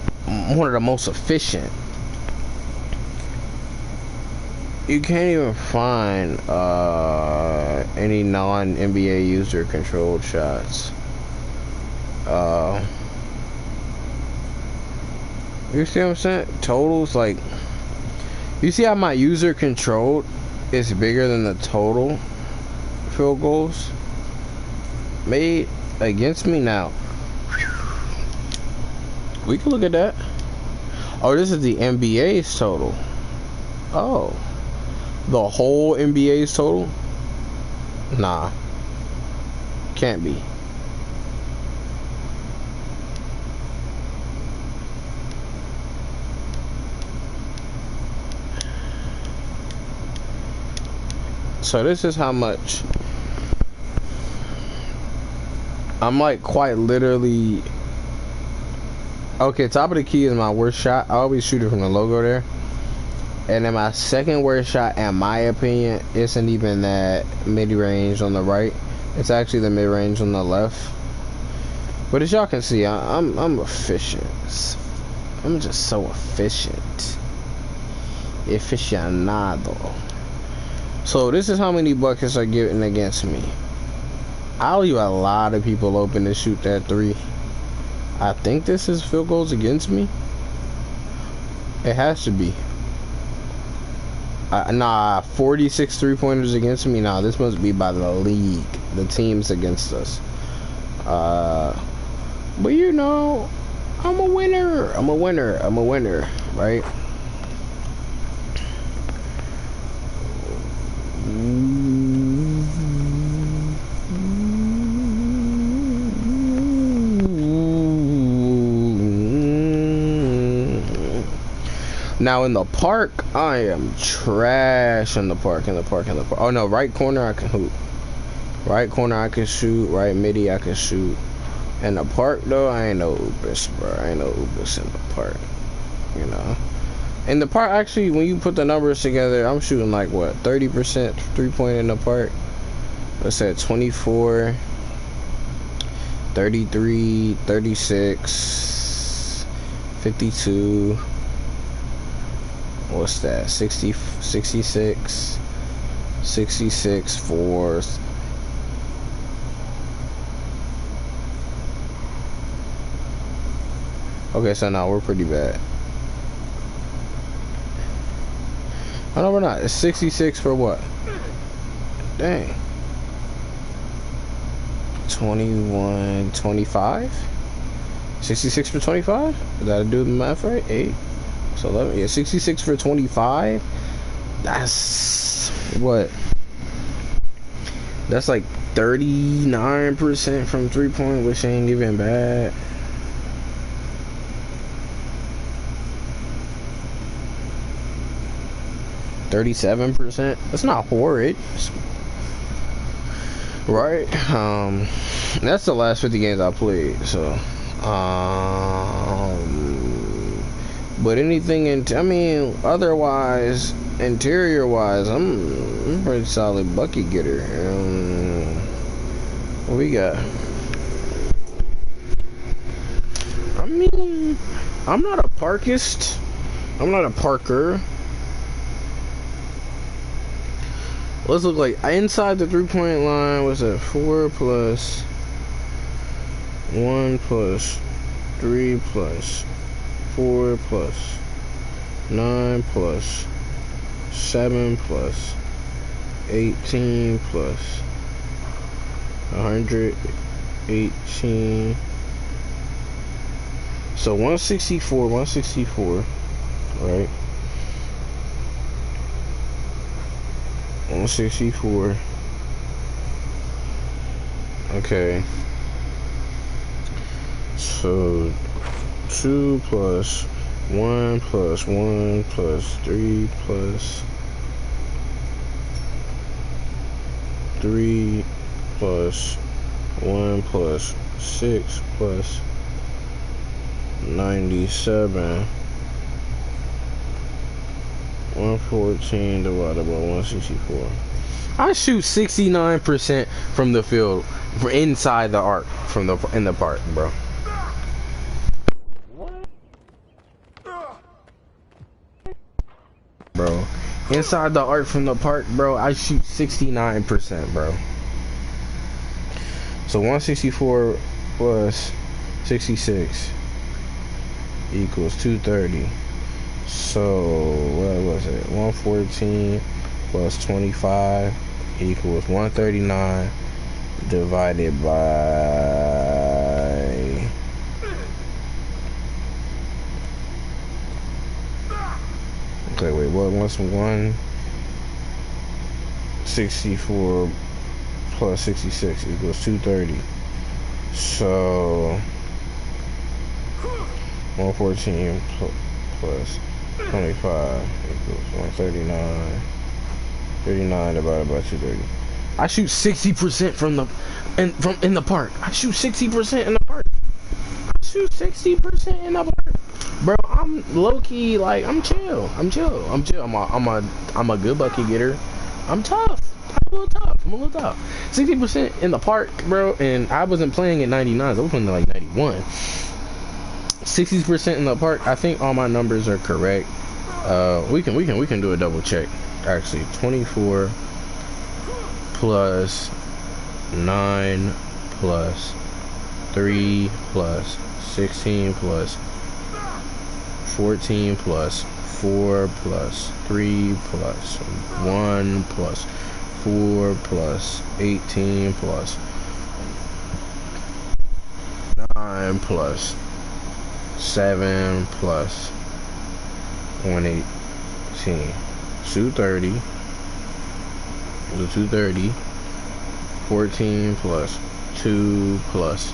one of the most efficient. You can't even find any non-NBA user controlled shots. You see what I'm saying? Totals, like, you see how my user controlled is bigger than the total field goals made against me now. We can look at that. Oh, this is the NBA's total. Oh. The whole NBA's total? Nah. Can't be. So this is how much. I'm like quite literally. Okay, top of the key is my worst shot. I always shoot it from the logo there. And then my second worst shot, in my opinion, isn't even that mid-range on the right. It's actually the mid-range on the left. But as y'all can see, I'm efficient. I'm just so efficient. Aficionado. So this is how many buckets are getting against me. I'll leave a lot of people open to shoot that three. I think this is field goals against me. It has to be. Nah, 46 three-pointers against me. Nah, this must be by the league. The teams against us. But you know, I'm a winner. I'm a winner. I'm a winner, right? Now in the park, I am trash in the park, Oh no, right corner I can hoop. Right corner I can shoot. Right midi I can shoot. In the park though, I ain't no hoopers, bro. I ain't no hoopers in the park. You know. In the park, actually, when you put the numbers together, I'm shooting like what, 30% 3-point in the park. Let's say 24, 33, 36, 52. What's that? 60, 66, 66 for. Okay, so now we're pretty bad. Oh no, we're not. It's 66 for what? Dang. 21, 25? 66 for 25? Did I do the math right? 8. So 11, yeah, 66 for 25. That's what? That's like 39% from 3-point, which ain't even bad. %. That's not horrid, right? That's the last 50 games I played. So, but anything I mean, otherwise, interior wise, I'm a pretty solid bucket getter. What we got? I mean, I'm not a parkist. I'm not a parker. Let's look like inside the 3-point line. Was that 4 plus 1 plus 3 plus 4 plus 9 plus 7 plus 18 plus 118. So 164, right? 164. Okay. So 2 plus 1 plus 1 plus 3 plus 3 plus 1 plus 6 plus 97. 114 divided by 164. I shoot 69% from the field for inside the arc in the park, bro. Bro, inside the arc from the park, bro, I shoot 69%, bro. So 164 plus 66 equals 230. So what was it? 114 plus 25 equals 139 divided by okay, wait, what was 164 plus 66 equals 230. So 114 plus 25 equals 139. 39 divided by 230. I shoot 60% in the park. I shoot 60% in the park. I shoot 60% in the park. Bro, I'm low key, like, I'm chill. I'm a good bucket getter. I'm tough. I'm a little tough. 60% in the park, bro, and I wasn't playing at 99s. I was playing at like 91. 60% in the park. I think all my numbers are correct. We can do a double check. Actually, 24 plus 9 plus 3 plus 16 plus 14 plus 4 plus 3 plus 1 plus 4 plus 18 plus 9 plus 7 plus 118. 230. The 230. 14 plus 2 plus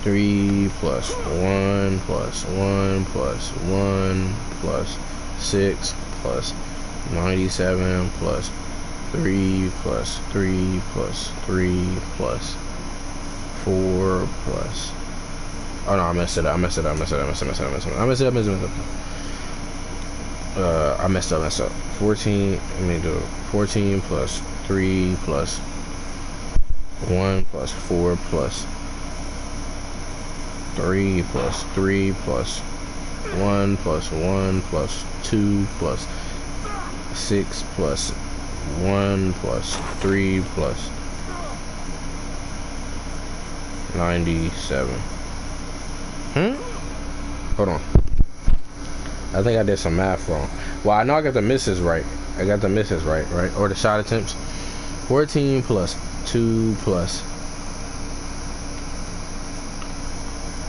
3 plus 1 plus 1 plus 1 plus 6 plus 97 plus 3 plus 3 plus 3 plus 4 plus. Oh no, I messed it up. I messed it up. 14, let me do it. 14 plus 3 plus 1 plus 4 plus 3 plus 3 plus 1 plus 1 plus 2 plus 6 plus 1 plus 3 plus 97. Hold on. I think I did some math wrong. Well, I know I got the misses right. Right? Or the shot attempts. 14 plus 2 plus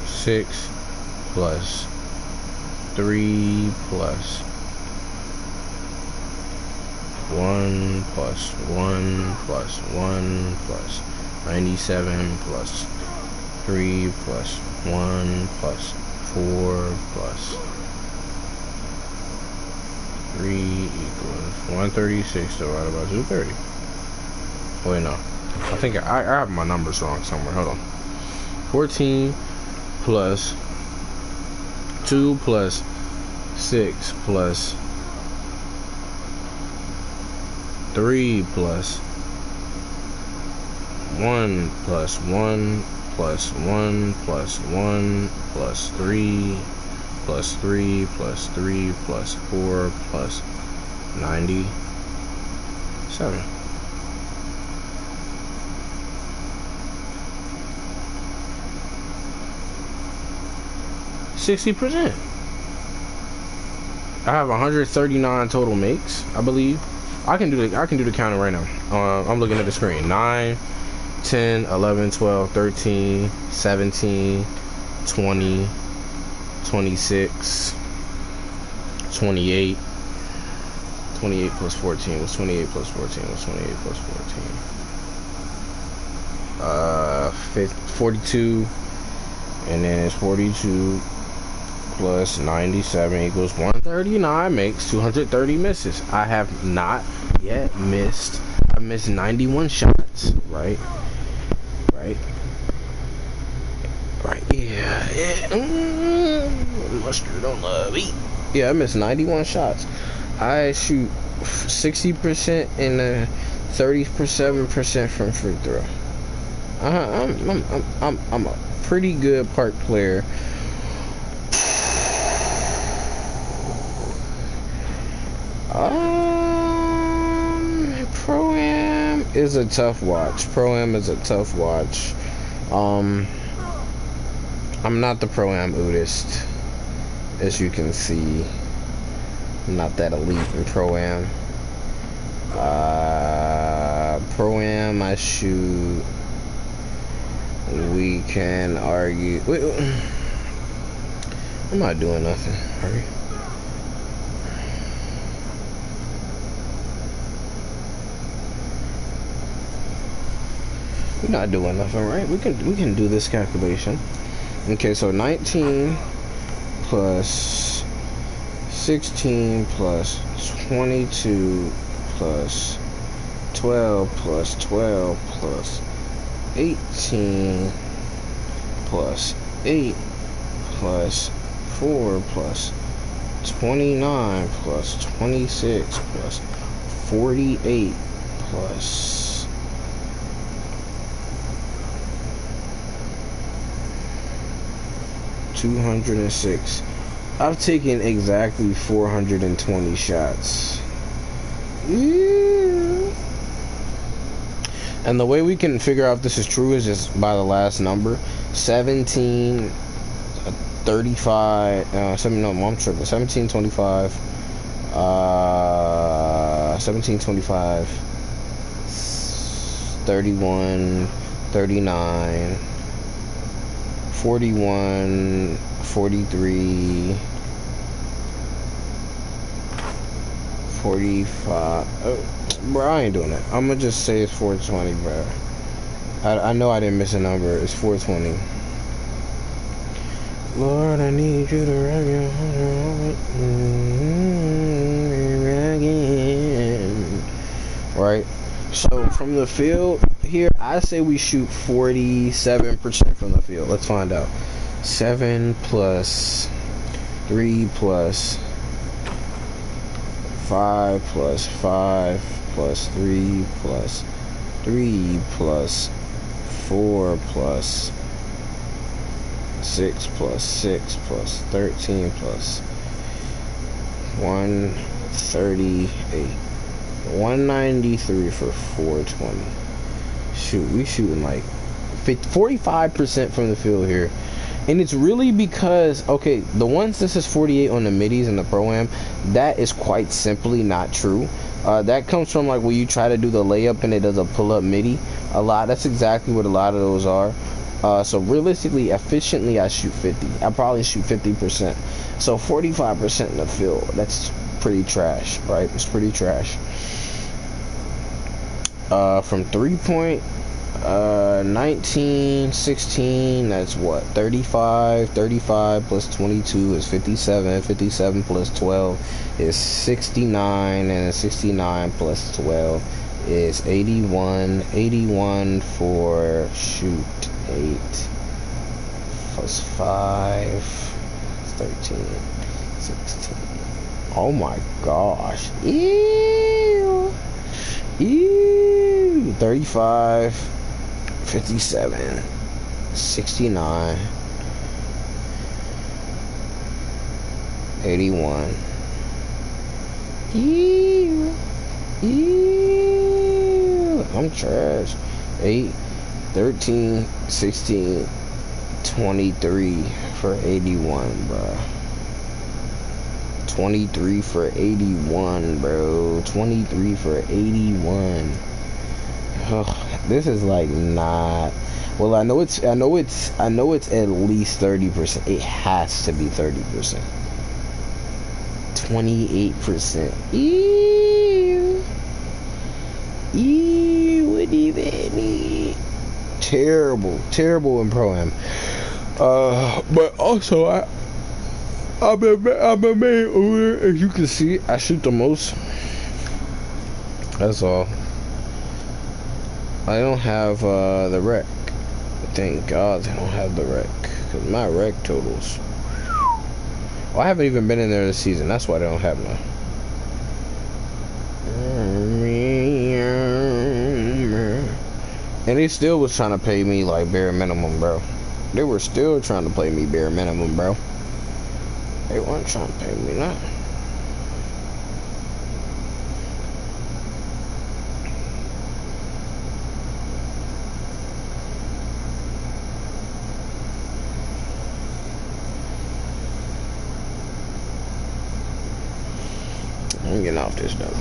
6 plus 3 plus 1 plus 1 plus 1 plus 97 plus 3 plus 1 plus 4 plus 3 equals 136 divided by 230. Wait, no. I think I have my numbers wrong somewhere. Hold on. 14 plus 2 plus 6 plus 3 plus 1 plus 1 plus 1 plus 1 plus 3 plus 3 plus 3 plus 4 plus 97. 60%. I have 139 total makes, I believe. I can do the counting right now. I'm looking at the screen. 9, 10, 11, 12, 13, 17, 20, 26, 28. 28 plus 14 was 28 plus 14 was 28 plus 14. 42, and then it's 42 plus 97 equals 139 makes 230 misses. I have not yet missed. I missed 91 shots. Right. Yeah. Mustard on the beat. Yeah, I missed 91 shots. I shoot 60% and 37% from free throw. I'm a pretty good park player. Pro-Am is a tough watch. Pro-Am is a tough watch. I'm not the Pro-Am ootist, as you can see. I'm not that elite in Pro-Am. Pro-Am, I shoot. We can argue. Wait, I'm not doing nothing. Hurry. We're not doing nothing, right? We can do this calculation. Okay, so 19 plus 16 plus 22 plus 12 plus 12 plus 18 plus 8 plus 4 plus 29 plus 26 plus 48 plus 206. I've taken exactly 420 shots. And the way we can figure out if this is true is just by the last number. 17, 35, I'm tripping. 17, 25, 17, 25, 31, 39, 41, 43, 45. Oh, bro, I ain't doing that. I'm gonna just say it's 420, bro. I know I didn't miss a number. It's 420. Lord, I need you to wrap your heart again. Right? So, from the field here, I say we shoot 47% from the field. Let's find out. 7 plus 3 plus 5 plus 5 plus 3 plus 3 plus 4 plus 6 plus 6 plus 13 plus 138. 193 for 420. Shoot, we shooting like 45% from the field here. And it's really because, okay, the ones this is 48 on the middies and the Pro-Am, that is quite simply not true. That comes from like when you try to do the layup and it does a pull-up midi. That's exactly what a lot of those are. So realistically, efficiently, I shoot 50. I probably shoot 50%. So 45% in the field, that's pretty trash, right? It's pretty trash. From 3-point, 19, 16, that's what? 35 plus 22 is 57. 57 plus 12 is 69, and 69 plus 12 is 81. 81 for shoot 8 plus 5 is 13, 16. Oh my gosh. Ew. 35, 57, 69, 81. Ew. I'm trash. 8, 13, 16, 23 for 81, bro. 23 for 81, bro. 23 for 81. Oh, this is like not. Well, I know it's at least 30%. It has to be 30%. 28%. Ew. Ew, what do you need? Terrible in Pro-Am. But also I'm a main owner, as you can see. I shoot the most. That's all. I don't have the rec. Thank God I don't have the rec, because my rec totals. Well, I haven't even been in there this season. That's why they don't have none. And they still was trying to pay me like bare minimum, bro. They were still trying to pay me bare minimum, bro. They weren't trying to pay me nothing. I'm getting off this though.